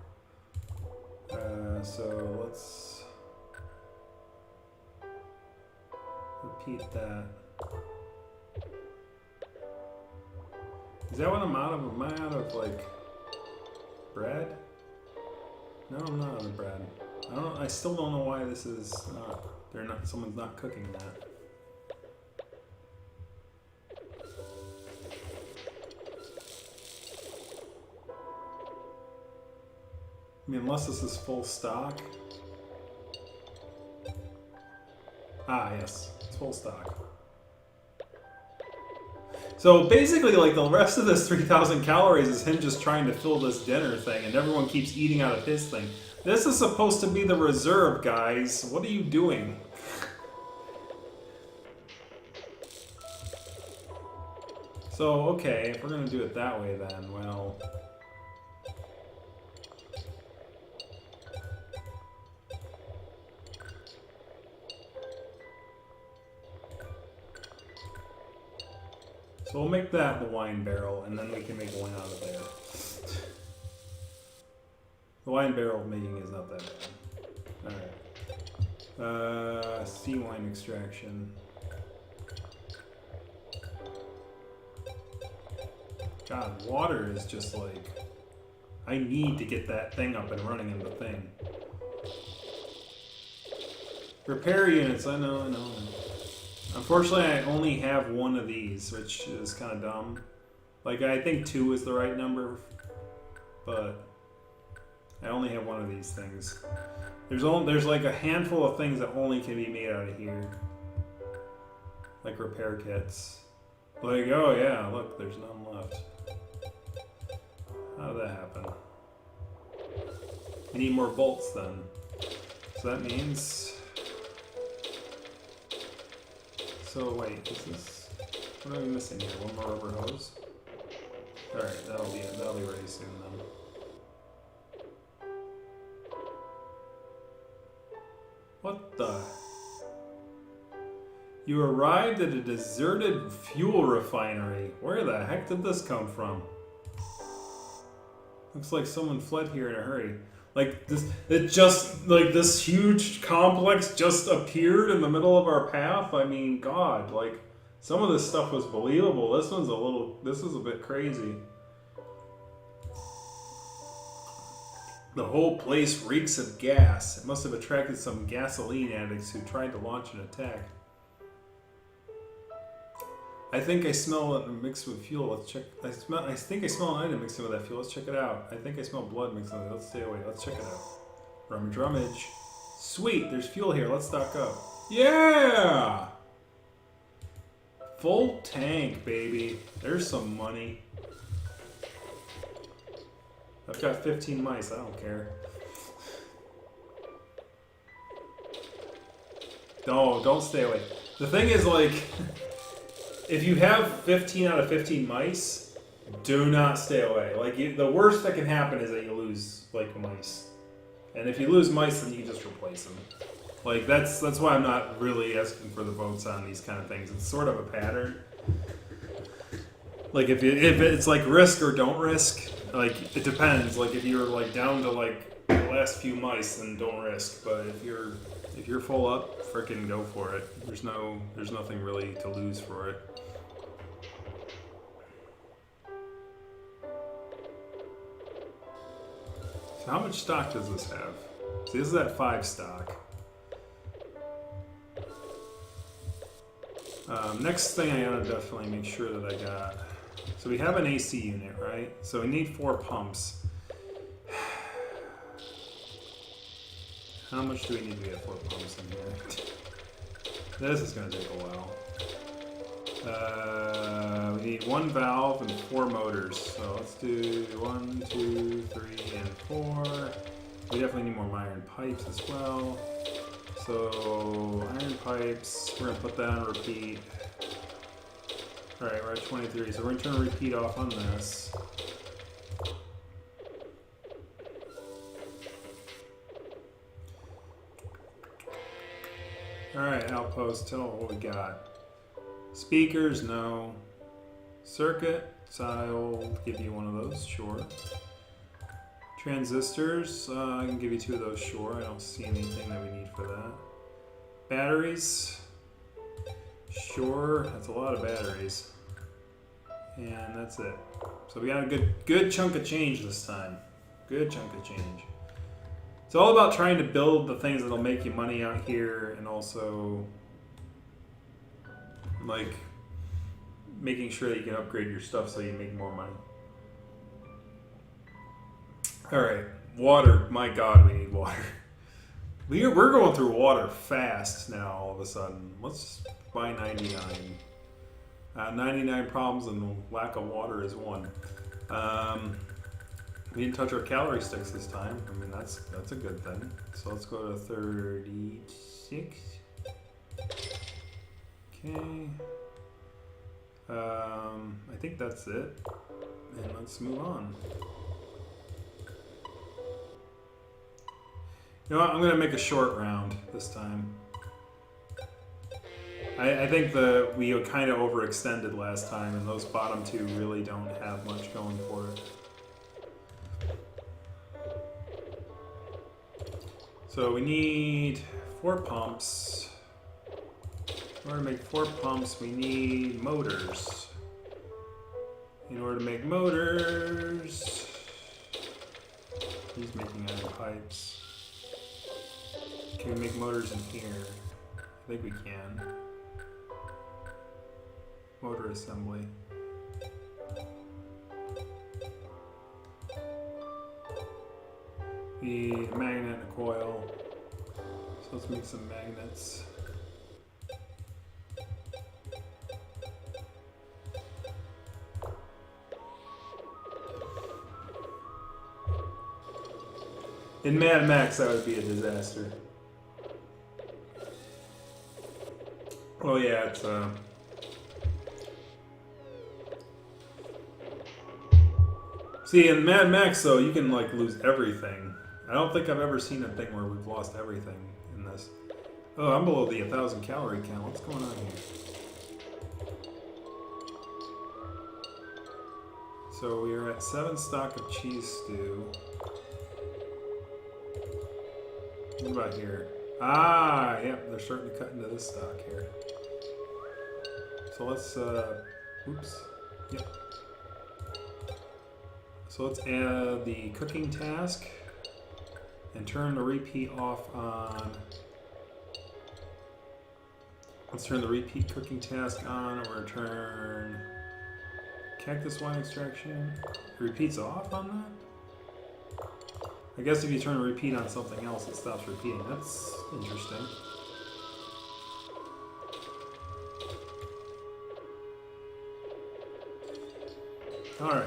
So let's repeat that. Is that what I'm out of? Am I out of like bread? No, I'm not out of bread. I still don't know why this is not. Someone's not cooking that. I mean, unless this is full stock. Ah, yes, it's full stock. So basically, like, the rest of this 3,000 calories is him just trying to fill this dinner thing, and everyone keeps eating out of his thing. This is supposed to be the reserve, guys. What are you doing? So, okay, if we're gonna do it that way then, well... So we'll make that the wine barrel, and then we can make wine out of there. The wine barrel making is not that bad. Alright. Sea wine extraction. God, water is just like... I need to get that thing up and running in the thing. Repair units, I know. Unfortunately, I only have one of these, which is kind of dumb. Like, I think 2 is the right number, but I only have one of these things. There's like a handful of things that only can be made out of here. Like repair kits. Like, oh yeah, look, there's none left. How did that happen? I need more bolts then. So that means... So wait, what are we missing here? One more rubber hose? Alright, that'll be ready soon then. What the? You arrived at a deserted fuel refinery. Where the heck did this come from? Looks like someone fled here in a hurry. Like this huge complex just appeared in the middle of our path. I mean, God, like some of this stuff was believable. This is a bit crazy. The whole place reeks of gas. It must have attracted some gasoline addicts who tried to launch an attack. I think I smell it mixed with fuel. Let's check. I think I smell an item mixed in with that fuel. Let's check it out. I think I smell blood mixed in with it. Let's stay away. Let's check it out. Rummage, rummage. Sweet, there's fuel here. Let's stock up. Yeah! Full tank, baby. There's some money. I've got 15 mice. I don't care. No, don't stay away. The thing is, like... If you have 15 out of 15 mice, do not stay away. Like, the worst that can happen is that you lose, like, mice. And if you lose mice, then you can just replace them. Like, that's why I'm not really asking for the votes on these kind of things. It's sort of a pattern. Like, if it's, like, risk or don't risk, like, it depends. Like, if you're, like, down to, like, the last few mice, then don't risk. But if you're full up, frickin' go for it. There's nothing really to lose for it. So how much stock does this have? See, this is at 5 stock. Next thing I gotta definitely make sure that I got So we have an AC unit, right? So we need 4 pumps. How much do we need to get 4 pumps in here? This is going to take a while. We need 1 valve and 4 motors. So let's do 1, 2, 3, and 4. We definitely need more iron pipes as well. So iron pipes, we're going to put that on repeat. Alright, we're at 23, so we're going to turn a repeat off on this. Alright, outpost, tell what we got. Speakers, no. Circuit, I'll give you one of those, sure. Transistors, I can give you 2 of those, sure. I don't see anything that we need for that. Batteries, sure. That's a lot of batteries. And that's it. So we got a good chunk of change this time. Good chunk of change. It's all about trying to build the things that'll make you money out here, and also like making sure that you can upgrade your stuff so you make more money. Alright, water. My God, we need water. We're going through water fast now all of a sudden. Let's buy 99. 99 problems and the lack of water is 1. We didn't touch our calorie sticks this time. I mean, that's a good thing. So let's go to 36. Okay. I think that's it. And let's move on. You know what? I'm going to make a short round this time. I think we kind of overextended last time, and those bottom 2 really don't have much going for it. So we need 4 pumps. In order to make 4 pumps, we need motors. In order to make motors, he's making iron pipes. Can we make motors in here? I think we can. Motor assembly. The magnet and a coil. So let's make some magnets. In Mad Max, that would be a disaster. Oh yeah, it's See, in Mad Max though, you can like lose everything. I don't think I've ever seen a thing where we've lost everything in this. Oh, I'm below the 1,000 calorie count. What's going on here? So we are at 7 stock of cheese stew. What about here? Ah, yep, they're starting to cut into this stock here. So let's, oops, yep. So let's add the cooking task and turn the repeat off on. Let's turn the repeat cooking task on, or turn cactus wine extraction. Repeats off on that? I guess if you turn repeat on something else, it stops repeating. That's interesting. All right.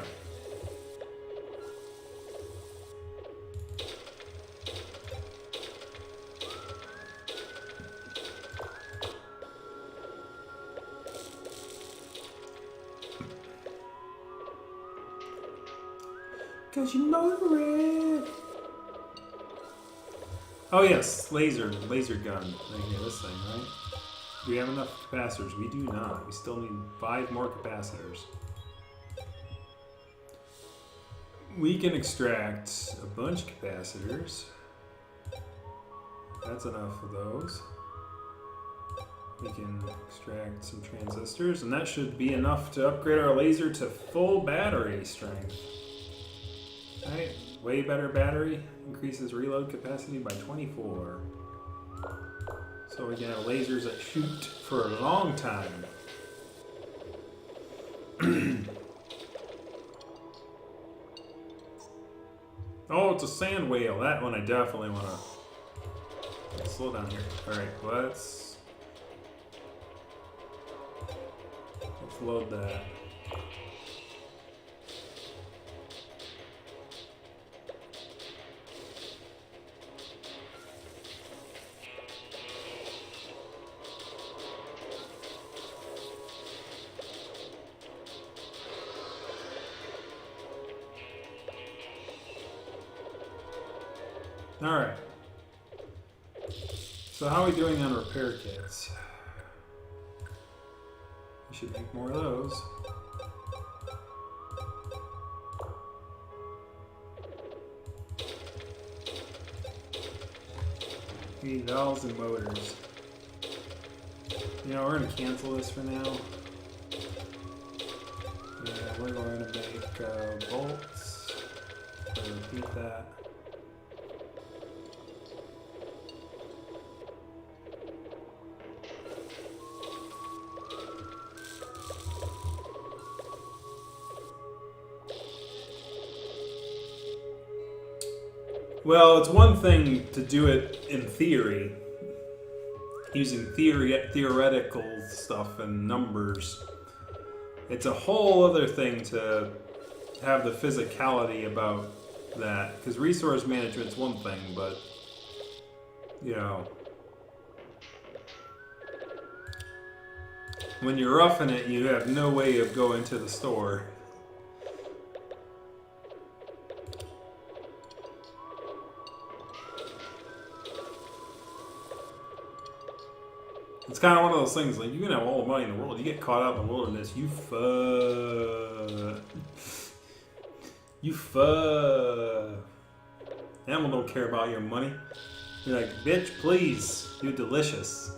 Cause you know it. Oh yes, laser gun. Right here, this thing, right? Do we have enough capacitors? We do not. We still need 5 more capacitors. We can extract a bunch of capacitors. That's enough of those. We can extract some transistors, and that should be enough to upgrade our laser to full battery strength. Alright, way better battery, increases reload capacity by 24. So we can have lasers that shoot for a long time. Oh, it's a sand whale. That one I definitely want to slow down here. All right, let's load that. All right. So how are we doing on repair kits? We should make more of those. We need valves and motors. You know, we're gonna cancel this for now. Yeah, we're going to make bolts. I'll repeat that. Well, it's one thing to do it in theory, using theoretical stuff and numbers. It's a whole other thing to have the physicality about that, because resource management's one thing, but, you know, when you're roughing it, you have no way of going to the store. It's kind of one of those things, like, you can have all the money in the world, you get caught out in the wilderness, you Animal don't care about your money. You're like, bitch, please, you're delicious.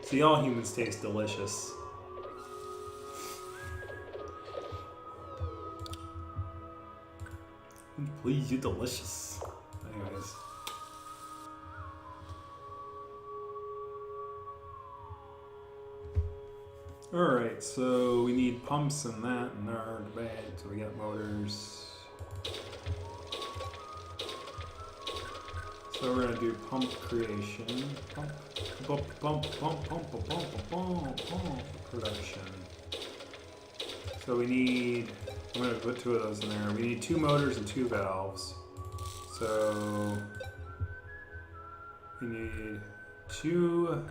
See, all humans taste delicious. Please, you're delicious. Anyways. Alright, so we need pumps and that, and they're hard to bag, so we got motors. So we're gonna do pump creation. Pump production. So we need, I'm gonna put 2 of those in there. We need 2 motors and 2 valves. So we need 2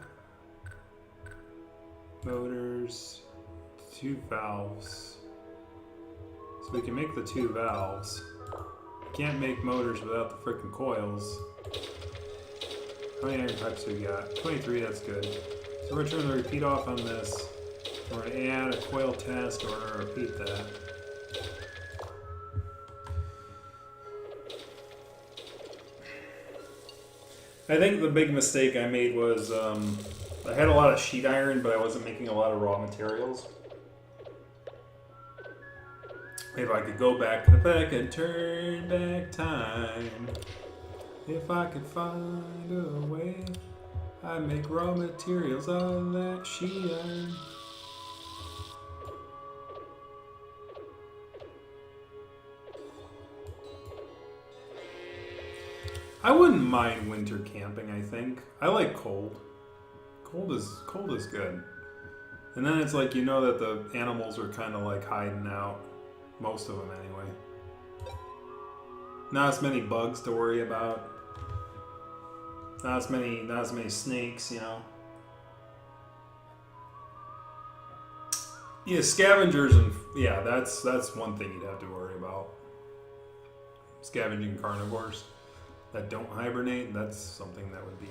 motors, 2 valves. So we can make the 2 valves. Can't make motors without the frickin' coils. How many iron pipes do we got? 23, that's good. So we're turning the repeat off on this. We're going to add a coil test, or we're going to repeat that. I think the big mistake I made was I had a lot of sheet iron, but I wasn't making a lot of raw materials. If I could go back to the back and turn back time, if I could find a way, I'd make raw materials out of that sheet iron. I wouldn't mind winter camping, I think. I like cold. Cold is good. And then it's like, you know that the animals are kind of like hiding out. Most of them anyway. Not as many bugs to worry about. Not as many snakes, you know. Yeah, scavengers and yeah, that's one thing you'd have to worry about. Scavenging carnivores that don't hibernate, that's something that would be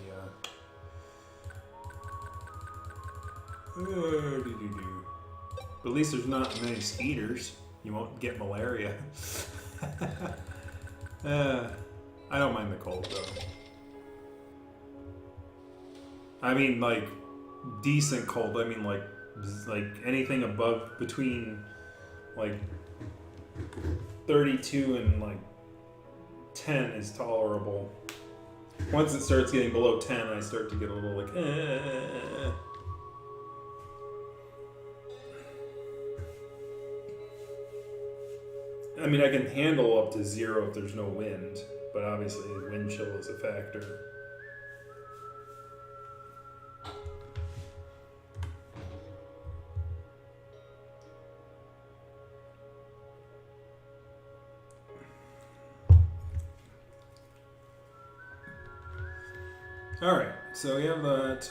but at least there's not many mosquitoes. You won't get malaria. I don't mind the cold though. I mean, like decent cold. I mean, like anything above between like 32 and like 10 is tolerable. Once it starts getting below 10, I start to get a little like. I mean, I can handle up to 0 if there's no wind, but obviously wind chill is a factor. All right, so we have that.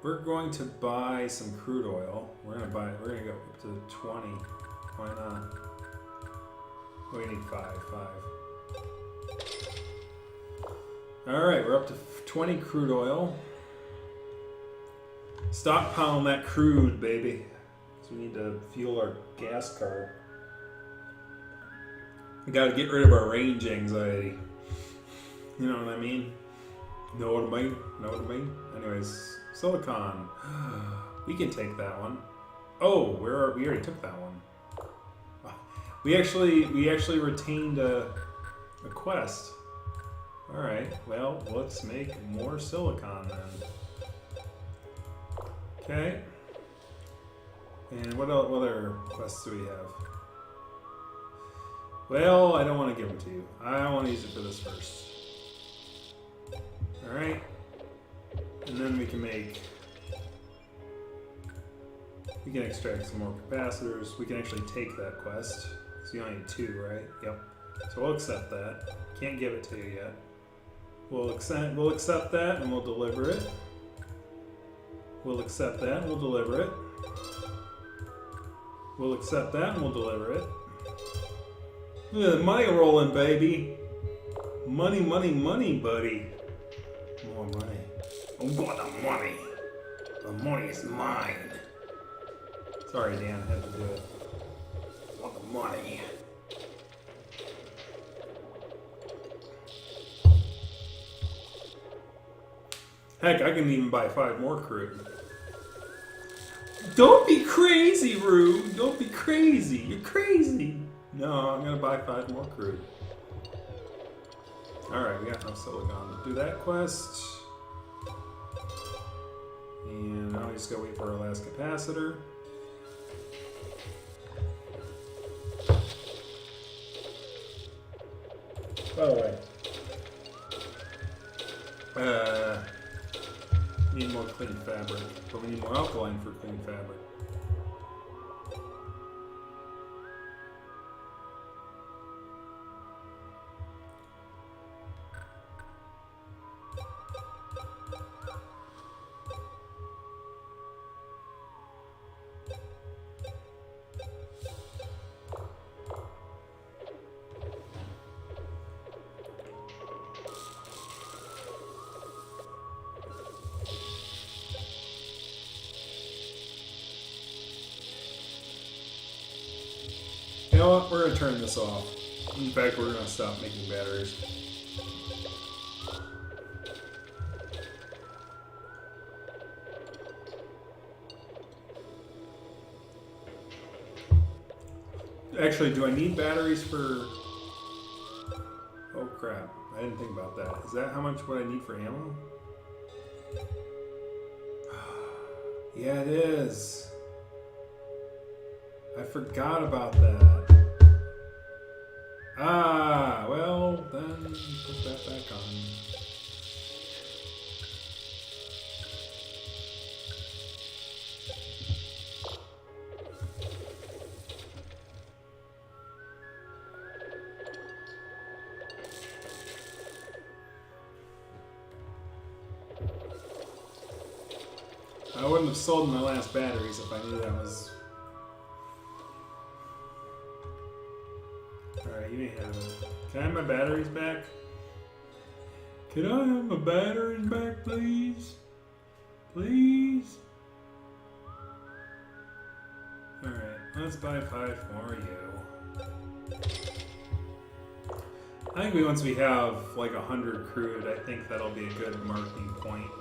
We're going to buy some crude oil. We're gonna go up to 20. Why not? We need 5. All right, we're up to 20 crude oil. Stockpiling that crude, baby. So we need to fuel our gas car. We gotta get rid of our range anxiety. You know what I mean? Know what I mean? Anyways, silicon. We can take that one. Oh, we already took that one. We actually retained a quest. All right. Well, let's make more silicon then. Okay. And what other quests do we have? Well, I don't want to give them to you. I want to use it for this first. All right. And then we can extract some more capacitors. We can actually take that quest. So you only need 2, right? Yep. So we'll accept that. Can't give it to you yet. We'll accept that and we'll deliver it. We'll accept that and we'll deliver it. We'll accept that and we'll deliver it. Look at the money rolling, baby. Money, money, money, buddy. More money. I want the money. The money is mine. Sorry, Dan, I had to do it. I want the money. Heck, I can even buy 5 more crude. Don't be crazy, Rube. Don't be crazy. You're crazy. No, I'm gonna buy 5 more crude. Alright, we got no silicon. Do that quest. And now we just gotta wait for our last capacitor. By the way, need more clean fabric, but we need more alkaline for clean fabric. You know what? We're going to turn this off. In fact, we're going to stop making batteries. Actually, do I need batteries for... Oh crap, I didn't think about that. Is that how much what I need for ammo? Yeah, it is. I forgot about that. Ah, well, then put that back on. I wouldn't have sold my last batteries if I knew that was... Alright, you may have it. Can I have my batteries back? Can I have my batteries back, please? Please? Alright, let's buy 5 more you. I think once we have like 100 crude, I think that'll be a good marking point.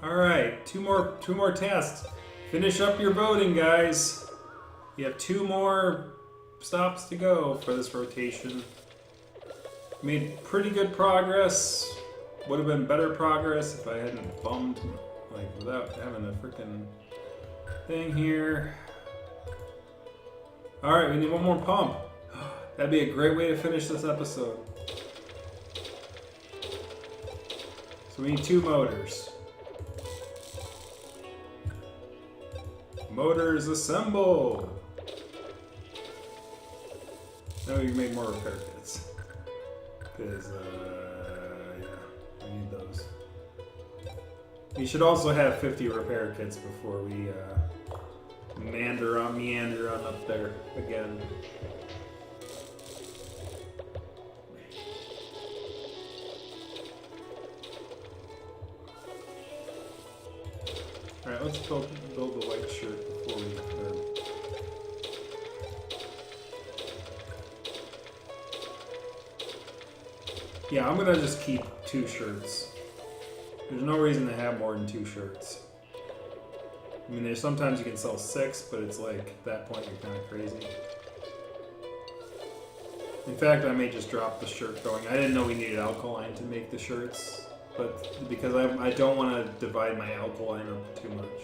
Alright, two more tests. Finish up your voting, guys. You have 2 more stops to go for this rotation. Made pretty good progress. Would have been better progress if I hadn't bummed, like, without having a freaking thing here. Alright, we need one more pump. That'd be a great way to finish this episode. So we need 2 motors. Motors assemble! Now we can make more repair kits. Because, yeah, we need those. We should also have 50 repair kits before we meander on up there again. Alright, let's build the white shirt before we... Yeah, I'm gonna just keep 2 shirts. There's no reason to have more than 2 shirts. I mean, there's sometimes you can sell 6, but it's like, at that point you're kind of crazy. In fact, I may just drop the shirt going. I didn't know we needed alkaline to make the shirts, but because I don't want to divide my alkaline up too much.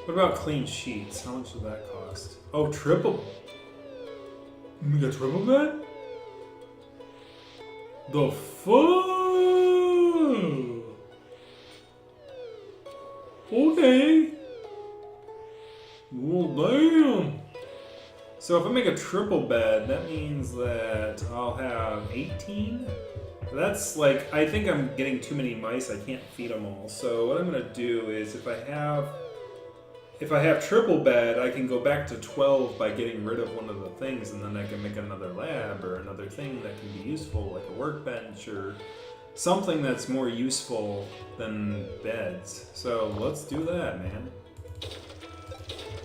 What about clean sheets? How much does that cost? Oh, triple. You got triple bed? The fuck? Okay. Well, damn. So if I make a triple bed, that means that I'll have 18? That's like, I think I'm getting too many mice. I can't feed them all. So what I'm going to do is if I have triple bed, I can go back to 12 by getting rid of one of the things, and then I can make another lab or another thing that can be useful, like a workbench or something that's more useful than beds. So let's do that, man.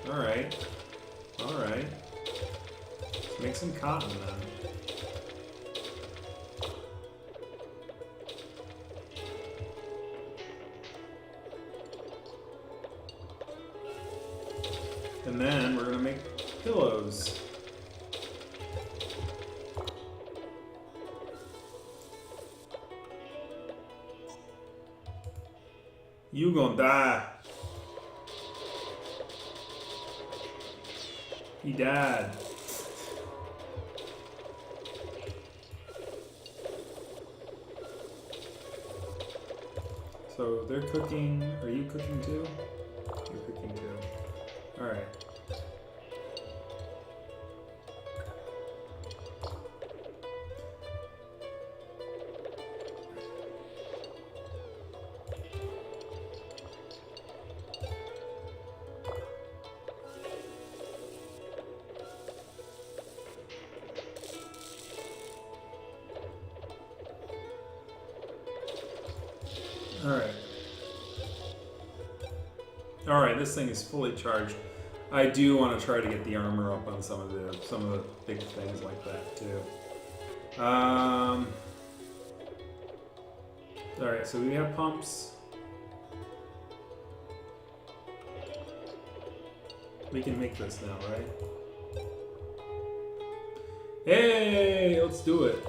Alright. Alright. Let's make some cotton then. And then we're gonna make pillows. You gonna die. He died. So they're cooking. Are you cooking too? You're cooking too. Alright. Alright. Alright, this thing is fully charged. I do want to try to get the armor up on some of the big things like that too. Alright, so we have pumps. We can make this now, right? Hey, let's do it.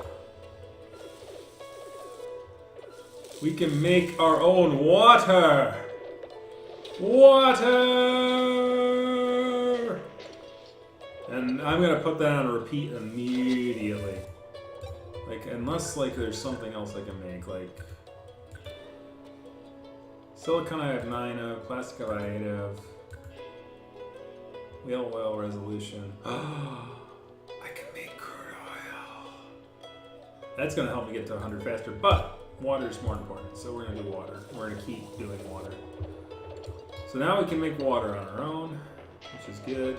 We can make our own water! Water! And I'm gonna put that on repeat immediately. Like, unless like there's something else I can make, like silicon I have 9 of, plastic I have 8 of, whale oil resolution. I can make crude oil. That's gonna help me get to 100 faster, but water is more important, so we're gonna do water. We're gonna keep doing water. So now we can make water on our own, which is good.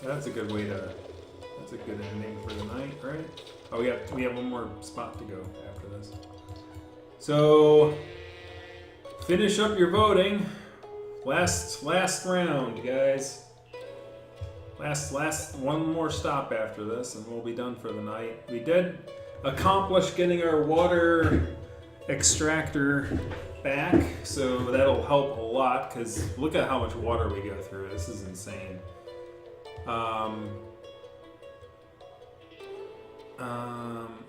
That's a good way to. That's a good ending for the night, right? Oh, we have one more spot to go after this. So finish up your voting. Last round, guys. Last one more stop after this, and we'll be done for the night. We did accomplish getting our water extractor back, so that'll help a lot, because look at how much water we go through. This is insane.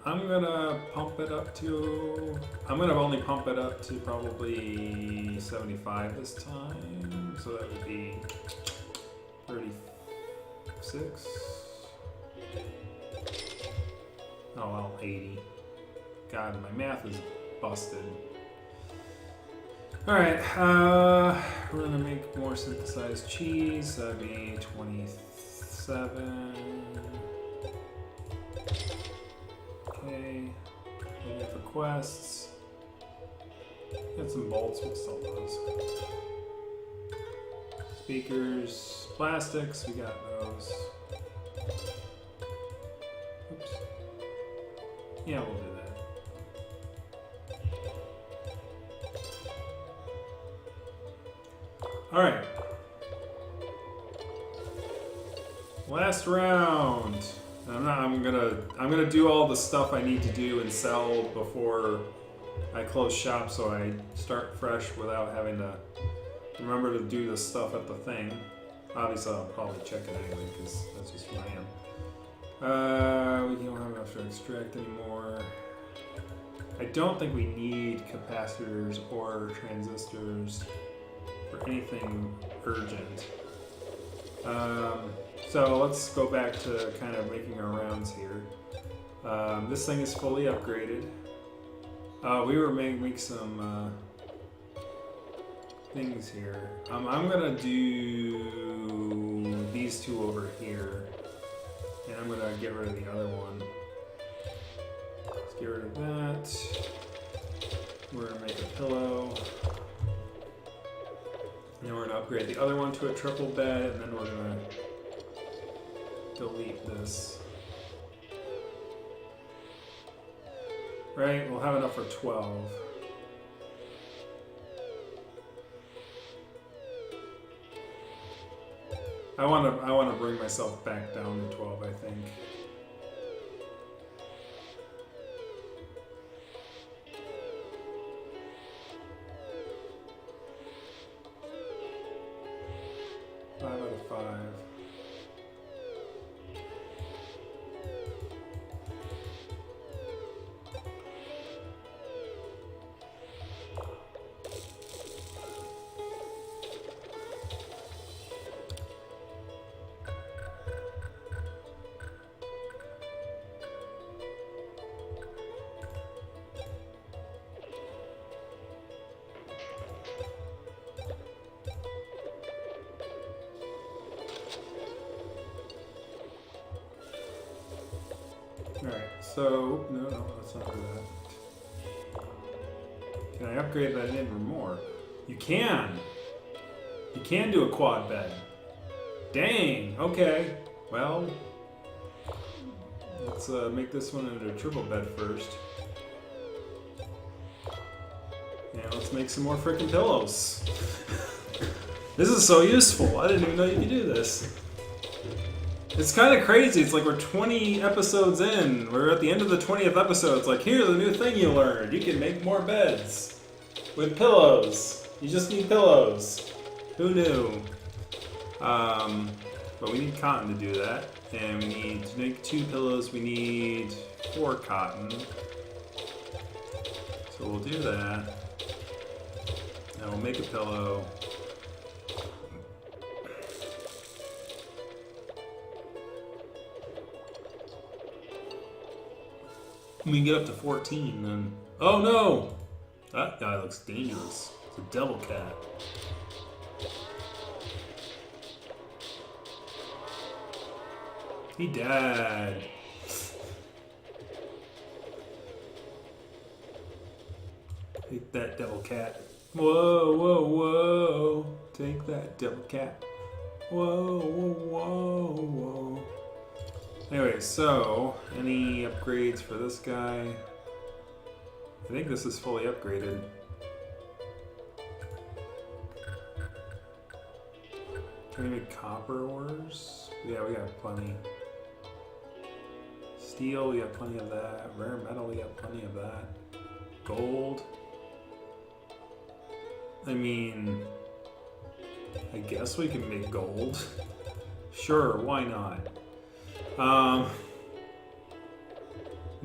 I'm gonna pump it up to, I'm gonna only pump it up to probably 75 this time, so that would be 36. Oh well, 80. God, my math is busted. Alright, we're gonna make more synthesized cheese. That'd be 27. Okay, looking for quests. Got some bolts, we'll sell those. Speakers, plastics, we got those. Oops. Yeah, we'll do that. Alright. Last round. I'm gonna do all the stuff I need to do and sell before I close shop, so I start fresh without having to remember to do the stuff at the thing. Obviously, I'll probably check it anyway, because that's just who I am. We don't have enough to extract anymore. I don't think we need capacitors or transistors for anything urgent. So let's go back to kind of making our rounds here. This thing is fully upgraded. We were make some things here. I'm gonna do these two over here, and I'm gonna get rid of the other one. Let's get rid of that. We're gonna make a pillow. And then we're gonna upgrade the other one to a triple bed, and then we're gonna delete this. Right, we'll have enough for 12. I wanna bring myself back down to 12, I think. Alright, so, no, let's not do that. Can I upgrade that in for more? You can! You can do a quad bed. Dang, okay. Well, let's make this one into a triple bed first. And let's make some more freaking pillows. This is so useful. I didn't even know you could do this. It's kind of crazy. It's like we're 20 episodes in. We're at the end of the 20th episode. It's like, here's a new thing you learned. You can make more beds with pillows. You just need pillows. Who knew? But we need cotton to do that. And we need to make 2 pillows. We need 4 cotton. So we'll do that. And we'll make a pillow. We can get up to 14 then. Oh no! That guy looks dangerous. It's a devil cat. He died. Take that, devil cat. Whoa, whoa, whoa. Take that, devil cat. Whoa, whoa, whoa, whoa. Anyway, so, any upgrades for this guy? I think this is fully upgraded. Can we make copper ores? Yeah, we got plenty. Steel, we got plenty of that. Rare metal, we got plenty of that. Gold. I mean, I guess we can make gold. Sure, why not?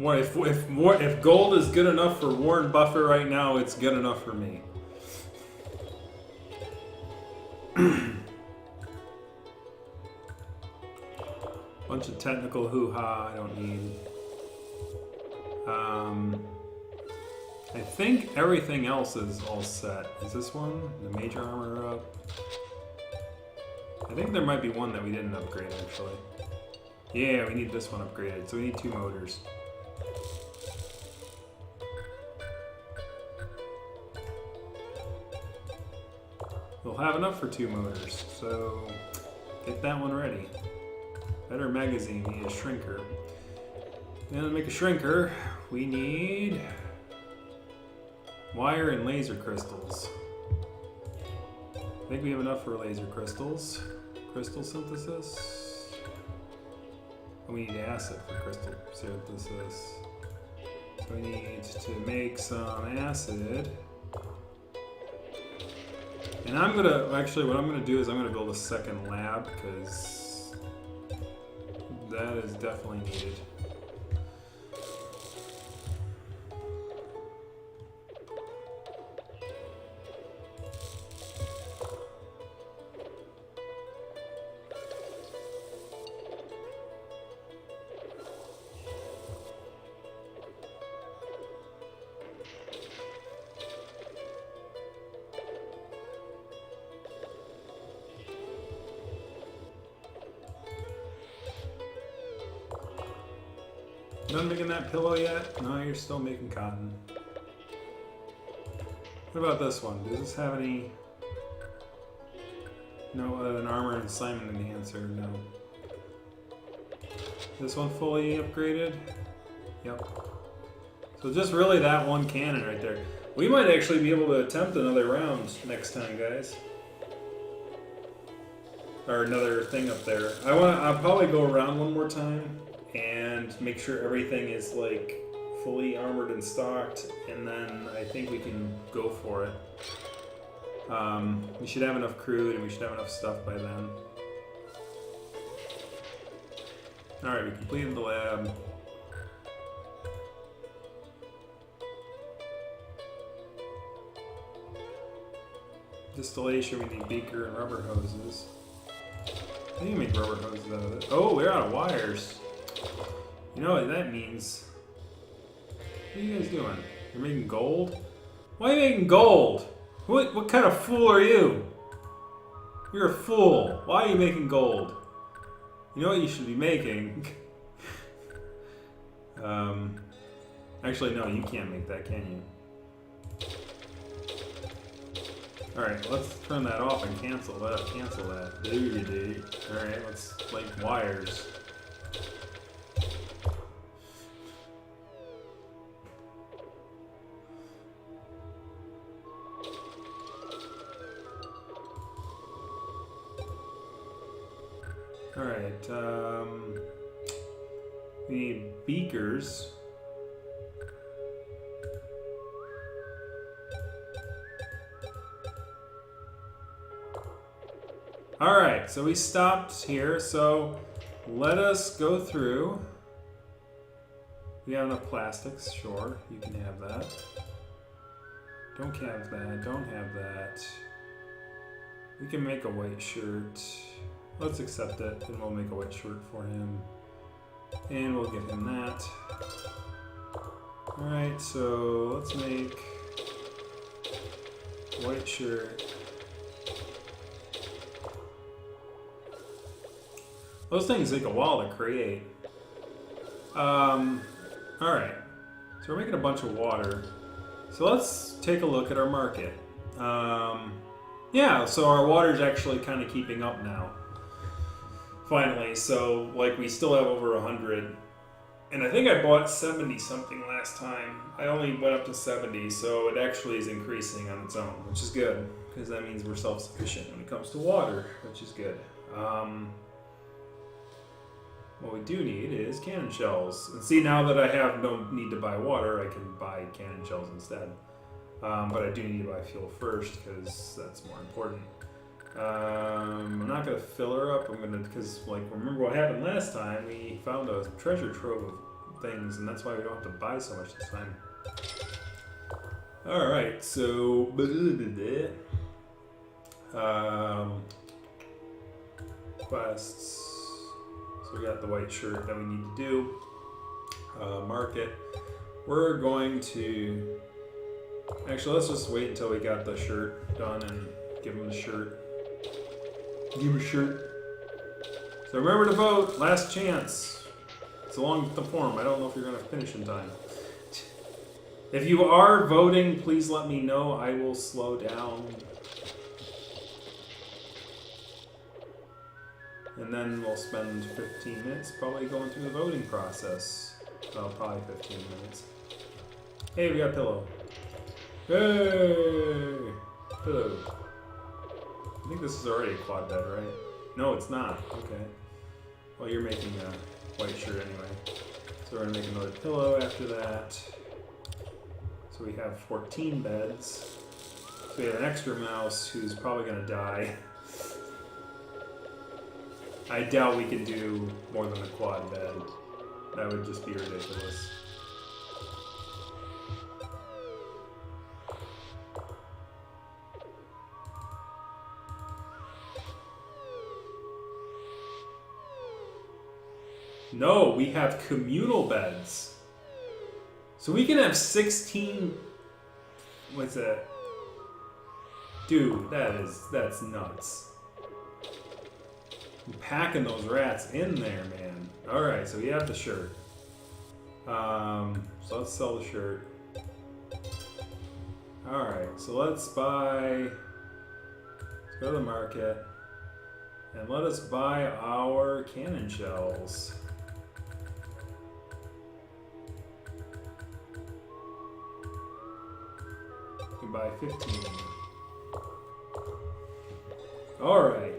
If gold is good enough for Warren Buffett right now, it's good enough for me. Bunch of technical hoo-ha I don't need. I think everything else is all set. Is this one? The major armor up? I think there might be one that we didn't upgrade actually. Yeah, we need this one upgraded, so we need 2 motors. We'll have enough for 2 motors, so get that one ready. Better magazine, we need a shrinker. And to make a shrinker, we need wire and laser crystals. I think we have enough for laser crystals. Crystal synthesis. And we need acid for crystal synthesis. So we need to make some acid. And I'm gonna, actually what I'm gonna do is I'm gonna build a second lab because that is definitely needed. Done making that pillow yet? No, you're still making cotton. What about this one? Does this have any... No, an armor and assignment enhancer, no. This one fully upgraded? Yep. So just really that one cannon right there. We might actually be able to attempt another round next time, guys. Or another thing up there. I'll probably go around one more time and make sure everything is like fully armored and stocked, and then I think we can go for it. We should have enough crude and we should have enough stuff by then. Alright, we completed the lab. Distillation, we need beaker and rubber hoses. I think you make rubber hoses out of it. Oh, we're out of wires. You know what that means? What are you guys doing? You're making gold? Why are you making gold? What kind of fool are you? You're a fool. Why are you making gold? You know what you should be making? Actually, no, you can't make that, can you? Alright, let's turn that off and cancel that. Cancel that. Dude. Alright, let's make wires. Alright, we need beakers. Alright, so we stopped here, so let us go through. We have enough plastics, sure, you can have that. Don't have that, don't have that. We can make a white shirt. Let's accept it, and we'll make a white shirt for him. And we'll give him that. Alright, so let's make a white shirt. Those things take a while to create. Alright, so we're making a bunch of water. So let's take a look at our market. Yeah, so our water's actually kind of keeping up now. Finally, so like we still have over 100. And I think I bought 70 something last time. I only went up to 70, so it actually is increasing on its own, which is good. Because that means we're self-sufficient when it comes to water, which is good. what we do need is cannon shells. And see, now that I have no need to buy water, I can buy cannon shells instead. But I do need to buy fuel first because that's more important. I'm not gonna fill her up. I'm gonna, because like remember what happened last time? We found a treasure trove of things, and that's why we don't have to buy so much this time. All right, so quests. So we got the white shirt that we need to do. Market. We're going to actually let's just wait until we got the shirt done and give him the shirt. Give him a shirt. So remember to vote. Last chance. It's along with the form. I don't know if you're going to finish in time. If you are voting, please let me know. I will slow down. And then we'll spend 15 minutes probably going through the voting process. Oh, probably 15 minutes. Hey, we got Pillow. Hey! Pillow. I think this is already a quad bed, right? No, it's not. Okay. Well, you're making a white shirt anyway. So we're going to make another pillow after that. So we have 14 beds. So we have an extra mouse who's probably going to die. I doubt we can do more than a quad bed. That would just be ridiculous. No, we have communal beds. So we can have 16... What's that? Dude, that's nuts. I'm packing those rats in there, man. Alright, so we have the shirt. So let's sell the shirt. Alright, so let's buy... Let's go to the market. And let us buy our cannon shells. We can buy 15. Alright.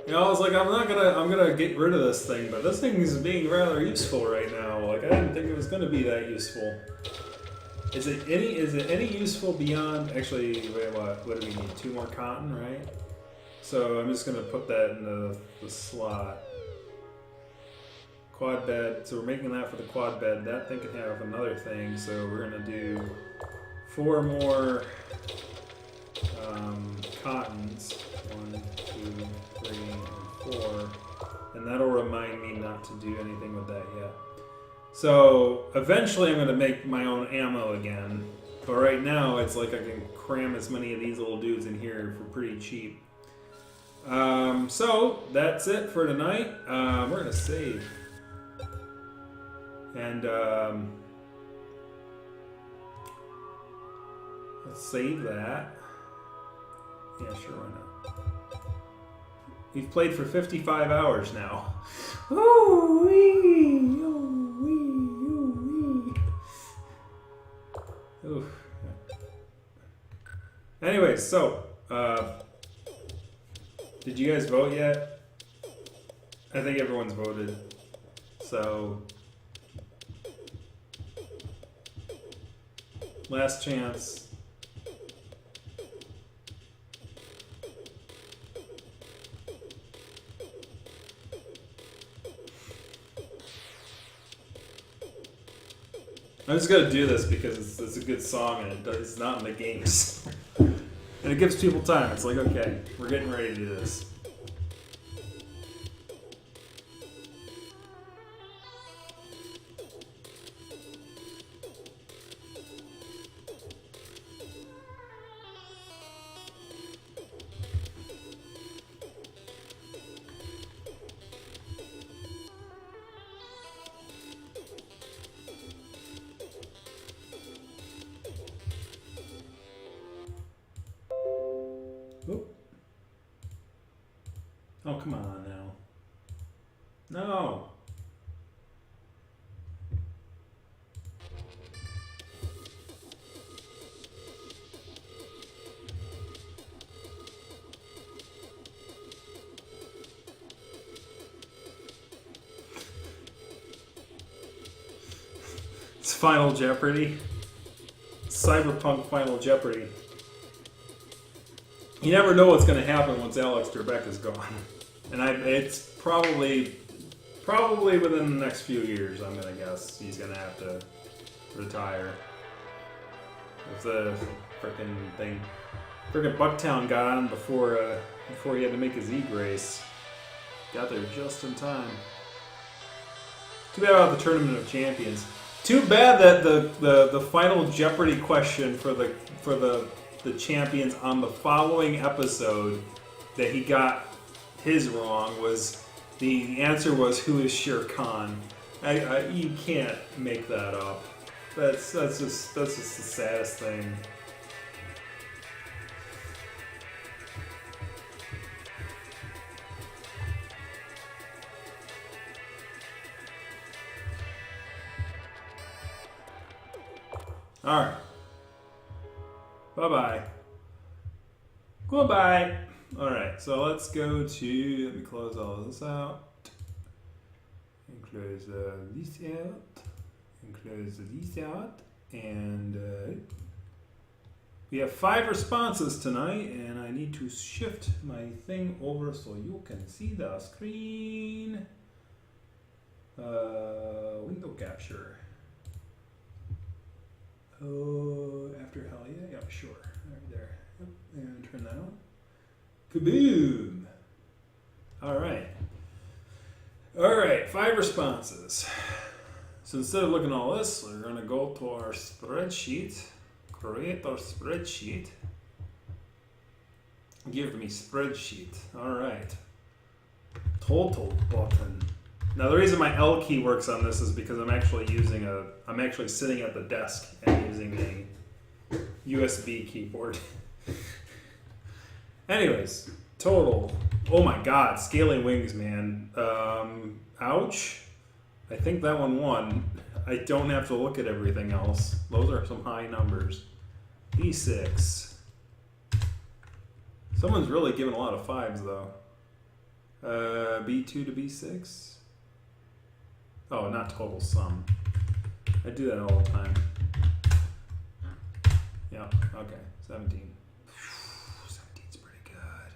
You know, I was like, I'm gonna get rid of this thing, but this thing is being rather useful right now. Like, I didn't think it was gonna be that useful. Is it any useful beyond, actually, wait, what do we need? 2 more cotton, right? So I'm just gonna put that in the slot. Quad bed, so we're making that for the quad bed. That thing can have another thing, so we're gonna do 4 more cottons. 1, 2, 3, and 4. And that'll remind me not to do anything with that yet. So eventually I'm going to make my own ammo again. But right now it's like I can cram as many of these little dudes in here for pretty cheap. So that's it for tonight. We're going to save. And let's save that. Yeah, sure, why not? We've played for 55 hours now. Ooh-wee! Ooh-wee! Ooh-wee! Oof. Anyways, so, did you guys vote yet? I think everyone's voted. So, last chance. I'm just gonna do this because it's a good song and it's not in the games. And it gives people time. It's like, okay, we're getting ready to do this. Oop. Oh, come on now. No. It's Final Jeopardy. Cyberpunk Final Jeopardy. You never know what's going to happen once Alex Trebek is gone. And it's probably within the next few years, I'm going to guess, he's going to have to retire. If the frickin' Bucktown got on before he had to make his E-Grace. Got there just in time. Too bad about the Tournament of Champions. Too bad that the Final Jeopardy question for the champions on the following episode that he got his wrong was the answer was who is Shere Khan. You can't make that up. That's just the saddest thing. Alright. Bye-bye. Goodbye. Alright, so let's go to, let me close all this out. And close this out. And close this out. And we have 5 responses tonight, and I need to shift my thing over so you can see the screen. Window capture. Oh, after hell yeah, sure. Right there. Yep. And turn that on. Kaboom! Alright. Alright, 5 responses. So instead of looking at all this, we're going to go to our spreadsheet. Create our spreadsheet. Give me spreadsheet. Alright. Total button. Now the reason my L key works on this is because I'm actually sitting at the desk and using a USB keyboard. Anyways, total. Oh my god, scaling wings, man. Ouch. I think that one won. I don't have to look at everything else. Those are some high numbers. B6. Someone's really giving a lot of 5s though. B2 to B6. Oh, not total sum. I do that all the time. Yeah, okay. 17. 17's pretty good.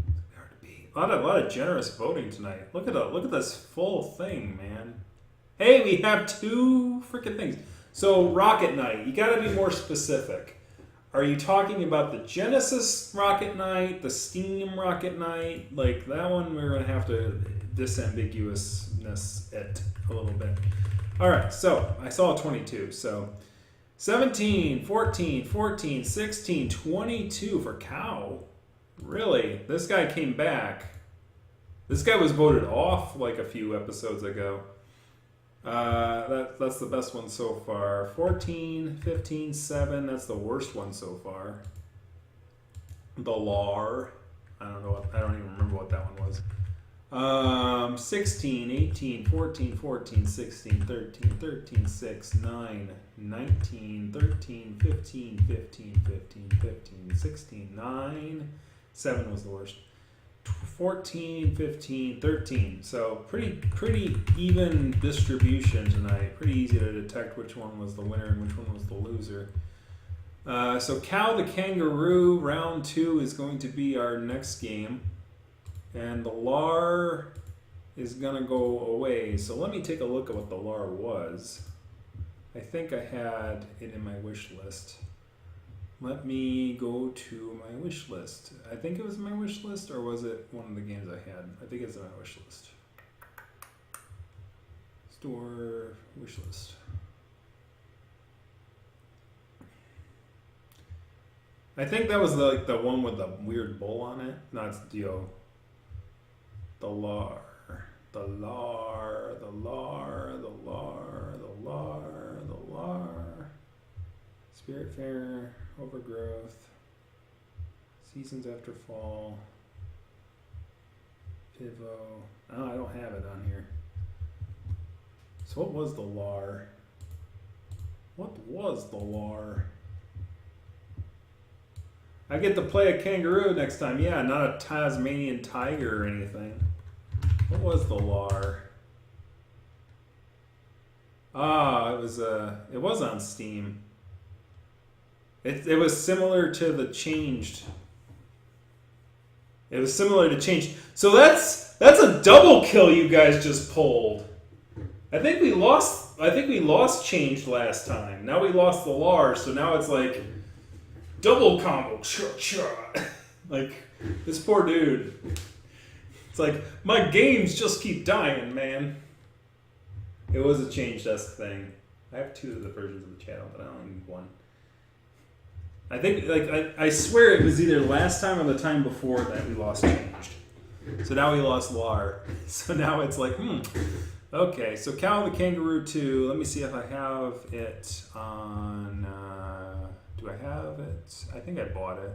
It's hard to beat. A lot of generous voting tonight. Look at this full thing, man. Hey, we have 2 freaking things. So Rocket Knight, you gotta be more specific. Are you talking about the Genesis Rocket Knight, the Steam Rocket Knight? Like that one we're gonna have to disambiguousness it a little bit. Alright, so I saw 22. So 17, 14, 14, 16, 22 for Cow. Really? This guy came back. This guy was voted off like a few episodes ago. That's the best one so far. 14, 15, 7. That's the worst one so far. The Lar. I don't even remember what that one was. 16, 18, 14, 14, 16, 13, 13, 6, 9, 19, 13, 15, 15, 15, 15, 16, 9, 7 was the worst. 14, 15, 13. So pretty even distribution tonight. Pretty easy to detect which one was the winner and which one was the loser. So Cow the Kangaroo, round 2 is going to be our next game. And the Lar is going to go away. So let me take a look at what the Lar was. I think I had it in my wish list. Let me go to my wish list. I think it was my wish list, or was it one of the games I had? I think it's in my wish list. Store wish list. I think that was the one with the weird bull on it. No, it's Dio. The Lar. The Lar. The Lar. The Lar. The Lar. The Lar. Spiritfarer. Overgrowth. Seasons After Fall. Pivo. Oh, I don't have it on here. So what was the Lar? What was the Lar? I get to play a kangaroo next time. Yeah, not a Tasmanian tiger or anything. What was the Lar? It was on Steam. It was similar to the Changed. It was similar to Changed. So that's a double kill you guys just pulled. I think we lost Changed last time. Now we lost the Lars, so now it's like double combo. Like this poor dude. It's like my games just keep dying, man. It was a Change-esque thing. I have 2 of the versions of the channel, but I only need 1. I think, like, I swear it was either last time or the time before that we lost Changed. So now we lost Lar. So now it's like, Okay, so Cow the Kangaroo 2. Let me see if I have it on... do I have it? I think I bought it.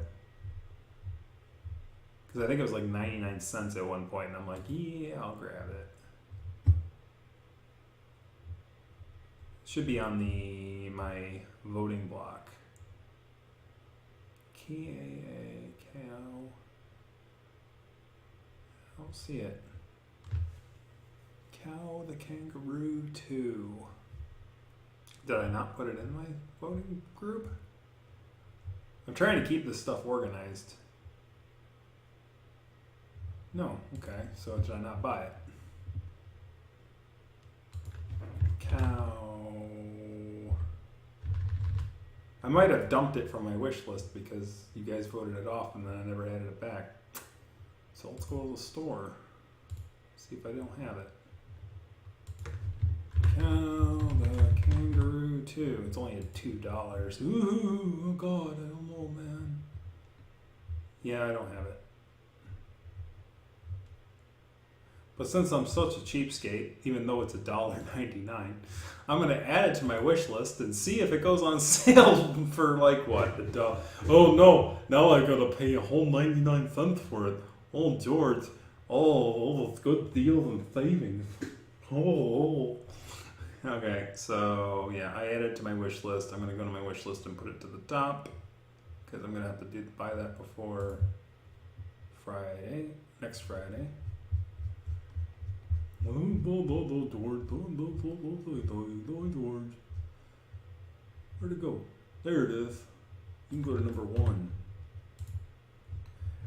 Because I think it was like 99 cents at one point, and I'm like, yeah, I'll grab it. Should be on my voting block. Cow. I don't see it. Cow the Kangaroo 2. Did I not put it in my voting group? I'm trying to keep this stuff organized. No, okay, so did I not buy it? Cow. I might have dumped it from my wish list because you guys voted it off and then I never added it back. So let's go to the store. See if I don't have it. Cow the Kangaroo 2. It's only at $2. Ooh, oh god, I don't know, man. Yeah, I don't have it. But since I'm such a cheapskate, even though it's $1.99, I'm going to add it to my wish list and see if it goes on sale for like what? Oh no, now I got to pay a whole 99 cents for it. Oh, George. Oh, all those good deals and savings. Oh. Okay, so yeah, I added it to my wish list. I'm going to go to my wish list and put it to the top because I'm going to have to buy that before Friday, next Friday. Where'd it go? There it is. You can go to number 1.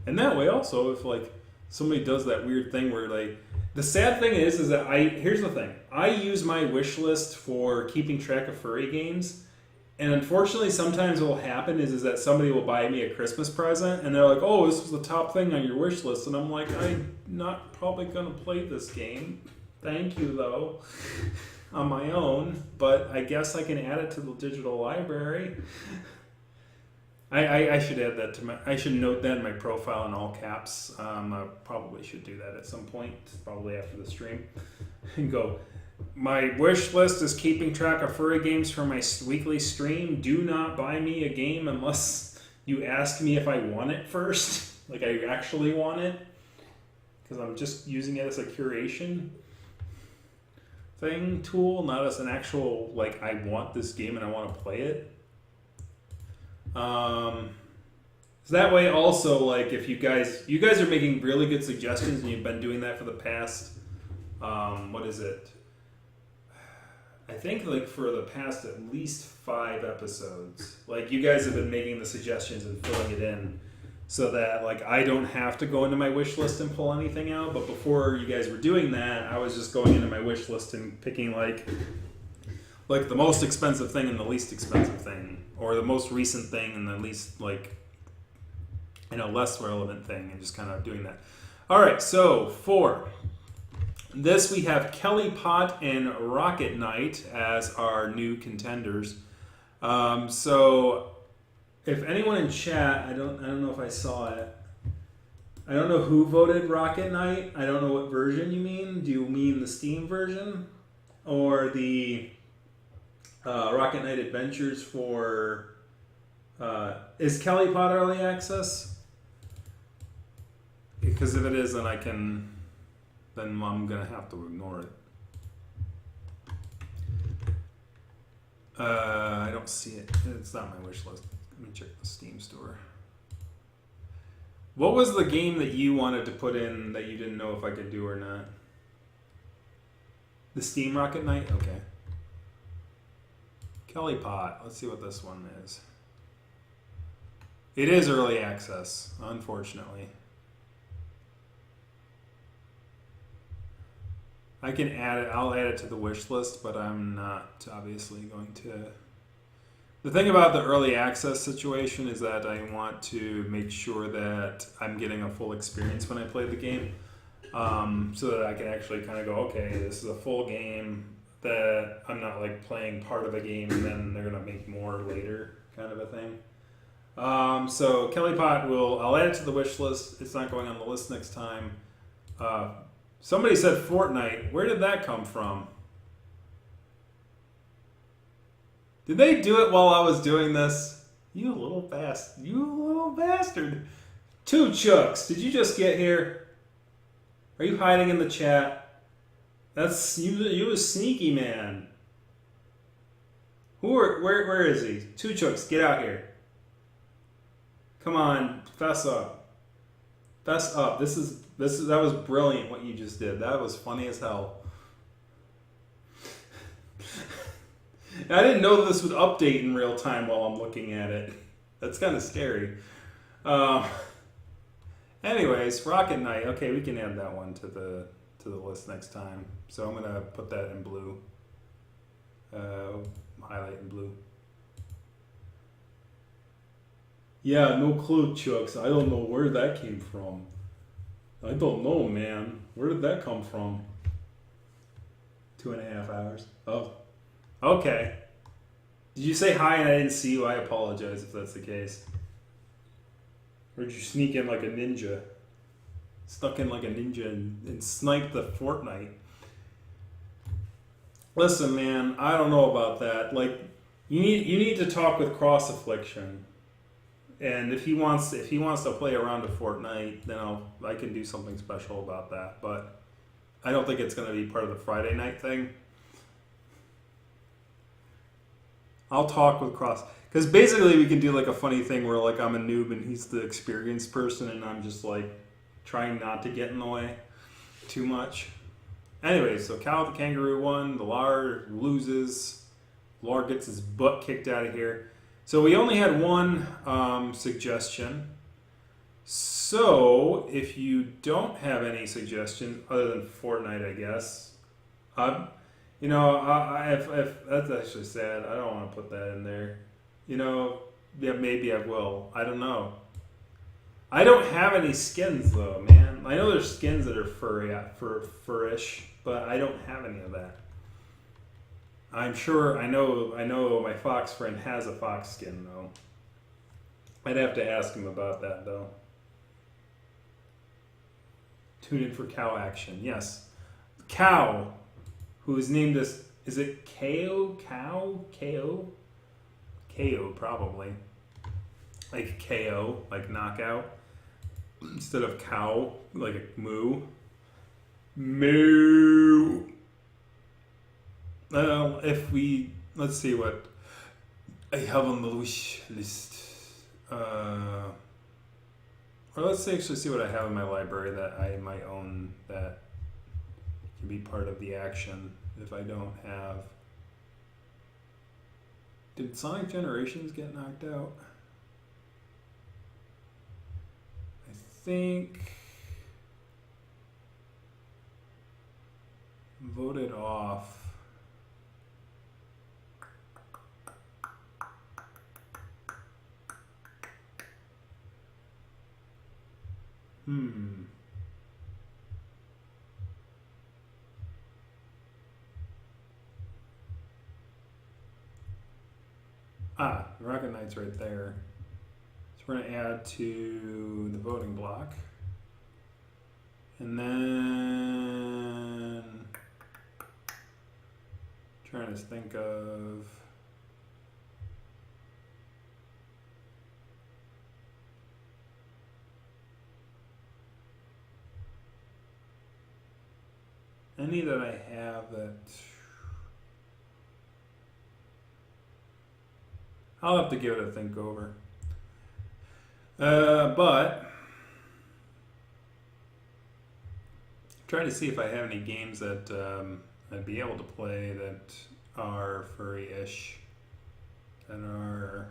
And that way also, if like somebody does that weird thing where like, the sad thing is that here's the thing. I use my wish list for keeping track of furry games. And unfortunately, sometimes what will happen is that somebody will buy me a Christmas present and they're like, oh, this was the top thing on your wish list. And I'm like, I'm not probably going to play this game. Thank you, though, on my own. But I guess I can add it to the digital library. I should add that to I should note that in my profile in all caps. I probably should do that at some point, probably after the stream. And go, my wish list is keeping track of furry games for my weekly stream. Do not buy me a game unless you ask me if I want it first. Like I actually want it. Because I'm just using it as a curation tool, not as an actual, like, I want this game and I want to play it. So that way also, like, if you guys are making really good suggestions and you've been doing that for the past, what is it? I think like for the past at least 5 episodes, like you guys have been making the suggestions and filling it in so that like I don't have to go into my wish list and pull anything out. But before you guys were doing that, I was just going into my wish list and picking like the most expensive thing and the least expensive thing, or the most recent thing and the least like, less relevant thing, and just kind of doing that. All right, so for this, we have Kelly Pot and Rocket Knight as our new contenders. So if anyone in chat, I don't know if I saw it. I don't know who voted Rocket Knight. I don't know what version you mean. Do you mean the Steam version or the Rocket Knight Adventures for? Is Kelly Pot early access? Because if it is, then then I'm going to have to ignore it. I don't see it. It's not my wish list. Let me check the Steam store. What was the game that you wanted to put in that you didn't know if I could do or not? The Steam Rocket Knight? Okay. Kelly Pot. Let's see what this one is. It is early access, unfortunately. I can add it. I'll add it to the wish list, but I'm not obviously going to. The thing about the early access situation is that I want to make sure that I'm getting a full experience when I play the game, so that I can actually kind of go, okay, this is a full game, that I'm not like playing part of a game and then they're gonna make more later, kind of a thing. So Kelly Pot I'll add it to the wish list. It's not going on the list next time. Somebody said Fortnite. Where did that come from? Did they do it while I was doing this? You little bastard. Two Chucks, did you just get here? Are you hiding in the chat? That's you a sneaky man. Where is he? Two Chucks, get out here. Come on, fess up. Fess up. That was brilliant what you just did. That was funny as hell. I didn't know this would update in real time while I'm looking at it. That's kind of scary. Anyways, Rocket Knight. Okay, we can add that one to the list next time. So I'm gonna put that in blue. Highlight in blue. Yeah, no clue, Chucks. I don't know where that came from. I don't know, man. Where did that come from? 2.5 hours. Oh. Okay. Did you say hi and I didn't see you? I apologize if that's the case. Or did you sneak in like a ninja? Snuck in like a ninja and sniped the Fortnite. Listen, man, I don't know about that. Like, you need to talk with Cross Affliction. And if he wants to play around a Fortnite, then I can do something special about that. But I don't think it's going to be part of the Friday night thing. I'll talk with Cross, because basically we can do like a funny thing where like I'm a noob and he's the experienced person, and I'm just like trying not to get in the way too much. Anyway, so Cal the Kangaroo won. The Lar loses. Lar gets his butt kicked out of here. So we only had one suggestion. So if you don't have any suggestions other than Fortnite, I guess, you know, if that's actually sad. I don't want to put that in there. You know, yeah, maybe I will. I don't know. I don't have any skins though, man. I know there's skins that are furish, but I don't have any of that. I'm sure I know my fox friend has a fox skin though. I'd have to ask him about that though. Tune in for cow action. Yes. Cow, who is named as, is it KO? Cow? KO? KO probably. Like KO, like knockout. Instead of cow, like a moo. Moo. Let's see what I have on the wish list. Or let's actually see what I have in my library that I might own that can be part of the action if I don't have. Did Sonic Generations get knocked out? I think voted off. Rocket Knight's right there. So we're going to add to the voting block. And then trying to think of any that I have that I'll have to give it a think over. But trying to see if I have any games that I'd be able to play that are furry-ish. that are.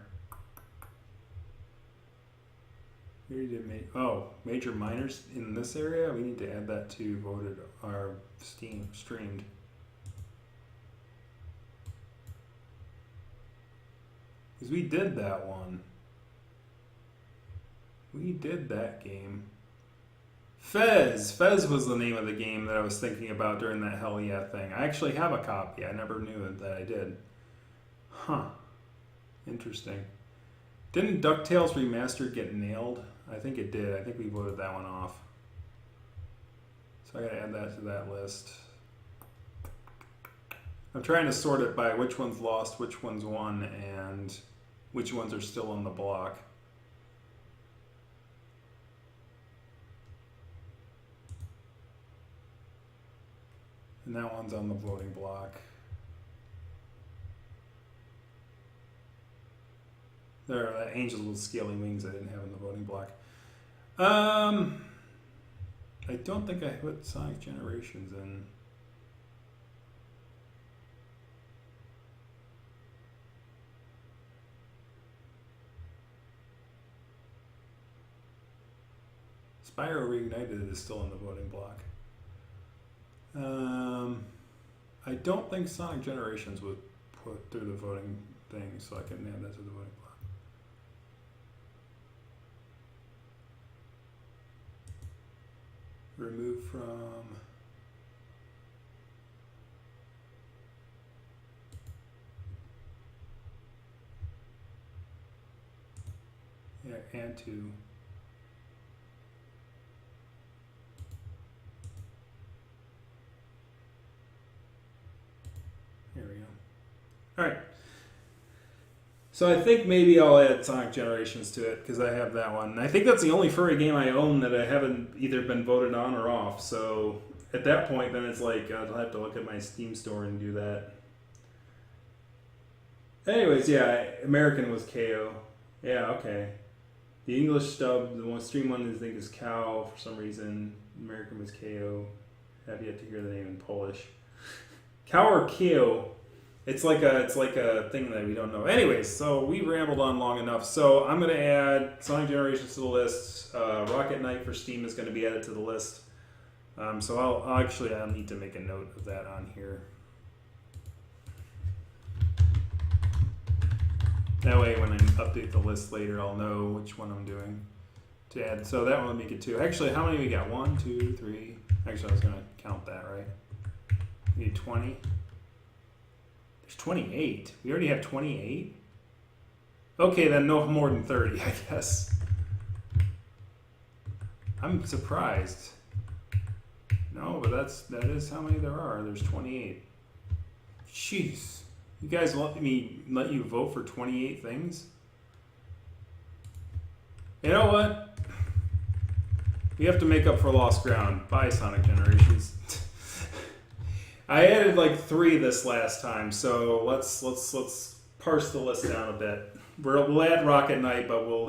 Major minors in this area. We need to add that to voted or streamed. Because we did that one. We did that game. Fez was the name of the game that I was thinking about during that Hell Yeah thing. I actually have a copy. I never knew that I did. Huh. Interesting. Didn't DuckTales Remastered get nailed? I think it did. I think we voted that one off. So I gotta add that to that list. I'm trying to sort it by which one's lost, which one's won, and which ones are still on the block. And that one's on the voting block. There are angels with scaly wings I didn't have in the voting block. I don't think I put Sonic Generations in. Spyro Reignited is still in the voting block. I don't think Sonic Generations was put through the voting thing, so I can add that to the voting block. Remove from. Yeah, add to. There we go. All right. So I think maybe I'll add Sonic Generations to it because I have that one. I think that's the only furry game I own that I haven't either been voted on or off. So at that point, then it's like I'll have to look at my Steam store and do that. Anyways, yeah, American was KO. Yeah, okay. The English dub, the one stream one I think is Cow for some reason. American was KO. Have yet to hear the name in Polish. Cow or KO? It's like a thing that we don't know. Anyways, so we rambled on long enough. So I'm going to add Sonic Generations to the list. Rocket Knight for Steam is going to be added to the list. So I'll need to make a note of that on here. That way, when I update the list later, I'll know which one I'm doing to add. So that one will make it 2. Actually, how many we got? 1, 2, 3. Actually, I was going to count that, right? We need 20. There's 28. We already have 28? Okay, then no more than 30, I guess. I'm surprised. No, but that is how many there are. There's 28. Jeez. You guys let you vote for 28 things? You know what? We have to make up for lost ground. Bye, Sonic Generations. I added like 3 this last time, so let's parse the list down a bit. We'll add Rocket Knight, but we'll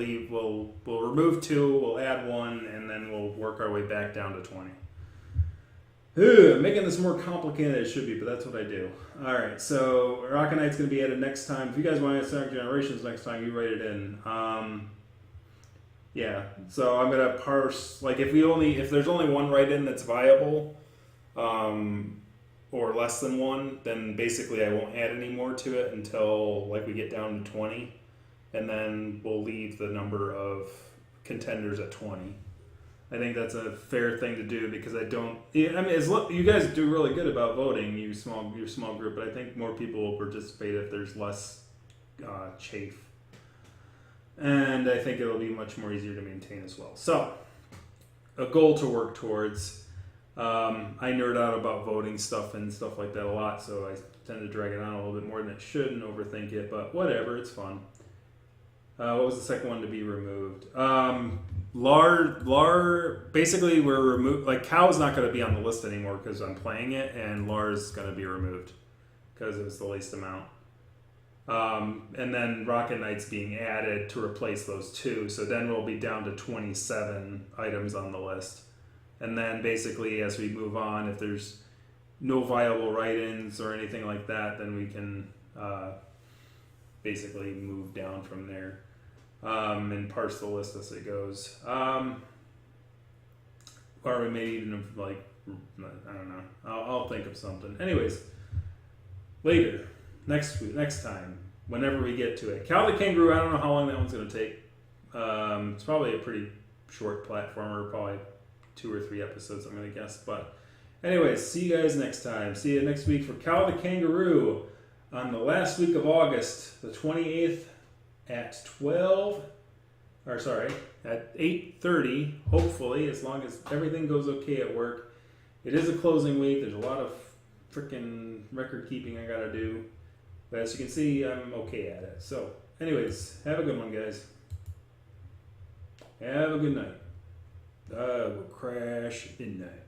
remove 2, we'll add 1, and then we'll work our way back down to 20. Making this more complicated than it should be, but that's what I do. All right, so Rocket Knight's going to be added next time. If you guys want to add Sonic Generations next time, you write it in. Yeah, so I'm going to parse, like if there's only one write-in that's viable, or less than 1, then basically I won't add any more to it until like we get down to 20, and then we'll leave the number of contenders at 20. I think that's a fair thing to do because you guys do really good about voting, your small group, but I think more people will participate if there's less chafe. And I think it'll be much more easier to maintain as well. So, a goal to work towards. I nerd out about voting stuff and stuff like that a lot, so I tend to drag it on a little bit more than it should and overthink it, but whatever, it's fun. What was the second one to be removed? Basically we're removed, like Cow's not going to be on the list anymore because I'm playing it, and Lars is going to be removed because it was the least amount. And then Rocket Knight's being added to replace those 2, so then we'll be down to 27 items on the list. And then basically as we move on, if there's no viable write-ins or anything like that, then we can basically move down from there and parse the list as it goes. Or we may even like, I don't know. I'll think of something. Anyways, later, next week, next time, whenever we get to it. Cal the Kangaroo, I don't know how long that one's going to take. It's probably a pretty short platformer, probably 2 or 3 episodes, I'm going to guess. But anyways, see you guys next time. See you next week for Cal the Kangaroo on the last week of August, the 28th at 8:30, hopefully, as long as everything goes okay at work. It is a closing week. There's a lot of freaking record keeping I got to do. But as you can see, I'm okay at it. So, anyways, have a good one, guys. Have a good night. We'll crash at midnight.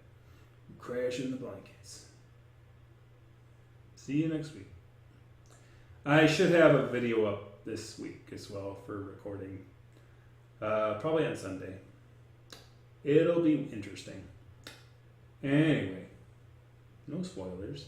Crash in the blankets. See you next week. I should have a video up this week as well for recording. Probably on Sunday. It'll be interesting. Anyway, no spoilers.